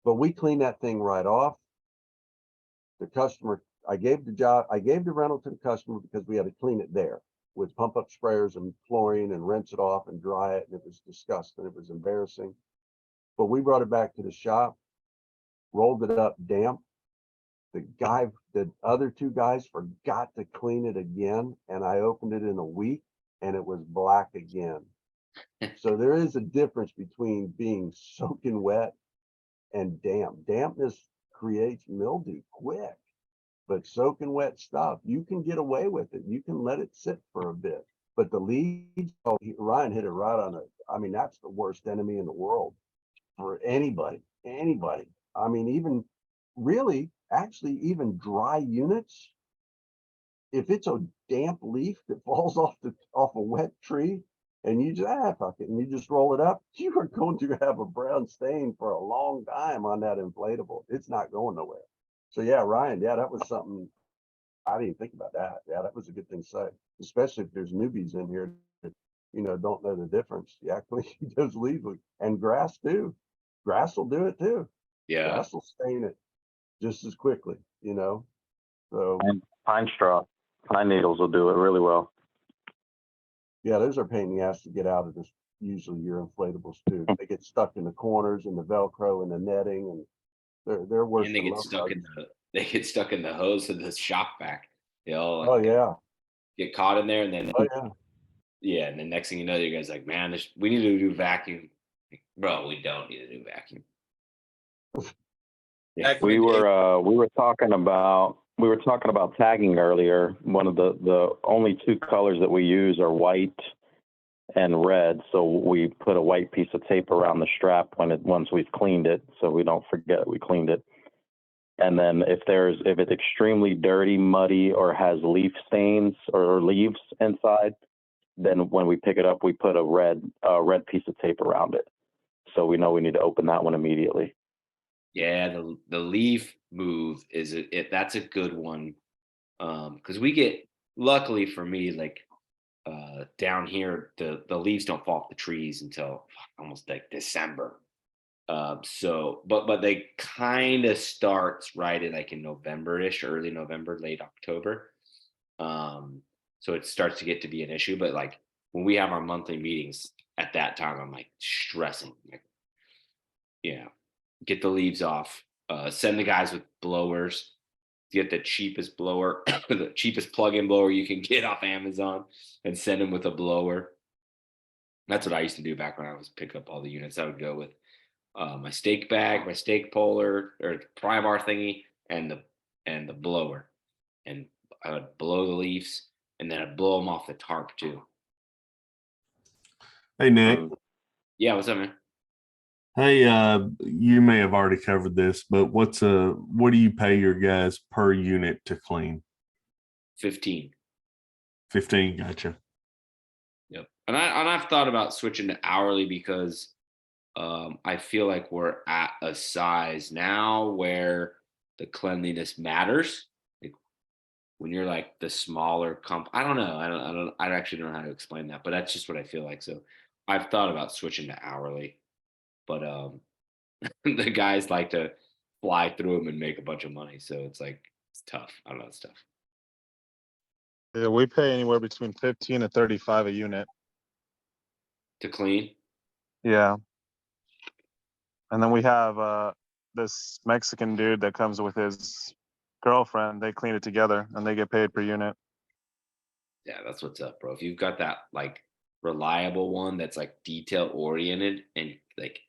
But we cleaned that thing right off. The customer, I gave the rental to the customer because we had to clean it there with pump up sprayers and chlorine and rinse it off and dry it. And it was disgusting. It was embarrassing. But we brought it back to the shop, rolled it up damp. The other 2 guys forgot to clean it again. And I opened it in a week and it was black again. So there is a difference between being soaking wet and damp. Dampness creates mildew quick, but soaking wet stuff, you can get away with it. You can let it sit for a bit. But the leaves, Ryan hit it right on it. I mean, that's the worst enemy in the world for anybody. I mean, even really, actually, even dry units, if it's a damp leaf that falls off a wet tree, and you just fuck it, and you just roll it up, you are going to have a brown stain for a long time on that inflatable. It's not going nowhere. So yeah, Ryan, yeah, that was something I didn't think about that. Yeah, that was a good thing to say, especially if there's newbies in here that don't know the difference. Yeah, clean those leaves, and grass too. Grass will do it too. Yeah. Grass will stain it just as quickly. So And pine straw, pine needles will do it really well. yeah, those are a pain in the ass to get out of this. Usually your inflatables too. They get stuck in the corners and the Velcro and the netting, and they're worse. And they than get stuck love in the hose of the shop vac. They all Oh yeah. get caught in there, and then Oh yeah. yeah, and the next thing you know, you guys like, man, we need a new vacuum. Like, bro, we don't need a new vacuum. Yeah. We were talking about tagging earlier. One of the only 2 colors that we use are white and red. So we put a white piece of tape around the strap once we've cleaned it, so we don't forget we cleaned it. And then if it's extremely dirty, muddy, or has leaf stains or leaves inside, then when we pick it up, we put a red piece of tape around it, so we know we need to open that one immediately. Yeah, the leaf move that's a good one. Because we get, luckily for me, like down here, the leaves don't fall off the trees until almost like December. So but they kind of starts right in November-ish, early November, late October. So it starts to get to be an issue. But like when we have our monthly meetings at that time, I'm like stressing, like, get the leaves off, send the guys with blowers, get the cheapest blower, the cheapest plug-in blower you can get off Amazon, and send them with a blower. That's what I used to do back when I was picking up all the units. I would go with my stake bag, my stake puller or Primar thingy, and the blower. And I would blow the leaves, and then I'd blow them off the tarp too. Hey, Nick. Yeah, what's up, man? Hey, you may have already covered this, but what do you pay your guys per unit to clean? 15. 15, gotcha. Yep. And I've thought about switching to hourly because I feel like we're at a size now where the cleanliness matters. Like when you're like the smaller I don't know. I actually don't know how to explain that, but that's just what I feel like. So I've thought about switching to hourly, but the guys like to fly through them and make a bunch of money. So it's like, it's tough. I don't know. It's tough. Yeah, we pay anywhere between 15 to 35 a unit. To clean. Yeah. And then we have this Mexican dude that comes with his girlfriend. They clean it together and they get paid per unit. Yeah, that's what's up, bro. If you've got that like reliable one that's like detail oriented and like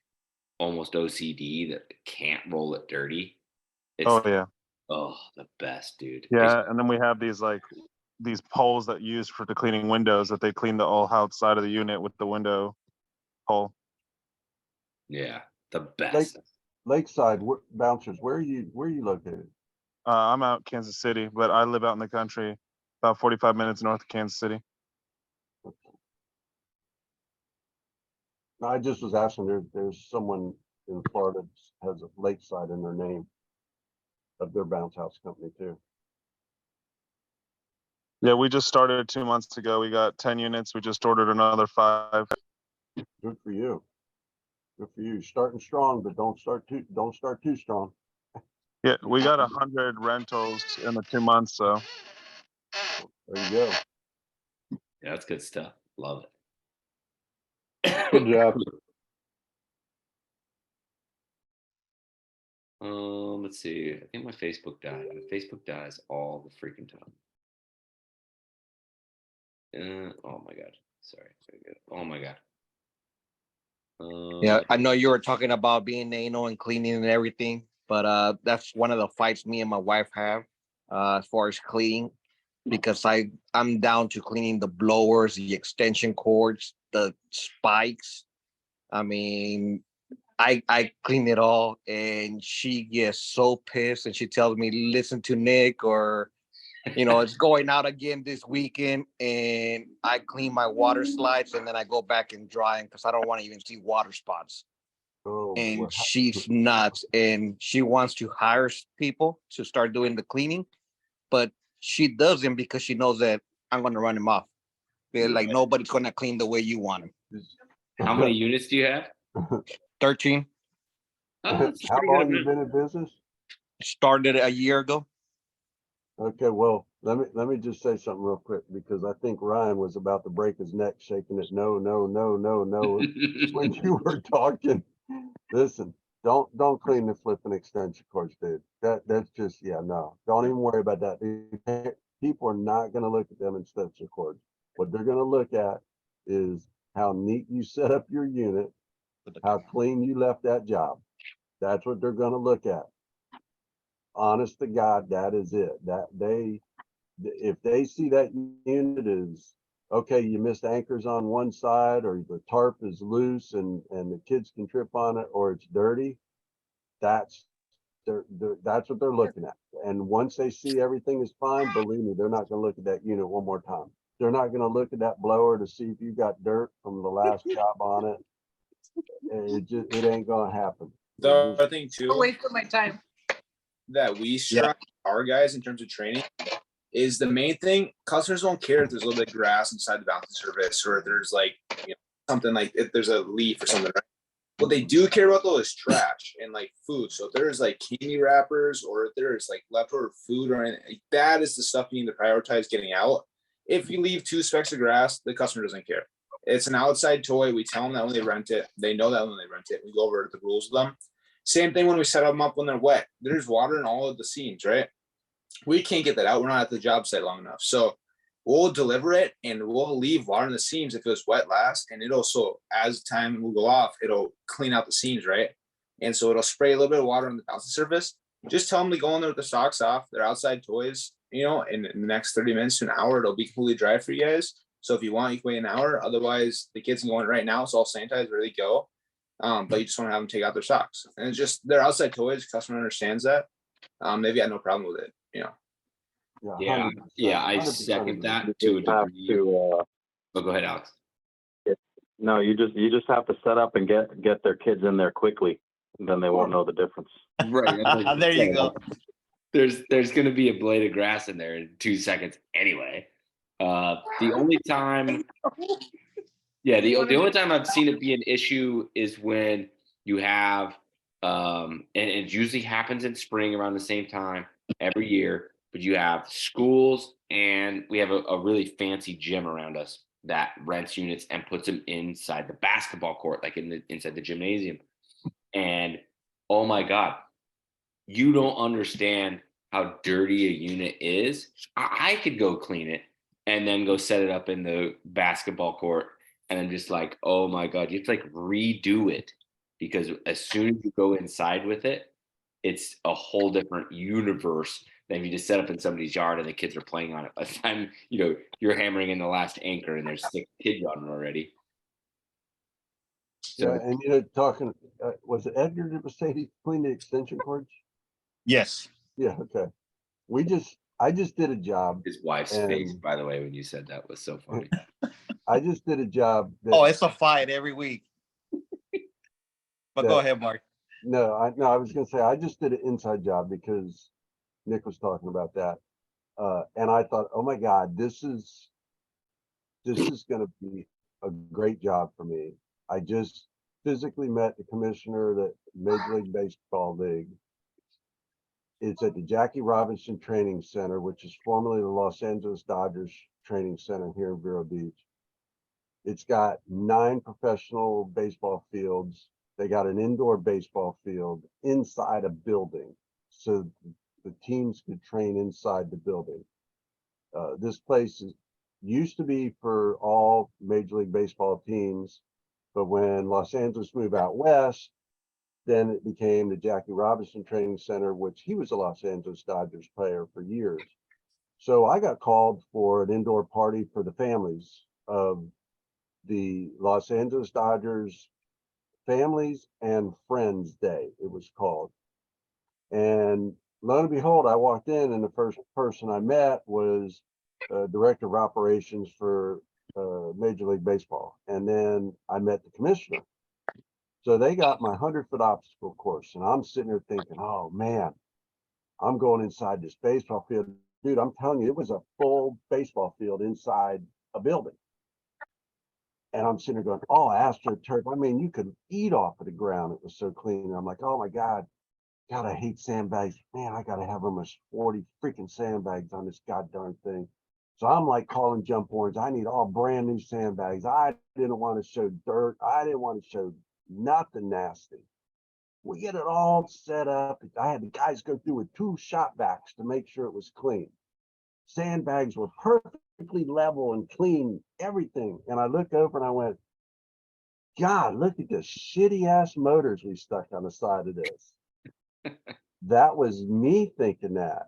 almost OCD that can't roll it dirty. It's, Oh yeah. Oh, the best, dude. Yeah, and then we have these poles that you use for the cleaning windows that they clean the whole outside of the unit with the window pole. Yeah, the best. Lakeside bouncers, where are you located? I'm out Kansas City, but I live out in the country, about 45 minutes north of Kansas City. No, I just was asking, there's someone in Florida that has a Lakeside in their name of their bounce house company too. Yeah, we just started 2 months ago. We got 10 units. We just ordered another 5. Good for you. Good for you. Starting strong, but don't start too strong. Yeah, we got 100 rentals in the 2 months, so. There you go. Yeah, that's good stuff. Love it. Good job. Let's see. I think my Facebook died. My Facebook dies all the freaking time. Oh my god. Sorry. Oh my god. Yeah, I know you were talking about being anal and cleaning and everything, but that's one of the fights me and my wife have as far as cleaning, because I'm down to cleaning the blowers, the extension cords, the spikes. I mean, I clean it all, and she gets so pissed, and she tells me, "Listen to Nick," or it's going out again this weekend, and I clean my water slides, and then I go back and dry them because I don't want to even see water spots. Oh, And she's nuts, and she wants to hire people to start doing the cleaning, but she doesn't because she knows that I'm going to run them off. They're like, nobody's going to clean the way you want them. How many units do you have? 13. Oh, that's How pretty long good you been in business? Started a year ago. Okay, well, let me just say something real quick, because I think Ryan was about to break his neck shaking it. No, when you were talking. Listen, don't clean the flipping extension cords, dude. That's just, yeah, no. Don't even worry about that. People are not gonna look at them extension cords. What they're gonna look at is how neat you set up your unit, how clean you left that job. That's what they're gonna look at. Honest to God, that is it. If they see that unit is, okay, you missed anchors on one side, or the tarp is loose and the kids can trip on it, or it's dirty, that's what they're looking at. And once they see everything is fine, believe me, they're not going to look at that unit one more time. They're not going to look at that blower to see if you got dirt from the last job on it. It ain't going to happen. The other thing too, Waste of my time. that we strive our guys in terms of training is the main thing. Customers don't care if there's a little bit of grass inside the bouncing service, or if there's like something like if there's a leaf or something. Right? What they do care about though is trash and like food. So if there's like candy wrappers, or if there's like leftover food or anything, that is the stuff you need to prioritize getting out. If you leave 2 specks of grass, the customer doesn't care. It's an outside toy. We tell them that when they rent it. They know that when they rent it. We go over the rules with them. Same thing when we set them up when they're wet. There's water in all of the seams, right? We can't get that out. We're not at the job site long enough. So we'll deliver it and we'll leave water in the seams if it was wet last. And it'll, so as time will go off, it'll clean out the seams, right? And so it'll spray a little bit of water on the bouncing surface. Just tell them to go in there with the socks off. They're outside toys. you know, in the next 30 minutes to an hour, it'll be completely dry for you guys. So if you want, you can wait an hour. Otherwise, the kids can go in right now. It's all sanitized, ready to go. But you just want to have them take out their socks. And it's just, they're outside toys. Customer understands that. They've got no problem with it, you know. Yeah, 100%, yeah, I 100% second agree. that You to a have degree. to, But go ahead, Alex. no, you just have to set up and get their kids in there quickly. Then they won't know the difference. Right. that's what I was There you saying. go. There's going to be a blade of grass in there in 2 seconds anyway. The only time, the only time I've seen it be an issue is when you have, and it usually happens in spring around the same time every year, but you have schools and we have a really fancy gym around us that rents units and puts them inside the basketball court, like inside the gymnasium. And oh my God, you don't understand how dirty a unit is. I could go clean it and then go set it up in the basketball court. And I'm just like, oh my God, you have to like redo it because as soon as you go inside with it, it's a whole different universe than if you just set up in somebody's yard and the kids are playing on it. By the time, you know, you're hammering in the last anchor and there's 6 kids on it already. So, Yeah, and you know, talking, was it Edgar that was saying he cleaned the extension cords? Yes. Yeah, okay. I just did a job. his wife's And- face, by the way, when you said that was so funny. I just did a job. That, Oh, it's a fight every week. But go Yeah. ahead, Mark. No, I was gonna say, I just did an inside job because Nick was talking about that. And I thought, oh my God, this is gonna be a great job for me. I just physically met the commissioner of the Major League Baseball League. It's at the Jackie Robinson Training Center, which is formerly the Los Angeles Dodgers Training Center here in Vero Beach. It's got 9 professional baseball fields. They got an indoor baseball field inside a building, so the teams could train inside the building. This place used to be for all Major League Baseball teams, but when Los Angeles moved out west, then it became the Jackie Robinson Training Center, which he was a Los Angeles Dodgers player for years. So I got called for an indoor party for the families of the Los Angeles Dodgers Families and Friends Day, it was called. And lo and behold, I walked in and the first person I met was Director of Operations for Major League Baseball. And then I met the commissioner. So they got my 100-foot obstacle course, and I'm sitting there thinking, oh man, I'm going inside this baseball field. Dude, I'm telling you, it was a full baseball field inside a building. And I'm sitting there going, oh, AstroTurf. I mean, you could eat off of the ground. It was so clean. And I'm like, oh my God, I hate sandbags. Man, I got to have almost 40 freaking sandbags on this goddamn thing. So I'm like calling Jump Orange. I need all brand new sandbags. I didn't want to show dirt. I didn't want to show nothing nasty. We get it all set up. I had the guys go through with 2 shot backs to make sure it was clean. Sandbags were perfectly level and clean, everything. And I looked over and I went, God, look at the shitty ass motors we stuck on the side of this. That was me thinking that.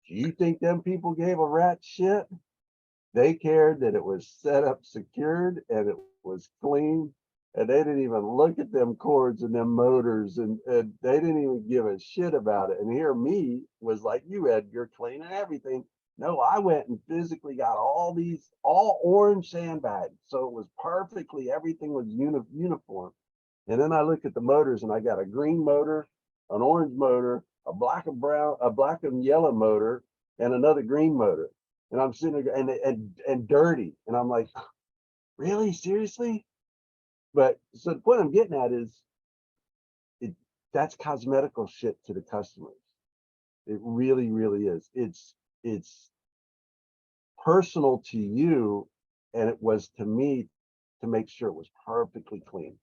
Do you think them people gave a rat shit? They cared that it was set up secured and it was clean. And they didn't even look at them cords and them motors and they didn't even give a shit about it. And here me was like you, Edgar, cleaning everything. No, I went and physically got all orange sandbags. So it was perfectly, everything was uniform. And then I look at the motors and I got a green motor, an orange motor, a black and yellow motor, and another green motor. And I'm sitting there and dirty. And I'm like, really? Seriously? But so the point I'm getting at is that's cosmetical shit to the customers. It really, really is. It's personal to you, and it was to me to make sure it was perfectly clean.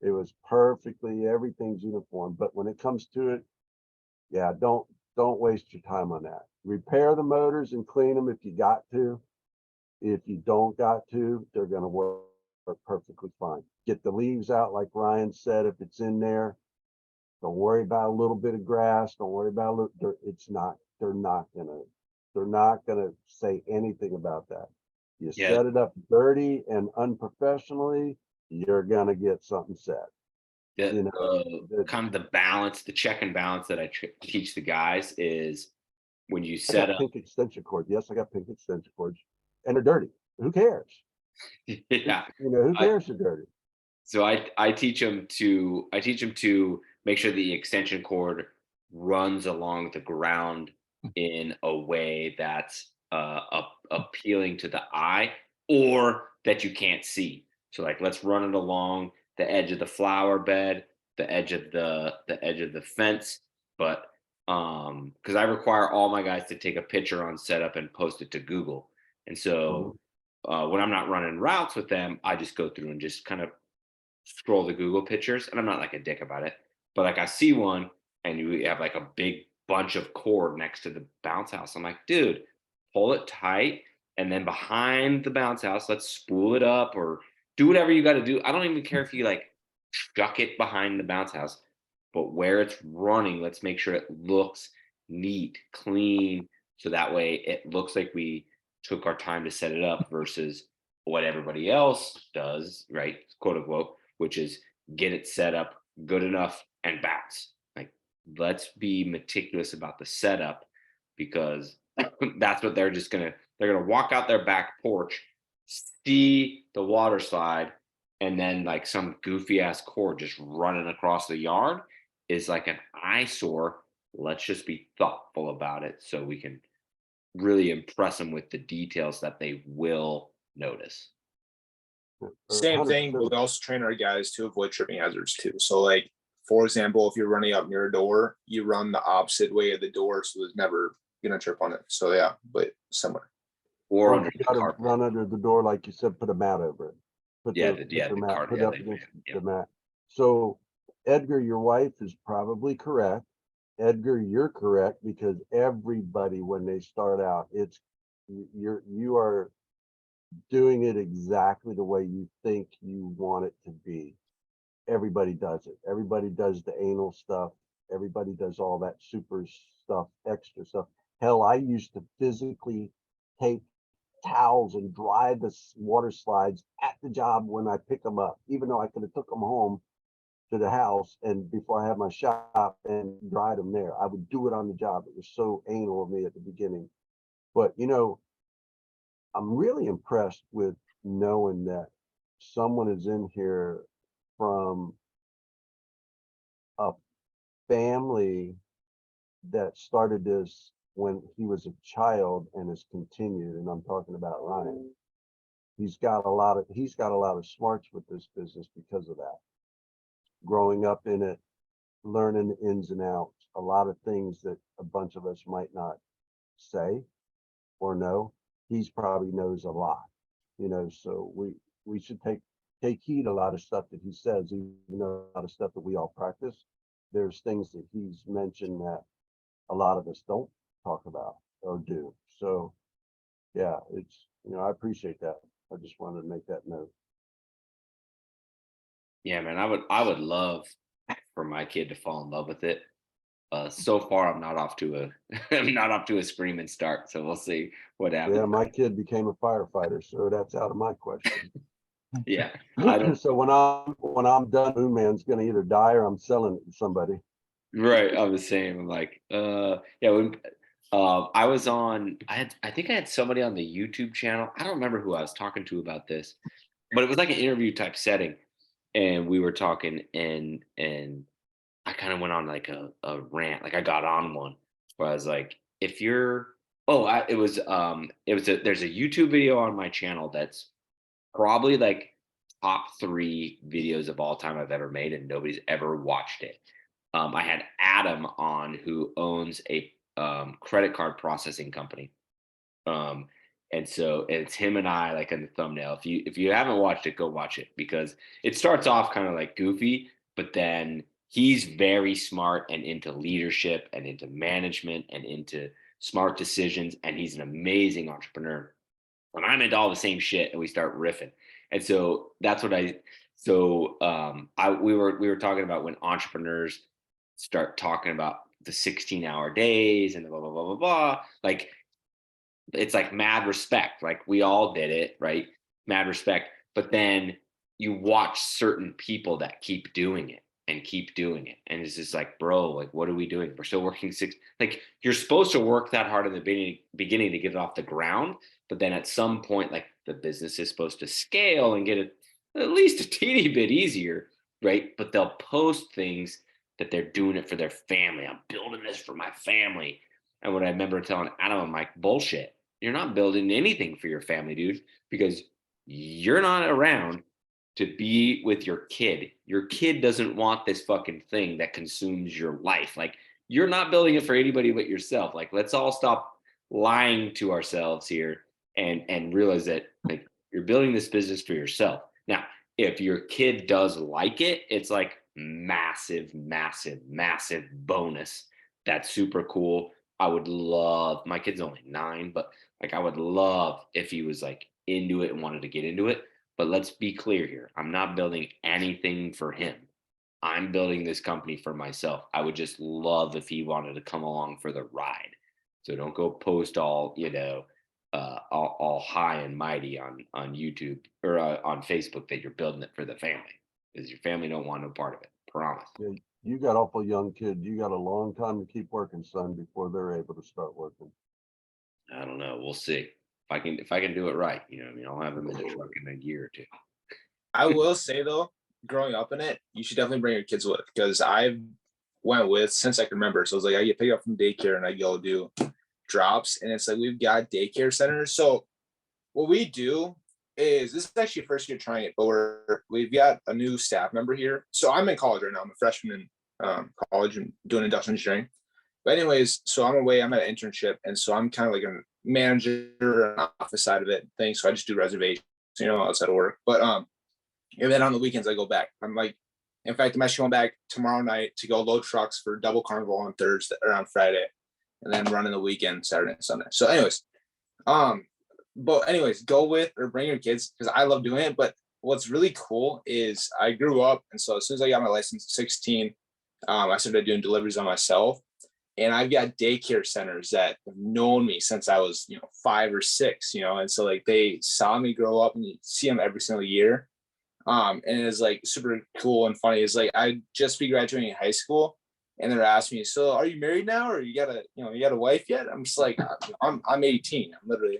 It was perfectly, everything's uniform. But when it comes to it, yeah, don't waste your time on that. Repair the motors and clean them if you got to. If you don't got to, they're going to work perfectly fine. Get the leaves out, like Ryan said, if it's in there. Don't worry about a little bit of grass. Don't worry about a little dirt. They're not gonna They're not gonna say anything about that. You Yeah. set it up dirty and unprofessionally, you're gonna get something said. You know, Kind of the balance, the check and balance that I teach the guys is when you I set got up. pink extension cords. Yes, I got pink extension cords, and they're dirty. Who cares? Yeah. You know, who I- cares they're dirty? So I teach them to make sure the extension cord runs along the ground in a way that's appealing to the eye or that you can't see. So like let's run it along the edge of the flower bed, the edge of the fence, but because I require all my guys to take a picture on setup and post it to Google. And so when I'm not running routes with them, I just go through and just kind of scroll the Google pictures, and I'm not like a dick about it, but like I see one and you have like a big bunch of cord next to the bounce house. I'm like, dude, pull it tight. And then behind the bounce house, let's spool it up or do whatever you got to do. I don't even care if you like chuck it behind the bounce house, but where it's running, let's make sure it looks neat, clean. So that way it looks like we took our time to set it up versus what everybody else does, right? Quote unquote, which is get it set up good enough and bounce. Like, let's be meticulous about the setup because that's what they're gonna walk out their back porch, see the water slide, and then like some goofy ass cord just running across the yard is like an eyesore. Let's just be thoughtful about it so we can really impress them with the details that they will notice. Same thing, but we also train our guys to avoid tripping hazards too. So like, for example, if you're running up near a door, you run the opposite way of the door, so there's never gonna trip on it. So yeah, but similar. Or Or under you the gotta carpet. run under the door, like you said, put a mat over it. Put Yeah, the, the put the mat, cart- put yeah, up they- against yeah. the mat. So Edgar, your wife is probably correct. Edgar, you're correct because everybody, when they start out, you are doing it exactly the way you think you want it to be. Everybody does it. Everybody does the anal stuff. Everybody does all that super stuff, extra stuff. Hell, I used to physically take towels and dry the water slides at the job when I pick them up, even though I could have took them home to the house and before I had my shop and dried them there. I would do it on the job. It was so anal of me at the beginning. But you know, I'm really impressed with knowing that someone is in here from a family that started this when he was a child and has continued, and I'm talking about Ryan. He's got a lot of smarts with this business because of that. Growing up in it, learning the ins and outs, a lot of things that a bunch of us might not say or know. He's probably knows a lot, you know, so we should take heed a lot of stuff that he says, even though a lot of stuff that we all practice. There's things that he's mentioned that a lot of us don't talk about or do. So yeah, it's, you know, I appreciate that. I just wanted to make that note. Yeah, man, I would love for my kid to fall in love with it. So far, I'm not off to a I'm not off to a screaming start. So we'll see what happens. Yeah, my kid became a firefighter, so that's out of my question. Yeah, I don't. So when I'm done, Moon Man's gonna either die or I'm selling it to somebody. Right, I'm the same. I'm like, yeah. When I was on, I think I had somebody on the YouTube channel. I don't remember who I was talking to about this, but it was like an interview type setting, and we were talking, and I kind of went on like a rant. Like I got on one where I was like, if you're, it was there's a YouTube video on my channel that's probably like top 3 videos of all time I've ever made, and nobody's ever watched it. I had Adam on, who owns a credit card processing company. And so it's him and I like in the thumbnail. If you haven't watched it, go watch it because it starts off kind of like goofy, but then he's very smart and into leadership and into management and into smart decisions, and he's an amazing entrepreneur. And I'm into all the same shit, and we start riffing. And so that's what we were talking about when entrepreneurs start talking about the 16-hour days and the blah blah blah blah blah. Like it's like mad respect. Like we all did it, right? Mad respect. But then you watch certain people that keep doing it and keep doing it. And it's just like, bro, like, what are we doing? We're still working like you're supposed to work that hard in the beginning to get it off the ground. But then at some point, like the business is supposed to scale and get it at least a teeny bit easier, right? But they'll post things that they're doing it for their family. I'm building this for my family. And what I remember telling Adam, I'm like, bullshit. You're not building anything for your family, dude, because you're not around to be with your kid. Your kid doesn't want this fucking thing that consumes your life. Like, you're not building it for anybody but yourself. Like, let's all stop lying to ourselves here and realize that, like, you're building this business for yourself. Now, if your kid does like it, it's like massive, massive, massive bonus. That's super cool. I would love, my kid's only 9, but like I would love if he was like into it and wanted to get into it. But let's be clear here. I'm not building anything for him. I'm building this company for myself. I would just love if he wanted to come along for the ride. So don't go post all, all high and mighty on YouTube or on Facebook that you're building it for the family, because your family don't want no part of it. Promise. Yeah, you got awful young kid. You got a long time to keep working, son, before they're able to start working. I don't know. We'll see. If I can do it right, I'll have them in the truck in a year or two. I will say though, growing up in it, you should definitely bring your kids with, because I went with since I can remember. So it's like I get picked up from daycare and I go do drops, and it's like we've got daycare centers. So what we do is, this is actually first year trying it, but we've got a new staff member here. So I'm in college right now. I'm a freshman in college and doing industrial engineering. But anyways, so I'm away. I'm at an internship, and so I'm kind of like a manager on the office side of it thing. So I just do reservations, outside of work. But and then on the weekends I go back. I'm like, in fact, I'm actually going back tomorrow night to go load trucks for double carnival on Thursday or on Friday, and then running the weekend Saturday and Sunday. So anyways, go with or bring your kids, because I love doing it. But what's really cool is I grew up, and so as soon as I got my license at 16, I started doing deliveries on myself. And I've got daycare centers that have known me since I was, 5 or 6, and so like they saw me grow up, and you see them every single year. And it's like super cool and funny. It's like I just be graduating high school, and they're asking me, "So are you married now, or you got a wife yet?" I'm just like, I'm 18. I'm literally,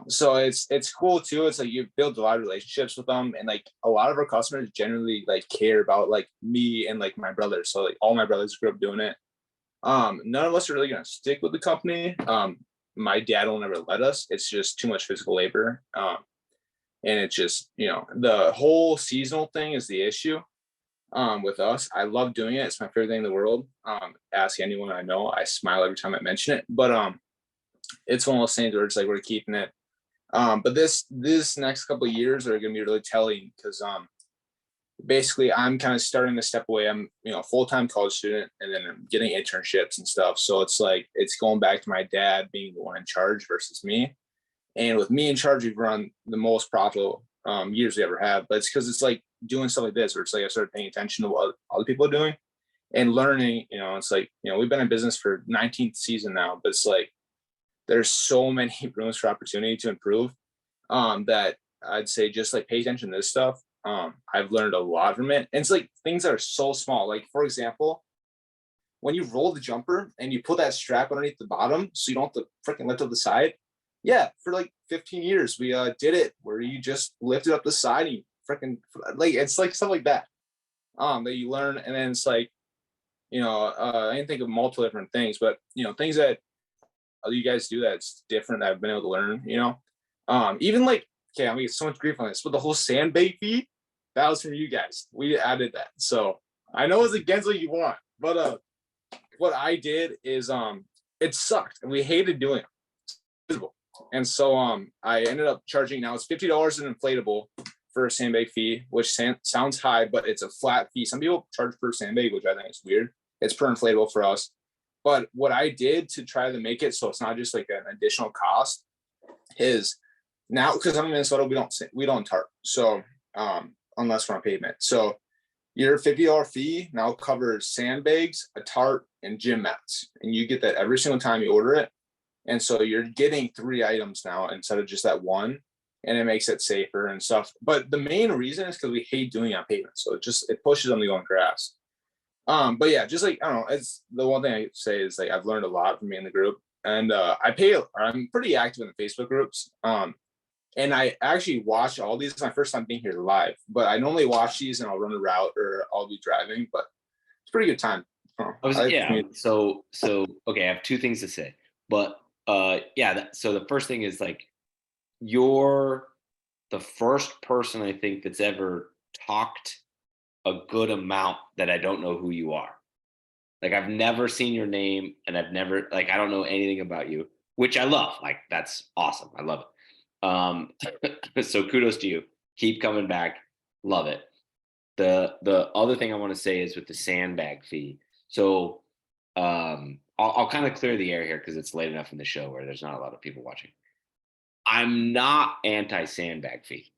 So it's cool too. It's like you build a lot of relationships with them, and like a lot of our customers generally like care about like me and like my brothers. So like all my brothers grew up doing it. None of us are really gonna stick with the company. My dad will never let us. It's just too much physical labor. And it's just, the whole seasonal thing is the issue. With us, I love doing it. It's my favorite thing in the world. Ask anyone I know. I smile every time I mention it. But it's one of those things where it's like we're keeping it. But this next couple of years are gonna be really telling, because basically I'm kind of starting to step away. I'm full-time college student, and then I'm getting internships and stuff. So it's like it's going back to my dad being the one in charge versus me. And with me in charge, we've run the most profitable years we ever have. But it's because it's like doing stuff like this, where it's like I started paying attention to what other people are doing and learning. It's like we've been in business for 19th season now, but it's like there's so many rooms for opportunity to improve, that I'd say just like pay attention to this stuff. I've learned a lot from it. And it's like things that are so small. Like, for example, when you roll the jumper and you put that strap underneath the bottom so you don't have to freaking lift up the side. Yeah, for like 15 years, we did it where you just lifted up the side and you freaking, like, it's like stuff like that that you learn. And then it's like, I didn't think of multiple different things, but, things that you guys do that's different that I've been able to learn, even like, okay, I'm gonna get so much grief on this, but the whole sandbag fee, that was from you guys. We added that. So I know it's against what you want, but what I did is it sucked and we hated doing it. And so I ended up charging, now it's $50 an inflatable for a sandbag fee, which sounds high, but it's a flat fee. Some people charge per sandbag, which I think is weird. It's per inflatable for us. But what I did to try to make it so it's not just like an additional cost is, now, because I'm in Minnesota, we don't tarp. So unless we're on pavement. So your $50 fee now covers sandbags, a tarp, and gym mats. And you get that every single time you order it. And so you're getting 3 items now instead of just that one, and it makes it safer and stuff. But the main reason is because we hate doing it on pavement. So it pushes them to go on grass. But yeah, just like, I don't know, it's the one thing I say is like, I've learned a lot from being in the group, and I'm pretty active in the Facebook groups. And I actually watch all these. It's my first time being here live, but I normally watch these and I'll run a route or I'll be driving, but it's a pretty good time. So okay, I have 2 things to say, but so the first thing is like, you're the first person I think that's ever talked a good amount that I don't know who you are. Like, I've never seen your name, and I've never, like, I don't know anything about you, which I love. Like, that's awesome. I love it. So kudos to you. Keep coming back. Love it. The other thing I want to say is with the sandbag fee. So I'll kind of clear the air here because it's late enough in the show where there's not a lot of people watching. I'm not anti-sandbag fee.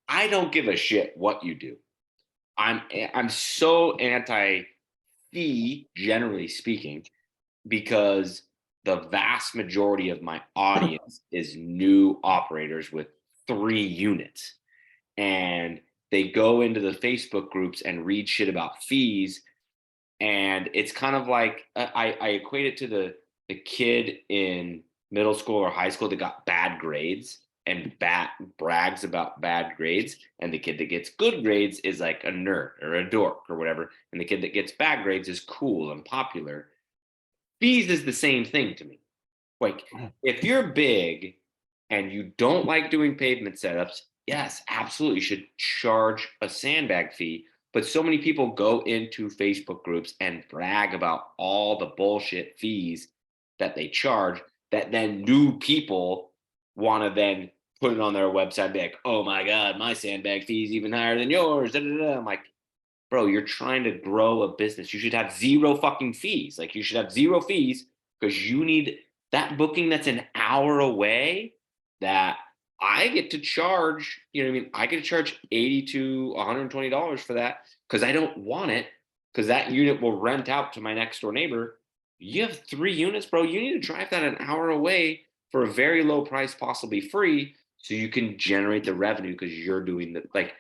I don't give a shit what you do. I'm so anti-fee, generally speaking, because the vast majority of my audience is new operators with 3 units. And they go into the Facebook groups and read shit about fees. And it's kind of like, I equate it to the kid in middle school or high school that got bad grades and brags about bad grades, and the kid that gets good grades is like a nerd or a dork or whatever, and the kid that gets bad grades is cool and popular. Fees is the same thing to me. Like, if you're big and you don't like doing pavement setups, yes, absolutely, you should charge a sandbag fee. But so many people go into Facebook groups and brag about all the bullshit fees that they charge, that then new people want to then put it on their website and be like, oh my God, my sandbag fee is even higher than yours. I'm like, bro, you're trying to grow a business. You should have 0 fucking fees. Like, you should have 0 fees because you need that booking that's an hour away that I get to charge, you know what I mean? I get to charge $80 to $120 for that because I don't want it, because that unit will rent out to my next door neighbor. You have 3 units, bro. You need to drive that an hour away for a very low price, possibly free, so you can generate the revenue because you're doing the, like,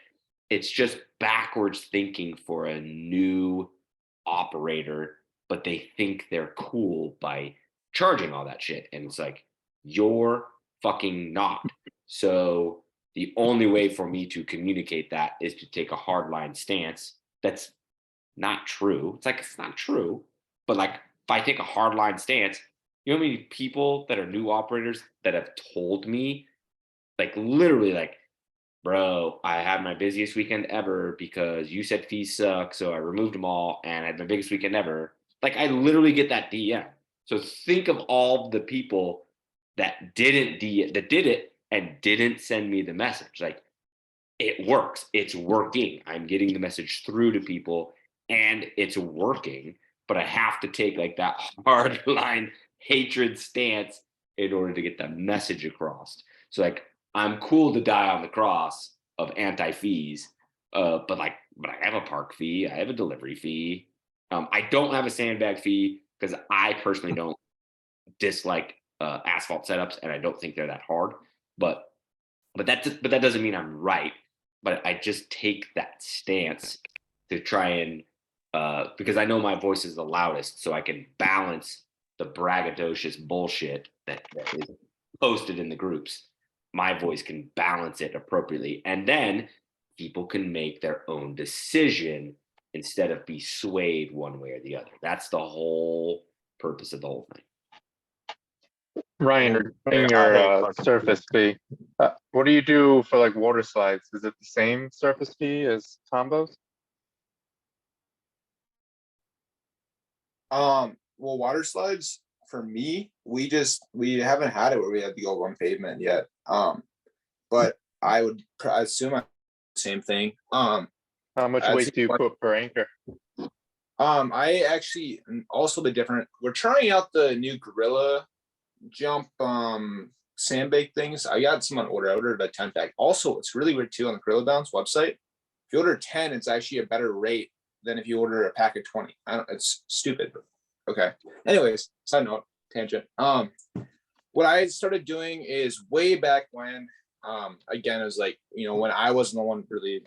it's just backwards thinking for a new operator, but they think they're cool by charging all that shit. And it's like, you're fucking not. So the only way for me to communicate that is to take a hardline stance. That's not true. It's like, it's not true. But like, if I take a hardline stance, you know how many people that are new operators that have told me, like, literally, like, bro, I had my busiest weekend ever because you said fees suck, so I removed them all and I had my biggest weekend ever. Like, I literally get that DM. So think of all the people that didn't that did it and didn't send me the message. Like, it works. It's working. I'm getting the message through to people and it's working, but I have to take like that hard line hatred stance in order to get the message across. So like, I'm cool to die on the cross of anti-fees, but I have a park fee, I have a delivery fee. I don't have a sandbag fee because I personally don't dislike asphalt setups, and I don't think they're that hard. But that doesn't mean I'm right. But I just take that stance to try and because I know my voice is the loudest, so I can balance the braggadocious bullshit that is posted in the groups. My voice can balance it appropriately, and then people can make their own decision instead of be swayed one way or the other. That's the whole purpose of the whole thing. Ryan, regarding your surface fee, what do you do for like water slides? Is it the same surface fee as combos? Well, water slides for me, we haven't had it where we had to go on pavement yet. But I would assume same thing. How much weight do you put per anchor? I actually also we're trying out the new Gorilla Jump sandbag things. I got some on order. I ordered a 10-pack. Also, it's really weird too on the Gorilla Bounce website. If you order 10, it's actually a better rate than if you order a pack of 20. It's stupid, but okay. Anyways, side note, tangent. what I started doing is way back when, again, it was like, when I wasn't the one really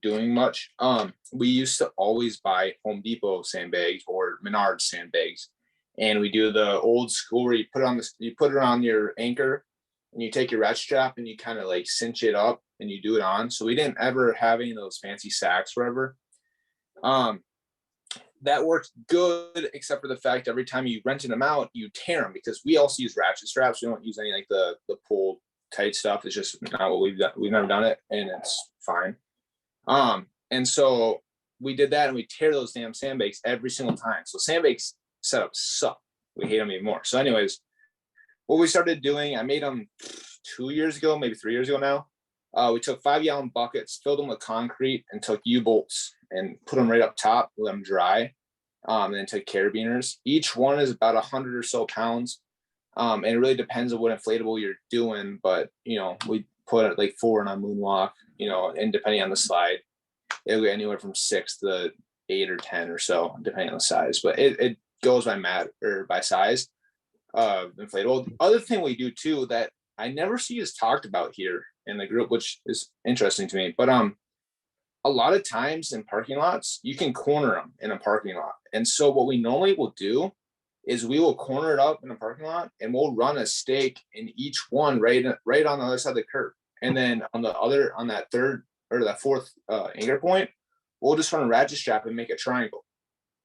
doing much. We used to always buy Home Depot sandbags or Menards sandbags. And we do the old school where you put it on your anchor and you take your ratchet strap and you kind of like cinch it up and you do it on. So we didn't ever have any of those fancy sacks forever. That worked good, except for the fact every time you rented them out, you tear them, because we also use ratchet straps. We don't use any like the pull tight stuff. It's just not what we've done. We've never done it, and it's fine. And so we did that, and we tear those damn sandbags every single time. So sandbags setups suck. We hate them even more. So anyways, what we started doing, I made them 2 years ago, maybe 3 years ago now. We took 5-gallon buckets, filled them with concrete, and took U-bolts and put them right up top, let them dry, and then took carabiners. Each one is about 100 or so pounds, and it really depends on what inflatable you're doing. But we put like 4 on moonwalk, and depending on the slide, it'll get anywhere from 6 to 8 or 10 or so, depending on the size. But it goes by by size of inflatable. The other thing we do too that I never see is talked about here in the group, which is interesting to me, but a lot of times in parking lots, you can corner them in a parking lot. And so what we normally will do is we will corner it up in a parking lot, and we'll run a stake in each one right on the other side of the curb. And then on that third or that fourth anchor point, we'll just run a ratchet strap and make a triangle.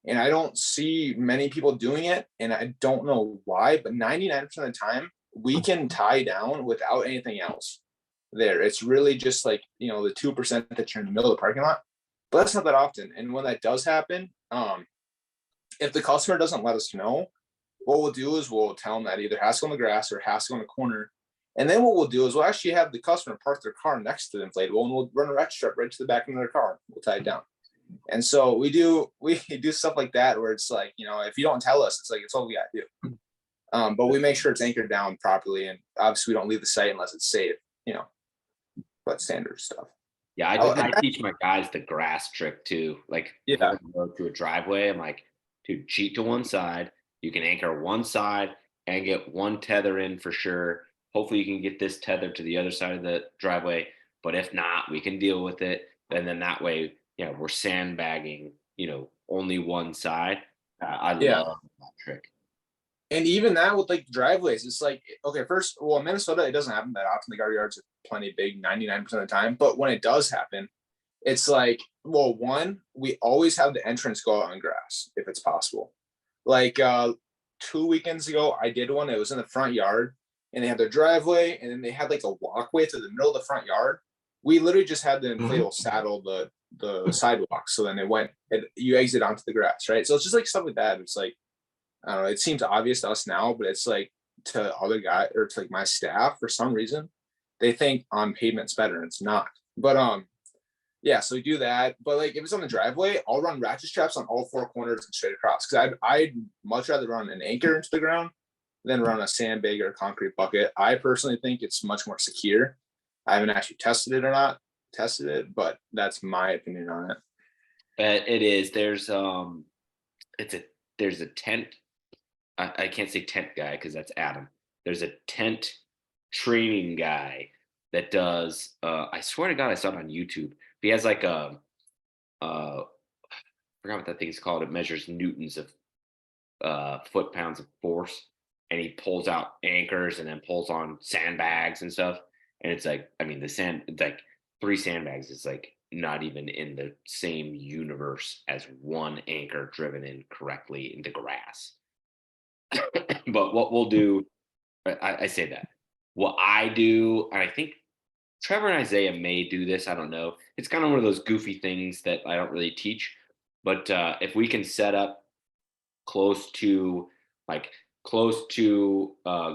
And I don't see many people doing it, and I don't know why, but 99% of the time we can tie down without anything else there. It's really just like, the 2% that you're in the middle of the parking lot, but that's not that often. And when that does happen, if the customer doesn't let us know, what we'll do is we'll tell them that either has to go on the grass or has to go in the corner. And then what we'll do is we'll actually have the customer park their car next to the inflatable, and we'll run a ratchet strap right to the back of their car. We'll tie it down. And so we do stuff like that, where it's like, if you don't tell us, it's like, it's all we gotta do. But we make sure it's anchored down properly, and obviously we don't leave the site unless it's safe, but standard stuff. Yeah, I teach my guys the grass trick too. Like, Yeah, go to a driveway, I'm like, dude, cheat to one side. You can anchor one side and get one tether in for sure. Hopefully you can get this tether to the other side of the driveway, but if not, we can deal with it. And then that way, we're sandbagging, only one side. I love that trick. And even that with like driveways, it's like, okay, first, well, in Minnesota, it doesn't happen that often. The guard yards are plenty big 99% of the time. But when it does happen, it's like, well, one, we always have the entrance go out on grass if it's possible. Like 2 weekends ago, I did one. It was in the front yard, and they had their driveway, and then they had like a walkway to the middle of the front yard. We literally just had the inflatable saddle the sidewalk. So then you exit onto the grass, right? So it's just like stuff like that. It's like, I don't know, it seems obvious to us now, but it's like to other guys or to like my staff, for some reason, they think on pavement's better, and it's not. But yeah, so we do that. But like if it's on the driveway, I'll run ratchet straps on all 4 corners and straight across, because I'd much rather run an anchor into the ground than run a sandbag or a concrete bucket. I personally think it's much more secure. I haven't actually tested it, but that's my opinion on it. It is. There's there's a tent. I can't say tent guy because that's Adam. There's a tent training guy that does. I swear to God, I saw it on YouTube. He has like I forgot what that thing's called. It measures newtons of foot-pounds of force, and he pulls out anchors and then pulls on sandbags and stuff. And it's like, I mean, it's like 3 sandbags is like not even in the same universe as 1 anchor driven in correctly into grass. But what we'll do, I say that. What I do, and I think Trevor and Isaiah may do this, I don't know. It's kind of one of those goofy things that I don't really teach. But if we can set up close to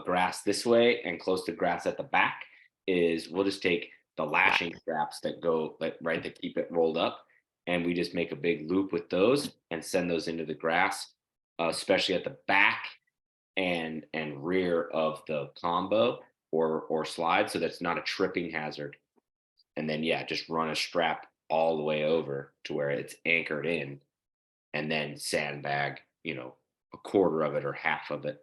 grass this way and close to grass at the back, we'll just take the lashing straps that go that keep it rolled up, and we just make a big loop with those and send those into the grass, especially at the back and rear of the combo or slide, so that's not a tripping hazard. And then just run a strap all the way over to where it's anchored in, and then sandbag a quarter of it or half of it.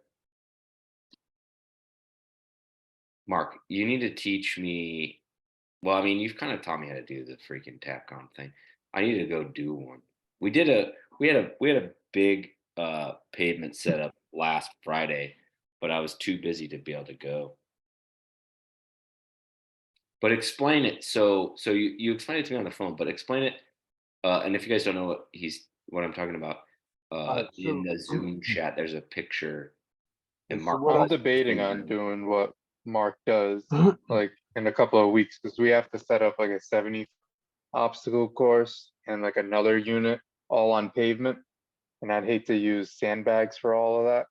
Mark, you need to teach me. Well, I mean, you've kind of taught me how to do the freaking Tapcon thing. I need to go do one. We had a big pavement setup last Friday, but I was too busy to be able to go. But explain it. So you explained it to me on the phone, but explain it. And if you guys don't know what I'm talking about, in the Zoom chat, there's a picture, and So Mark. what I'm I debating on doing what Mark does, like in a couple of weeks, because we have to set up like a 70 obstacle course and like another unit all on pavement. And I'd hate to use sandbags for all of that.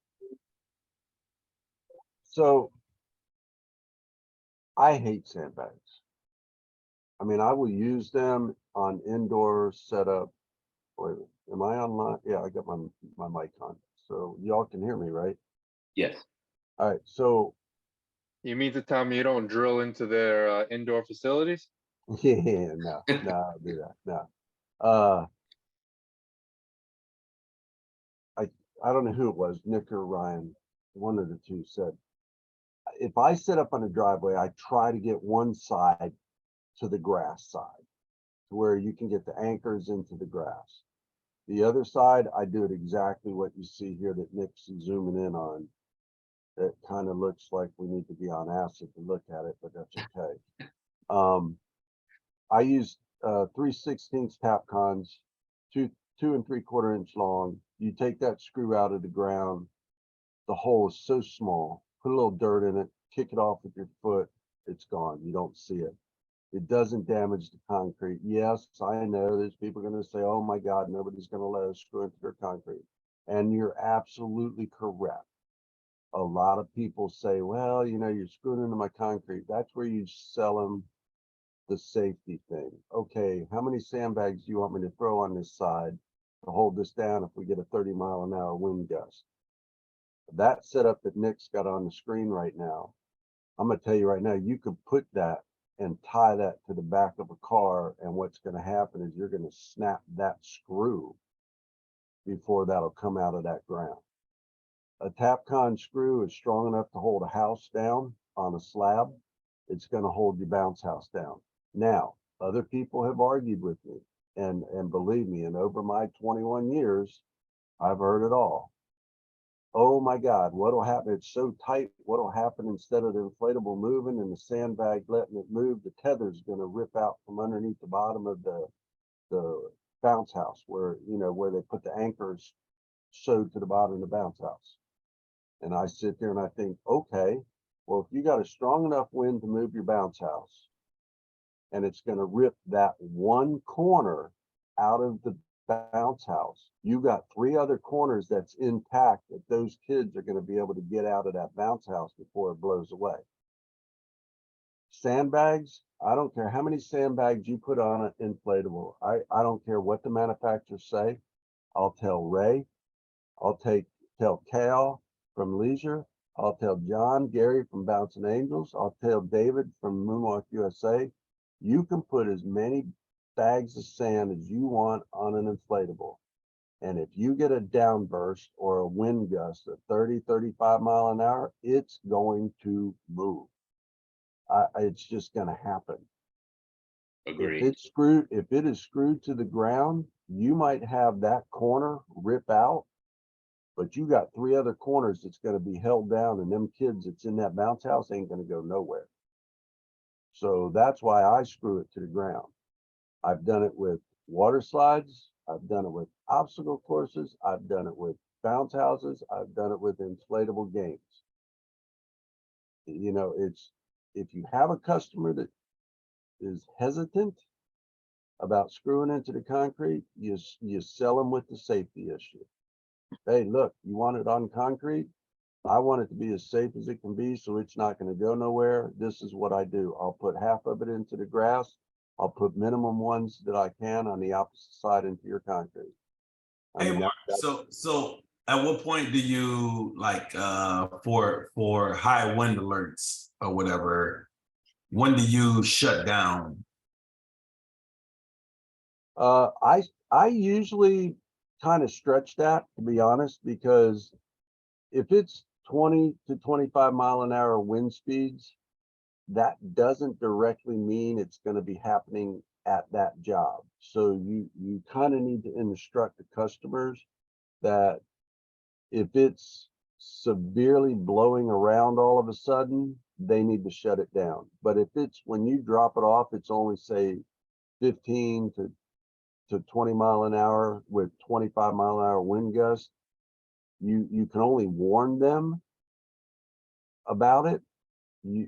So I hate sandbags. I mean, I will use them on indoor setup. Wait, am I online? Yeah, I got my mic on. So y'all can hear me, right? Yes. All right. So You mean to tell me you don't drill into their indoor facilities? yeah, no, I'll do that. No. I don't know who it was, Nick or Ryan, one of the two said, if I set up on a driveway, I try to get one side to the grass side, to where you can get the anchors into the grass. The other side, I do it exactly what you see here that Nick's zooming in on. It kind of looks like we need to be on acid to look at it, but that's okay. I use 3/16 Tapcons, 2 3/4 inch long. You take that screw out of the ground, the hole is so small, put a little dirt in it, kick it off with your foot, it's gone. You don't see it. It doesn't damage the concrete. Yes, I know there's people going to say, oh my God, nobody's going to let us screw into their concrete. And you're absolutely correct. A lot of people say, well, you're screwing into my concrete. That's where you sell them the safety thing. Okay, how many sandbags do you want me to throw on this side to hold this down if we get a 30-mile-an-hour wind gust? That setup that Nick's got on the screen right now, I'm going to tell you right now, you could put that and tie that to the back of a car, and what's going to happen is you're going to snap that screw before that'll come out of that ground. A Tapcon screw is strong enough to hold a house down on a slab. It's going to hold your bounce house down. Now, other people have argued with me, and believe me, in over my 21 years, I've heard it all. Oh my God, what'll happen? It's so tight. What'll happen instead of the inflatable moving and the sandbag letting it move? The tether's going to rip out from underneath the bottom of the bounce house, where they put the anchors sewed to the bottom of the bounce house. And I sit there and I think, okay, well, if you got a strong enough wind to move your bounce house, and it's going to rip that one corner out of the bounce house, you got 3 other corners that's intact that those kids are going to be able to get out of that bounce house before it blows away. Sandbags, I don't care how many sandbags you put on an inflatable. I don't care what the manufacturers say. I'll tell Ray, I'll tell Cal from Leisure, I'll tell John, Gary from Bouncing Angels, I'll tell David from Moonwalk USA, you can put as many bags of sand as you want on an inflatable. And if you get a downburst or a wind gust of 30, 35 mile an hour, it's going to move. It's just going to happen. Agreed. If it is screwed to the ground, you might have that corner rip out, but you got 3 other corners that's going to be held down, and them kids that's in that bounce house ain't going to go nowhere. So that's why I screw it to the ground. I've done it with water slides. I've done it with obstacle courses. I've done it with bounce houses. I've done it with inflatable games. It's, if you have a customer that is hesitant about screwing into the concrete, you sell them with the safety issue. Hey, look, you want it on concrete? I want it to be as safe as it can be, so it's not going to go nowhere. This is what I do. I'll put half of it into the grass. I'll put minimum ones that I can on the opposite side into your concrete. Hey, Mark, so at what point do you for high wind alerts or whatever, when do you shut down? I usually kind of stretch that, to be honest, because if it's 20 to 25 mile an hour wind speeds, that doesn't directly mean it's going to be happening at that job. So you kind of need to instruct the customers that if it's severely blowing around all of a sudden, they need to shut it down. But if it's when you drop it off, it's only say 15 to 20 mile an hour with 25 mile an hour wind gusts, you can only warn them about it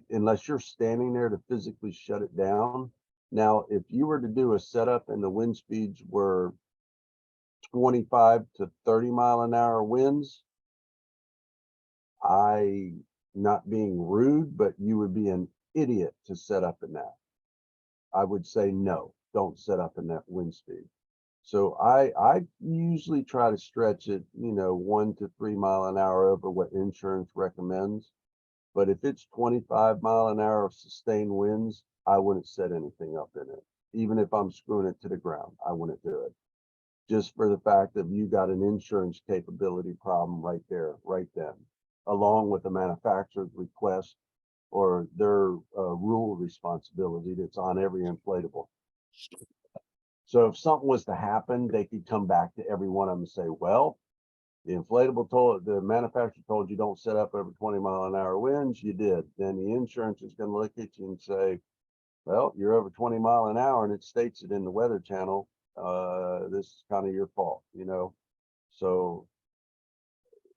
unless you're standing there to physically shut it down. Now, if you were to do a setup and the wind speeds were 25 to 30 mile an hour winds, not being rude, but you would be an idiot to set up in that. I would say no, don't set up in that wind speed. So I usually try to stretch it, 1 to 3 mile an hour over what insurance recommends. But if it's 25 mile an hour of sustained winds, I wouldn't set anything up in it. Even if I'm screwing it to the ground, I wouldn't do it. Just for the fact that you got an insurance capability problem right there, right then, along with the manufacturer's request or their rule responsibility that's on every inflatable. So if something was to happen, they could come back to every one of them and say, well, the manufacturer told you don't set up over 20 mile an hour winds, you did. Then the insurance is going to look at you and say, well, you're over 20 mile an hour and it states it in the weather channel. This is kind of your fault, So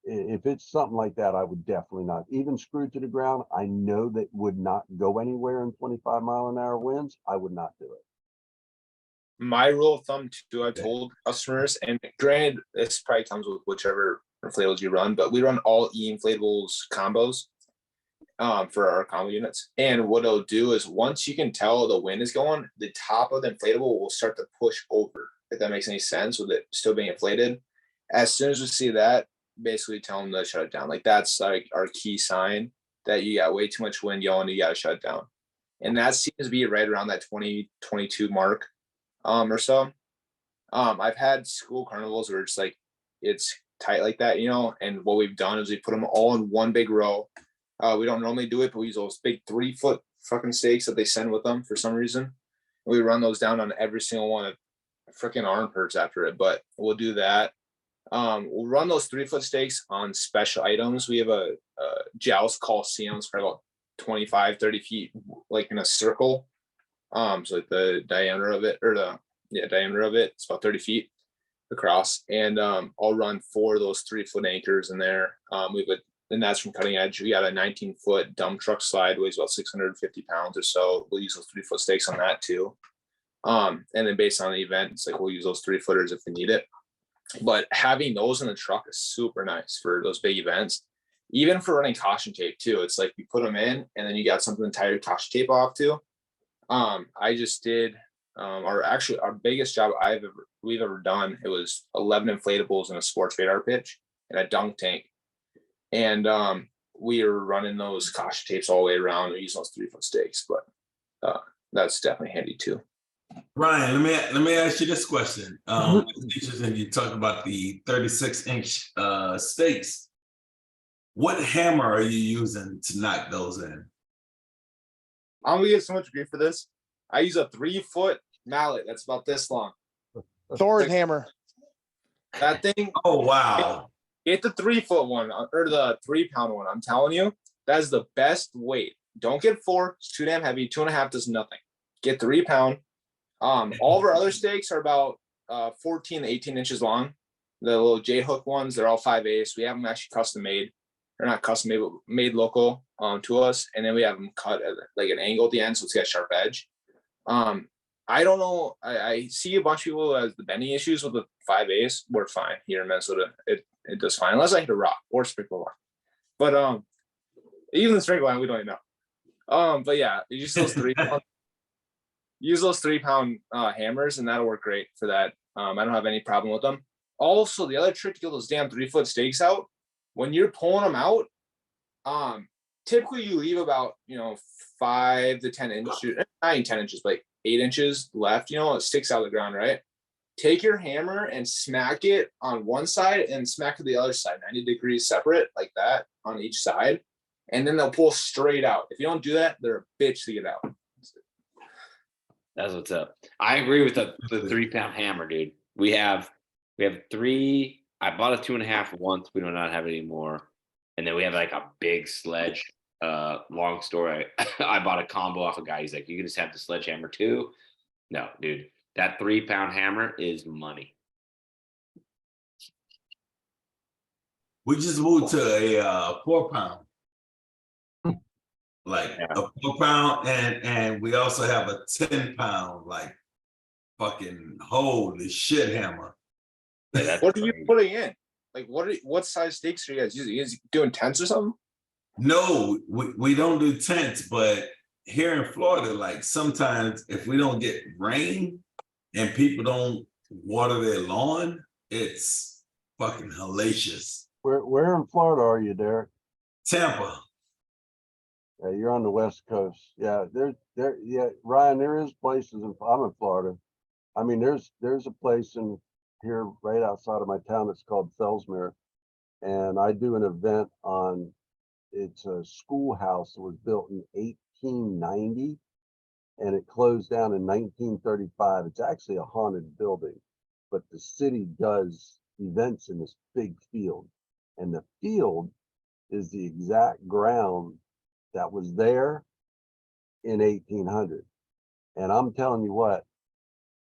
if it's something like that, I would definitely not. Even screwed to the ground, I know that would not go anywhere in 25 mile an hour winds. I would not do it. My rule of thumb too, I've told customers, and granted, this probably comes with whichever inflatables you run, but we run all E-inflatables combos for our combo units. And what it'll do is once you can tell the wind is going, the top of the inflatable will start to push over, if that makes any sense, with it still being inflated. As soon as we see that, basically tell them to shut it down. Like that's like our key sign that you got way too much wind going, you got to shut it down. And that seems to be right around that 2022 mark. Or so. I've had school carnivals where it's like it's tight like that, and what we've done is we put them all in one big row. We don't normally do it, but we use those big 3-foot fucking stakes that they send with them for some reason. We run those down on every single one of freaking arm hurts after it, but we'll do that. We'll run those 3-foot stakes on special items. We have a Joust Coliseum, it's probably about 25, 30 feet, like in a circle. So like the diameter of it, diameter of it, it's about 30 feet across. And I'll run 4 of those 3-foot anchors in there. And that's from Cutting Edge. We got a 19-foot dump truck slide, weighs about 650 pounds or so. We'll use those 3-foot stakes on that too. And then based on the event, it's like we'll use those 3-footers if we need it. But having those in the truck is super nice for those big events. Even for running caution tape too. It's like you put them in and then you got something to tie your caution tape off to. I just did our biggest job we've ever done. It was 11 inflatables in a sports radar pitch and a dunk tank. And we were running those caution tapes all the way around and using those 3-foot stakes, but that's definitely handy too. Ryan, let me ask you this question. It's interesting you talk about the 36-inch stakes. What hammer are you using to knock those in? I'm gonna get so much grief for this. I use a 3-foot mallet that's about this long. Thor's hammer. That thing. Oh wow! Get the 3-foot one or the 3-pound one. I'm telling you, that is the best weight. Don't get 4; it's too damn heavy. 2.5 does nothing. Get 3-pound. All of our other stakes are about 14 to 18 inches long. The little J hook ones, they're all 5/8. We have them actually custom made. They're not custom made, but made local to us. And then we have them cut at like an angle at the end, so it's got a sharp edge. I don't know. I see a bunch of people as the bending issues with the 5/8. We're fine here in Minnesota. It does fine unless I hit a rock or sprinkler line. But even the sprinkler line, we don't even know. But yeah, use those 3-pound. Use those 3-pound hammers, and that'll work great for that. I don't have any problem with them. Also, the other trick to get those damn 3-foot stakes out, when you're pulling them out, typically you leave about 5 to 10 inches, not even 10 inches, but 8 inches left. It sticks out of the ground, right? Take your hammer and smack it on one side and smack to the other side, 90 degrees separate, like that on each side. and then they'll pull straight out. If you don't do that, they're a bitch to get out. That's what's up. I agree with the 3-pound hammer, dude. We have 3. I bought a 2.5 once. We do not have it anymore. And then we have like a big sledge. Long story. I bought a combo off a guy. He's like, you can just have the sledgehammer too. No, dude, that 3-pound hammer is money. We just moved to a 4-pound. Like a 4-pound, and we also have a 10-pound, like fucking holy shit hammer. What are you putting in? Like what size stakes are you guys using? You guys doing tents or something? No, we don't do tents, but here in Florida, like sometimes if we don't get rain and people don't water their lawn, it's fucking hellacious. Where in Florida are you, Derek? Tampa. Yeah, you're on the West Coast. Yeah, yeah, Ryan, there is places I'm in Florida. I mean, there's a place in here right outside of my town that's called Fellsmere. And I do an event on, it's a schoolhouse that was built in 1890 and it closed down in 1935. It's actually a haunted building, but the city does events in this big field. And the field is the exact ground that was there in 1800. And I'm telling you what,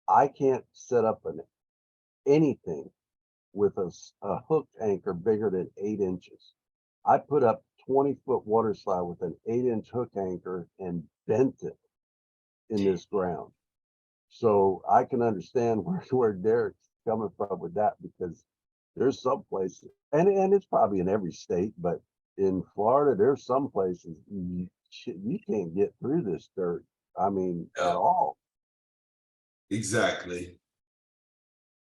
I can't set up anything with a hook anchor bigger than 8 inches. I put up 20-foot water slide with an 8-inch hook anchor and bent it in this ground. So I can understand where Derek's coming from with that, because there's some places, and it's probably in every state, but in Florida, there's some places you can't get through this dirt. I mean, at all. Exactly.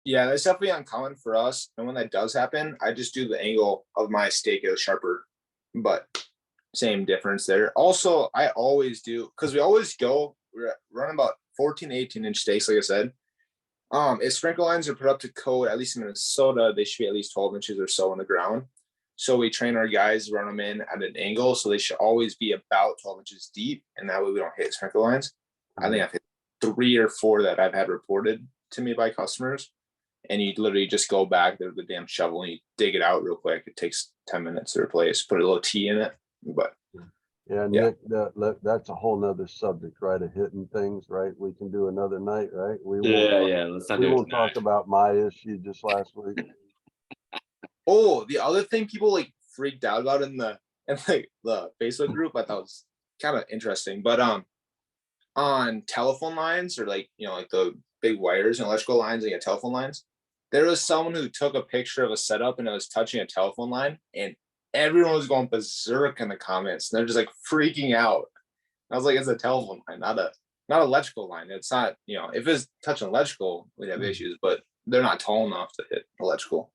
Yeah, that's definitely uncommon for us. And when that does happen, I just do the angle of my stake as sharper, but same difference there. Also, I always do, because we always run about 14 to 18-inch stakes, like I said. If sprinkle lines are put up to code, at least in Minnesota, they should be at least 12 inches or so on the ground. So we train our guys, run them in at an angle, so they should always be about 12 inches deep, and that way we don't hit sprinkle lines. I think I've hit 3 or 4 that I've had reported to me by customers, and you literally just go back there with the damn shovel and you dig it out real quick. It takes 10 minutes to replace, put a little tea in it, but yeah, Nick, that's a whole nother subject, right? Of hitting things, right? We can do another night, right? We Let's not we do it won't tonight. talk about my issue just last week. Oh, the other thing people like freaked out about in the Facebook group, I thought was kind of interesting. But on telephone lines, or like the big wires and electrical lines and telephone lines, there was someone who took a picture of a setup and it was touching a telephone line, and everyone was going berserk in the comments. And they're just like freaking out. I was like, it's a telephone line, not electrical line. It's not, if it's touching electrical, we'd have issues, but they're not tall enough to hit electrical.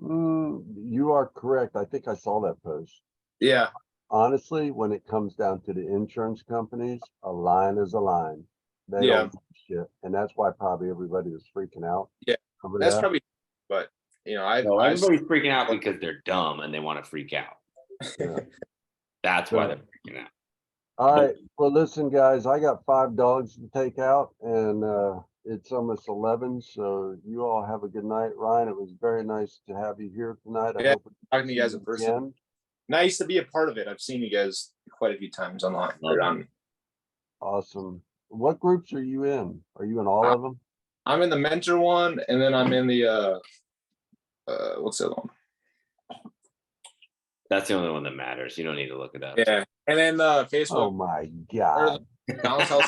You are correct. I think I saw that post. Yeah. Honestly, when it comes down to the insurance companies, a line is a line. They don't give a shit. And that's why probably everybody was freaking out. Yeah. That's probably, but everybody's freaking out because they're dumb and they want to freak out. Yeah. That's why they're freaking out. All right. Well, listen, guys, I got 5 dogs to take out, and it's almost 11. So you all have a good night. Ryan, it was very nice to have you here tonight. I hope talking to you guys in person. Again. Nice to be a part of it. I've seen you guys quite a few times online. Awesome. What groups are you in? Are you in all of them? I'm in the mentor one, and then I'm in the what's the other one? That's the only one that matters. You don't need to look it up. Yeah, and then Facebook. Oh my god! Bounce house.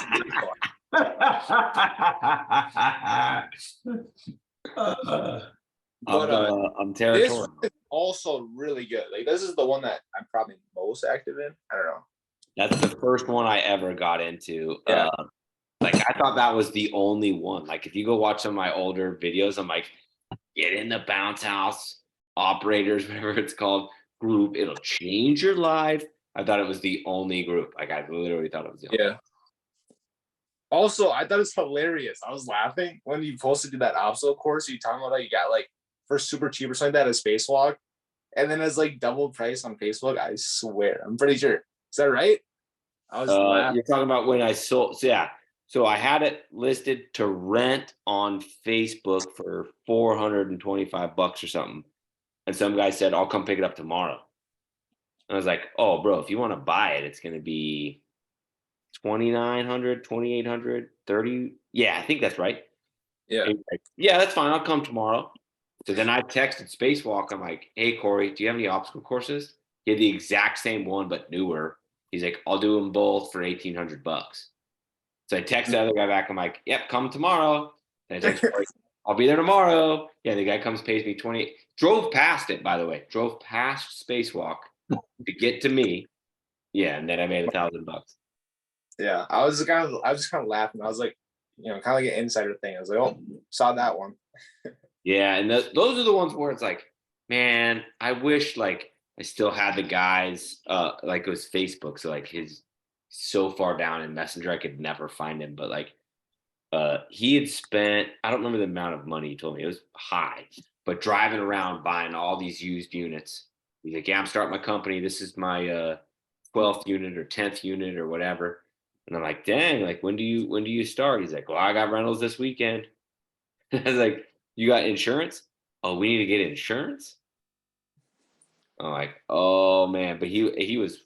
I'm territorial. This is also really good. Like, this is the one that I'm probably most active in. I don't know. That's the first one I ever got into. Yeah. Like, I thought that was the only one. Like, if you go watch some of my older videos, I'm like, get in the bounce house operators, whatever it's called, group. It'll change your life. I thought it was the only group. Like, I literally thought it was the only one. Also, I thought it's hilarious. I was laughing when you posted that obstacle course. You talking about how you got like for super cheap or something like that, a spacewalk, and then it's like double price on Facebook. I swear, I'm pretty sure. Is that right? I was laughing. You're talking about when I sold. So yeah. So I had it listed to rent on Facebook for $425 or something. And some guy said, I'll come pick it up tomorrow. And I was like, oh, bro, if you want to buy it, it's going to be 2,900, 2,800, 30. Yeah, I think that's right. Yeah. Like, yeah, that's fine. I'll come tomorrow. So then I texted Spacewalk. I'm like, hey, Corey, do you have any obstacle courses? He had the exact same one, but newer. He's like, I'll do them both for $1,800. So I text the other guy back. I'm like, yep, come tomorrow. And I text Corey, I'll be there tomorrow. Yeah, the guy comes, pays me 20. Drove past it, by the way. Drove past Spacewalk to get to me. Yeah, and then I made $1,000. Yeah, I was just kind of laughing. I was like, kind of like an insider thing. I was like, oh, saw that one. Yeah, and those are the ones where it's like, man, I wish like I still had the guys, like it was Facebook. So like his so far down in Messenger, I could never find him. But like, he had spent, I don't remember the amount of money he told me. It was high, but driving around buying all these used units. He's like, yeah, I'm starting my company. This is my 12th unit or 10th unit or whatever. And I'm like, dang, like when do you start? He's like, well, I got rentals this weekend. I was like, you got insurance? Oh, we need to get insurance? I'm like, oh man. But he was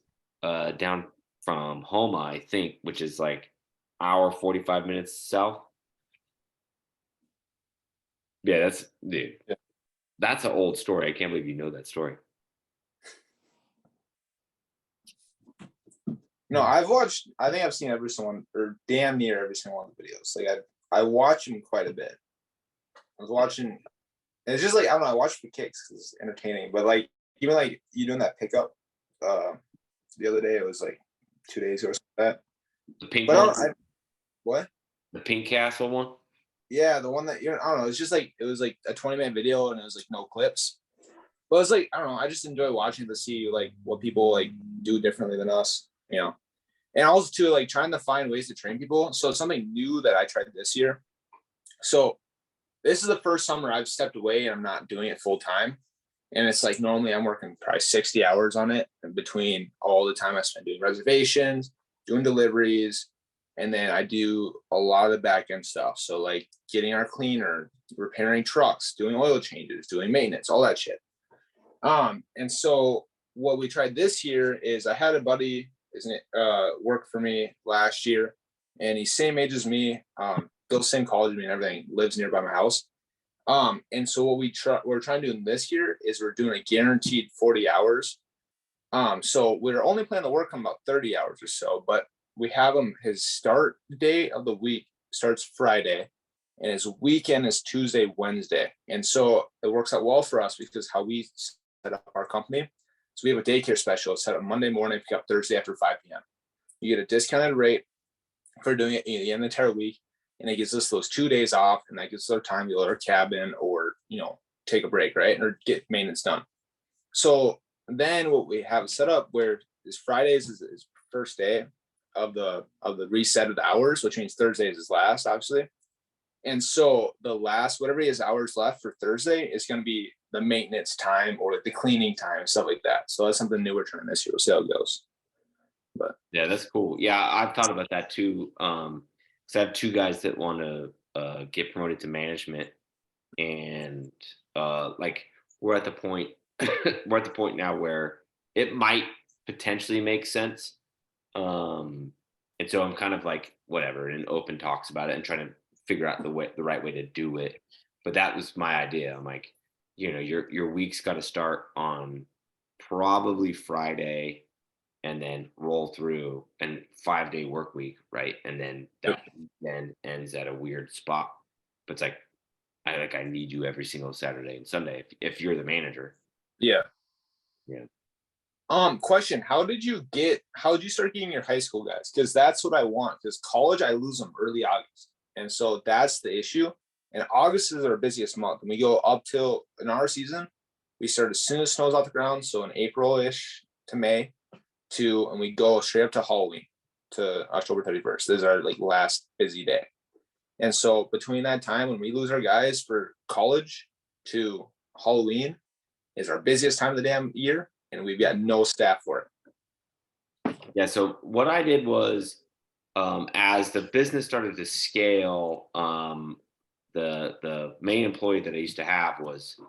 down from Homa, I think, which is like hour 45 minutes south. Yeah, that's dude. Yeah. That's an old story. I can't believe you know that story. No, I think I've seen every single one, or damn near every single one of the videos. Like I watch them quite a bit. I was watching, and it's just like, I don't know, I watch for kicks because it's entertaining. But like, even like you doing that pickup the other day, it was like 2 days ago or something like that. The pink But one? what? The Pink Castle one? Yeah, the one that, I don't know, it's just like, it was like a 20-minute video and it was like no clips. But it's like, I don't know, I just enjoy watching to see like what people like do differently than us, And also too, like trying to find ways to train people. So something new that I tried this year. So this is the first summer I've stepped away and I'm not doing it full time. And it's like, normally I'm working probably 60 hours on it, in between all the time I spend doing reservations, doing deliveries. And then I do a lot of the back end stuff. So like getting our cleaner, repairing trucks, doing oil changes, doing maintenance, all that shit. And so what we tried this year is I had a buddy, work for me last year, and he's same age as me, goes same college as me and everything, lives nearby my house. And so what we're trying to do this year is we're doing a guaranteed 40 hours. So we're only planning to work on about 30 hours or so, but we have him, his start day of the week starts Friday and his weekend is Tuesday, Wednesday. And so it works out well for us because how we set up our company. So we have a daycare special set up Monday morning, pick up Thursday after 5 p.m. You get a discounted rate for doing it the entire week. And it gives us those 2 days off, and that gives us our time to go to our cabin or, take a break, right? Or get maintenance done. So then what we have set up where is Fridays is first day of the reset of the hours, which means Thursdays is last, obviously. And so the last, whatever he has hours left for Thursday is going to be the maintenance time or the cleaning time, stuff like that. So that's something new we're trying this year. We'll see how it goes. But yeah, that's cool. Yeah, I've thought about that too. Because I have two guys that want to get promoted to management, and like we're at the point now where it might potentially make sense. And so I'm kind of like whatever in open talks about it and trying to figure out the right way to do it. But that was my idea. I'm like, your week's got to start on probably Friday and then roll through and 5-day work week, right? And then that then ends at a weird spot. But it's like I need you every single Saturday and Sunday if you're the manager. Yeah. Yeah. Question, how did you start getting your high school guys? Because that's what I want. Because college, I lose them early August. And so that's the issue. And August is our busiest month. And we go up till, in our season, we start as soon as snow's off the ground. So in April-ish to May and we go straight up to Halloween, to October 31st. This is our last busy day. And so between that time when we lose our guys for college to Halloween, is our busiest time of the damn year, and we've got no staff for it. Yeah. So what I did was, as the business started to scale, the main employee that I used to have was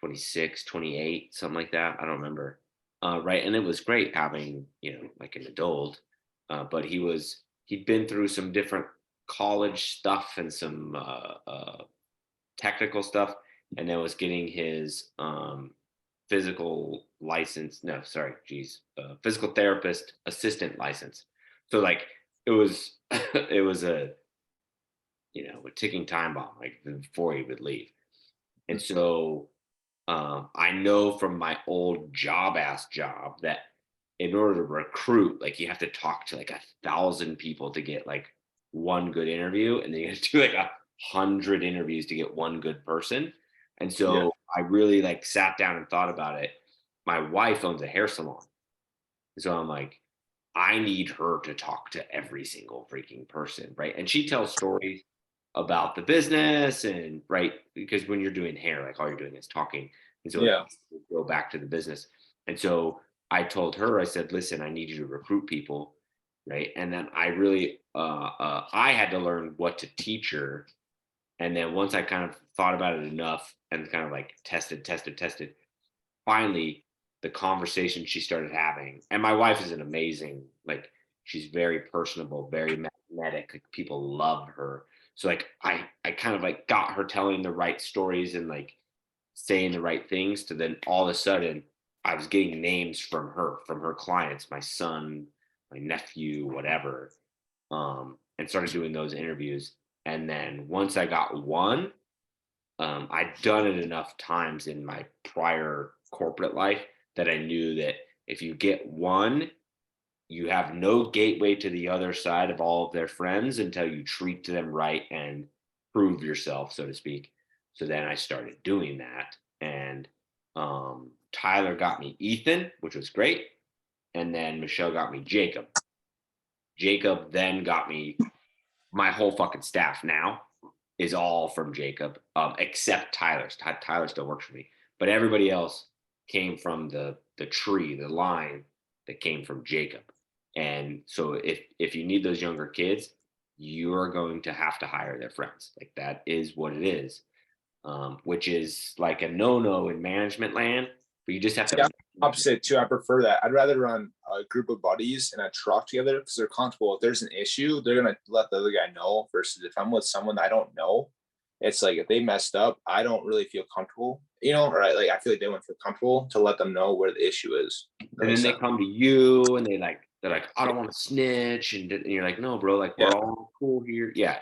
26, 28, something like that. I don't remember. Right. And it was great having, like an adult, but he'd been through some different college stuff and some technical stuff, and then was getting his physical license. No, sorry, geez, physical therapist assistant license. So like it was, it was a ticking time bomb, like before he would leave. And so I know from my old job that in order to recruit, like you have to talk to like 1,000 people to get like one good interview, and then you have to do like 100 interviews to get one good person. And so I really like sat down and thought about it. My wife owns a hair salon, so I'm like, I need her to talk to every single freaking person, right? And she tells stories about the business, and right, because when you're doing hair, like all you're doing is talking, and so go back to the business. And so I told her, I said, listen, I need you to recruit people, right? And then I really I had to learn what to teach her. And then once I kind of thought about it enough and kind of like tested, finally the conversation she started having, and my wife is an amazing, like she's very personable, very magnetic, like people love her. So like I kind of like got her telling the right stories and like saying the right things, to then all of a sudden I was getting names from her clients, my son, my nephew, whatever, and started doing those interviews. And then once I got one, I'd done it enough times in my prior corporate life that I knew that if you get one, you have no gateway to the other side of all of their friends until you treat them right and prove yourself, so to speak. So then I started doing that. And Tyler got me Ethan, which was great. And then Michelle got me Jacob. Jacob then got me my whole fucking staff now is all from Jacob, except Tyler. Tyler still works for me, but everybody else came from the tree, the line that came from Jacob. And so if you need those younger kids, you're going to have to hire their friends. Like that is what it is, which is like a no-no in management land, but you just have to. Yeah, opposite too. I prefer that. I'd rather run a group of buddies in a truck together because they're comfortable. If there's an issue, they're gonna let the other guy know. Versus if I'm with someone I don't know, it's like if they messed up, I don't really feel comfortable, or like I feel like they wouldn't feel comfortable to let them know where the issue is. And then they come to you and they're like, I don't want to snitch, and you're like, no, bro, like we're all cool here. Yeah,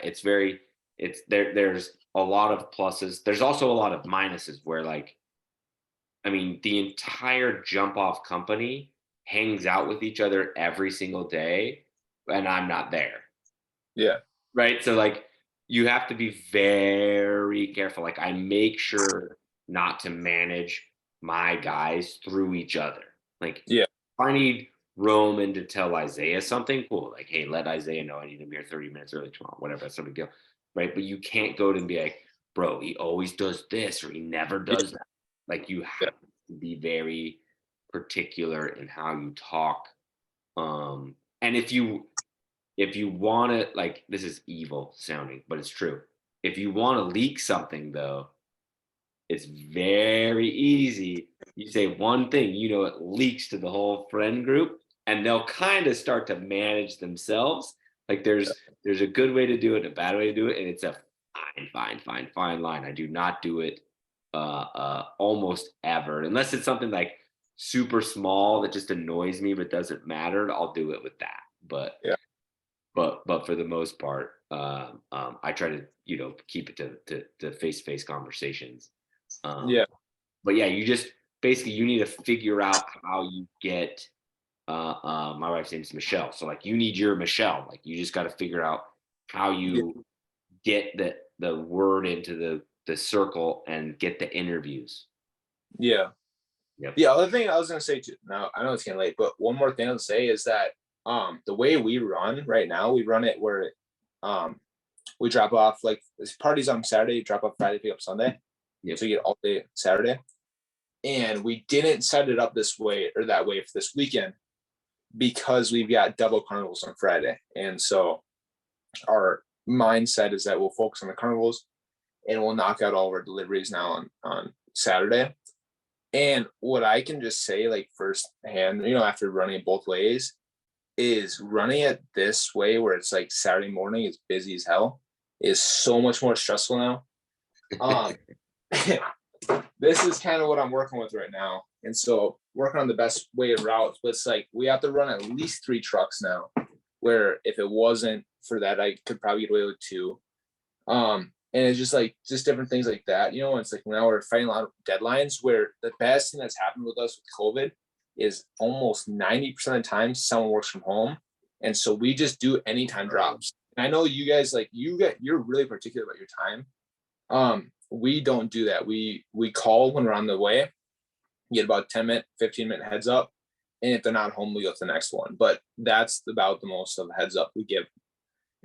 there's a lot of pluses. There's also a lot of minuses where like, I mean, the entire jump off company hangs out with each other every single day, and I'm not there. Yeah. Right. So like you have to be very careful. Like I make sure not to manage my guys through each other. Like if I need Roman to tell Isaiah something, cool. Like, hey, let Isaiah know I need to be here 30 minutes early tomorrow, whatever. That's no big deal. Right. But you can't go to and be like, bro, he always does this or he never does that. Like you have to be very particular in how you talk. And if you want to, like, this is evil sounding, but it's true. If you want to leak something though, it's very easy. You say one thing, it leaks to the whole friend group, and they'll kind of start to manage themselves. Like there's a good way to do it, a bad way to do it, and it's a fine line. I do not do it almost ever, unless it's something like super small that just annoys me but doesn't matter. I'll do it with that. But but for the most part, I try to keep it to face-to-face conversations. But yeah, you just basically you need to figure out how you get. My wife's name is Michelle, so like you need your Michelle. Like you just got to figure out how you get the word into the circle and get the interviews. Yeah. Yep. The other thing I was gonna say too, now I know it's getting late, but one more thing I'll say is that the way we run right now, we run it where we drop off like this parties on Saturday, drop off Friday, pick up Sunday. So you get all day Saturday. And we didn't set it up this way or that way for this weekend because we've got double carnivals on Friday. And so our mindset is that we'll focus on the carnivals and we'll knock out all of our deliveries now on Saturday. And what I can just say, like firsthand, after running it both ways, is running it this way where it's like Saturday morning is busy as hell is so much more stressful now. This is kind of what I'm working with right now. And so working on the best way of routes, but it's like we have to run at least 3 trucks now, where if it wasn't for that, I could probably get away with 2. And it's just different things like that, it's like now we're fighting a lot of deadlines where the best thing that's happened with us with COVID is almost 90% of the time someone works from home. And so we just do anytime drops. And I know you guys, you're really particular about your time. We don't do that. We call when we're on the way, get about 10-minute, 15-minute heads up. And if they're not home, we go to the next one. But that's about the most of a heads up we give.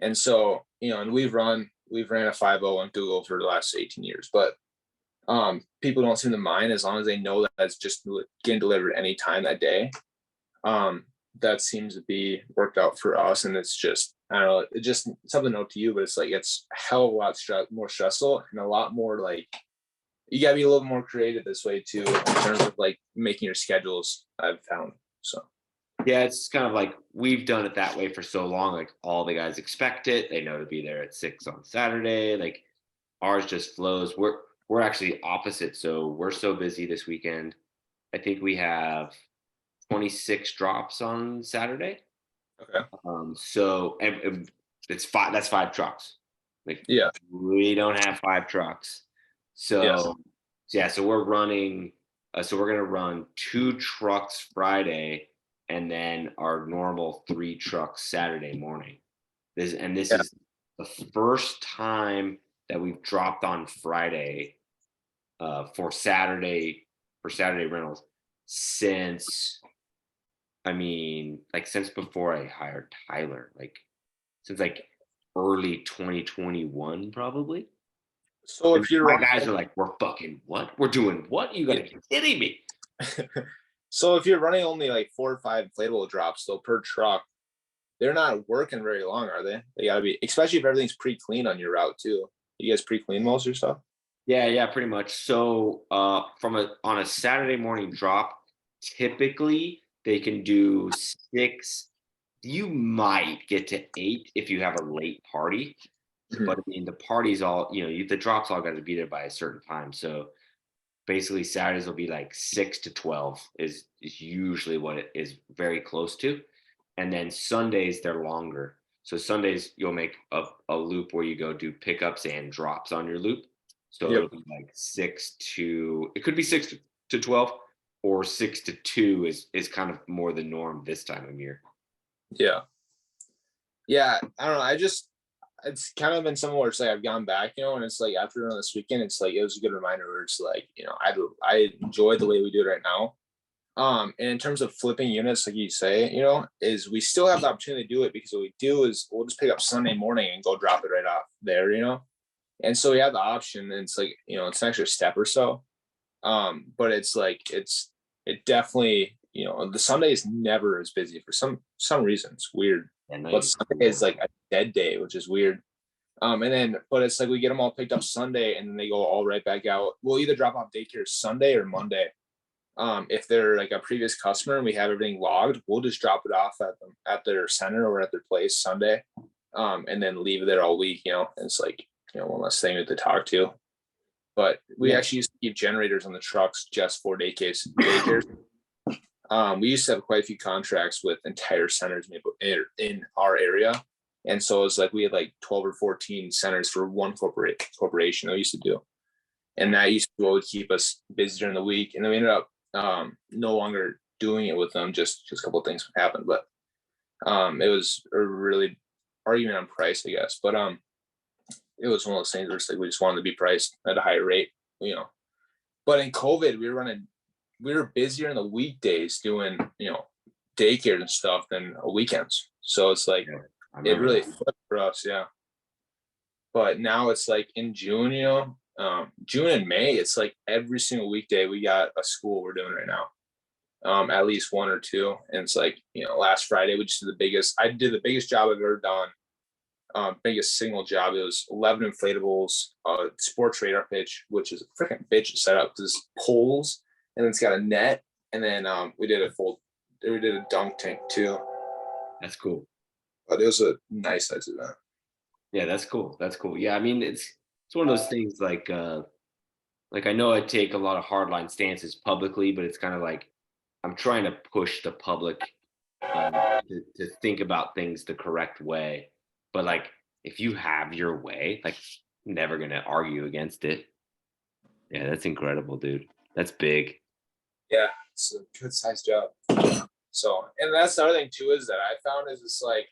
And so, and we've ran a 5.0 on Google for the last 18 years, but people don't seem to mind as long as they know that that's just getting delivered any time that day. That seems to be worked out for us. And it's just, I don't know, it's just something to note to you, but it's a hell of a lot more stressful and a lot more you gotta be a little more creative this way too, in terms of making your schedules, I've found. So. Yeah, it's kind of we've done it that way for so long. All the guys expect it. They know to be there at 6 on Saturday. Ours just flows. We're actually opposite. So we're so busy this weekend. I think we have 26 drops on Saturday. Okay. So and it's 5. That's 5 trucks. Yeah. We don't have 5 trucks. So so we're running. So we're gonna run 2 trucks Friday. And then our normal 3 trucks Saturday morning. This is the first time that we've dropped on Friday for Saturday rentals since before I hired Tyler, since early 2021 probably. So if you're my guys are we're fucking what? We're doing what? You gotta be kidding me. So if you're running only 4 or 5 inflatable drops though per truck, they're not working very long, are they? They gotta be, especially if everything's pre-clean on your route too. You guys pre-clean most of your stuff? Yeah, pretty much. So on a Saturday morning drop, typically they can do 6. You might get to 8 if you have a late party. Mhm. But the party's all, the drops all got to be there by a certain time. So basically Saturdays will be 6 to 12 is usually what it is, very close to. And then Sundays, they're longer. So Sundays, you'll make a loop where you go do pickups and drops on your loop. So it'll be 6 to, it could be 6 to 12 or 6 to 2 is kind of more the norm this time of year. Yeah. Yeah. I don't know. It's kind of been somewhere where it's I've gone back, and it's after this weekend, it's it was a good reminder where it's I enjoy the way we do it right now. And in terms of flipping units, like you say, is we still have the opportunity to do it because what we do is we'll just pick up Sunday morning and go drop it right off there, and so we have the option, and it's it's an extra step or so. But it definitely, the Sunday is never as busy for some reason. It's weird. But Sunday is a dead day, which is weird. And then, but it's we get them all picked up Sunday and then they go all right back out. We'll either drop off daycare Sunday or Monday. If they're a previous customer and we have everything logged, we'll just drop it off at their center or at their place Sunday. And then leave it there all week, and it's one less thing to talk to. But we actually used to keep generators on the trucks just for daycares. We used to have quite a few contracts with entire centers in our area. And so it's we had 12 or 14 centers for one corporation that we used to do. And that used to always keep us busy during the week. And then we ended up no longer doing it with them, just a couple of things happened. But it was a really argument on price, I guess. But it was one of those things where it's we just wanted to be priced at a higher rate, But in COVID, we were busier in the weekdays doing, daycare and stuff than weekends. So it's it really flipped for us. Yeah. But now it's in June, June and May, it's like every single weekday we got a school we're doing right now. At least one or two. And it's like, last Friday we just did I did the biggest job I've ever done. Biggest single job. It was 11 inflatables, sports radar pitch, which is a freaking bitch to set up because it's poles and it's got a net. And then we did a dunk tank too. That's cool. But it was a nice size event. Yeah, that's cool. That's cool. Yeah, I mean, it's one of those things like I know I take a lot of hardline stances publicly, but it's kind of like I'm trying to push the public to think about things the correct way. But like, if you have your way, like, I'm never gonna argue against it. Yeah, that's incredible, dude. That's big. Yeah, it's a good sized job. So, and that's the other thing too, is that I found is it's like,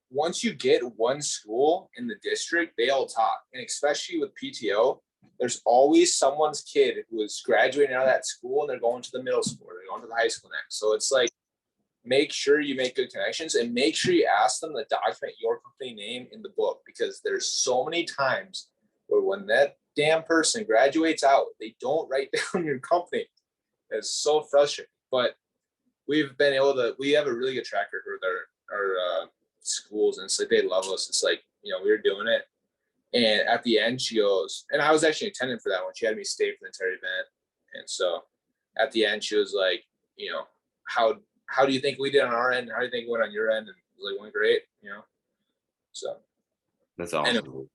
once you get one school in the district, they all talk. And especially with PTO, there's always someone's kid who is graduating out of that school and they're going to the middle school, or they're going to the high school next. So it's like, make sure you make good connections and make sure you ask them to document your company name in the book, because there's so many times where when that damn person graduates out, they don't write down your company. It's so frustrating. But we've been able to, we have a really good track record with our schools, and it's like they love us. It's like, we were doing it. And at the end, she goes, and I was actually attending for that one. She had me stay for the entire event. And so at the end, she was like, how do you think we did on our end? How do you think it went on your end? And it was like, went great, So That's awesome. Anyway,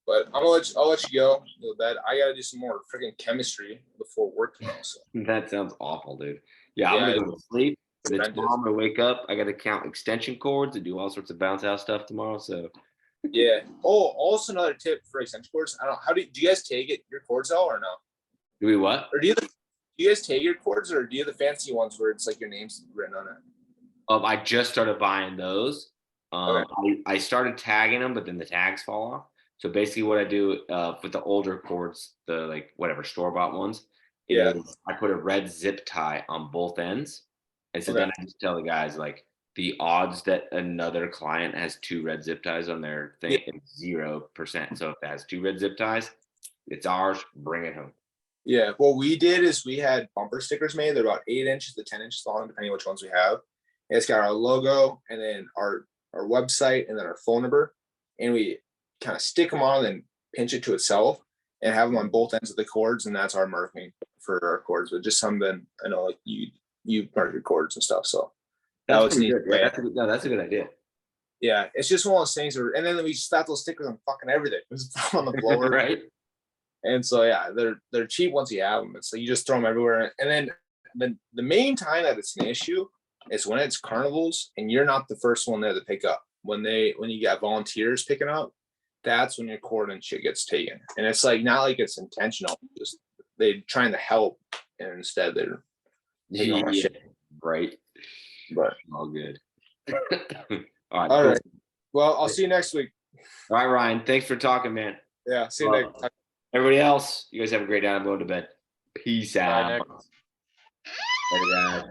but I'll let you go. That I gotta do some more freaking chemistry before work tomorrow. So. That sounds awful, dude. Yeah, I'm gonna go to sleep. And then tomorrow I'm gonna wake up. I gotta count extension cords and do all sorts of bounce house stuff tomorrow. So yeah. Oh, also another tip for extension cords. I don't know, do you guys take your cords out or no? Do we what? Or do you guys take your cords, or do you have the fancy ones where it's like your name's written on it? I just started buying those. Okay. I started tagging them, but then the tags fall off. So basically what I do with the older cords, the like whatever store-bought ones, is I put a red zip tie on both ends. And so then I just tell the guys, like, the odds that another client has 2 red zip ties on their thing is 0%. So if it has 2 red zip ties, it's ours, bring it home. Yeah, what we did is we had bumper stickers made. They're about 8 inches to 10 inches long, depending on which ones we have. And it's got our logo and then our website and then our phone number. And we kind of stick them on and pinch it to itself and have them on both ends of the cords. And that's our marking for our cords. But just something, I know, like you mark your cords and stuff. So that was neat. Good. Yeah, that's a good idea. Yeah, it's just one of those things where, and then we just slap those stickers on fucking everything. It was on the blower. Right. And so, yeah, they're cheap once you have them. It's like you just throw them everywhere. And then the main time that it's an issue is when it's carnivals and you're not the first one there to pick up. When you got volunteers picking up, that's when your cord and shit gets taken. And it's like, not like it's intentional. Just they're trying to help, and instead they're taking all my shit. Right. But all good. All right. Well, I'll see you next week. All right, Ryan. Thanks for talking, man. Yeah. See you next time. Everybody else, you guys have a great night. I'm going to bed. Peace out. Bye, Nick. Later, guys.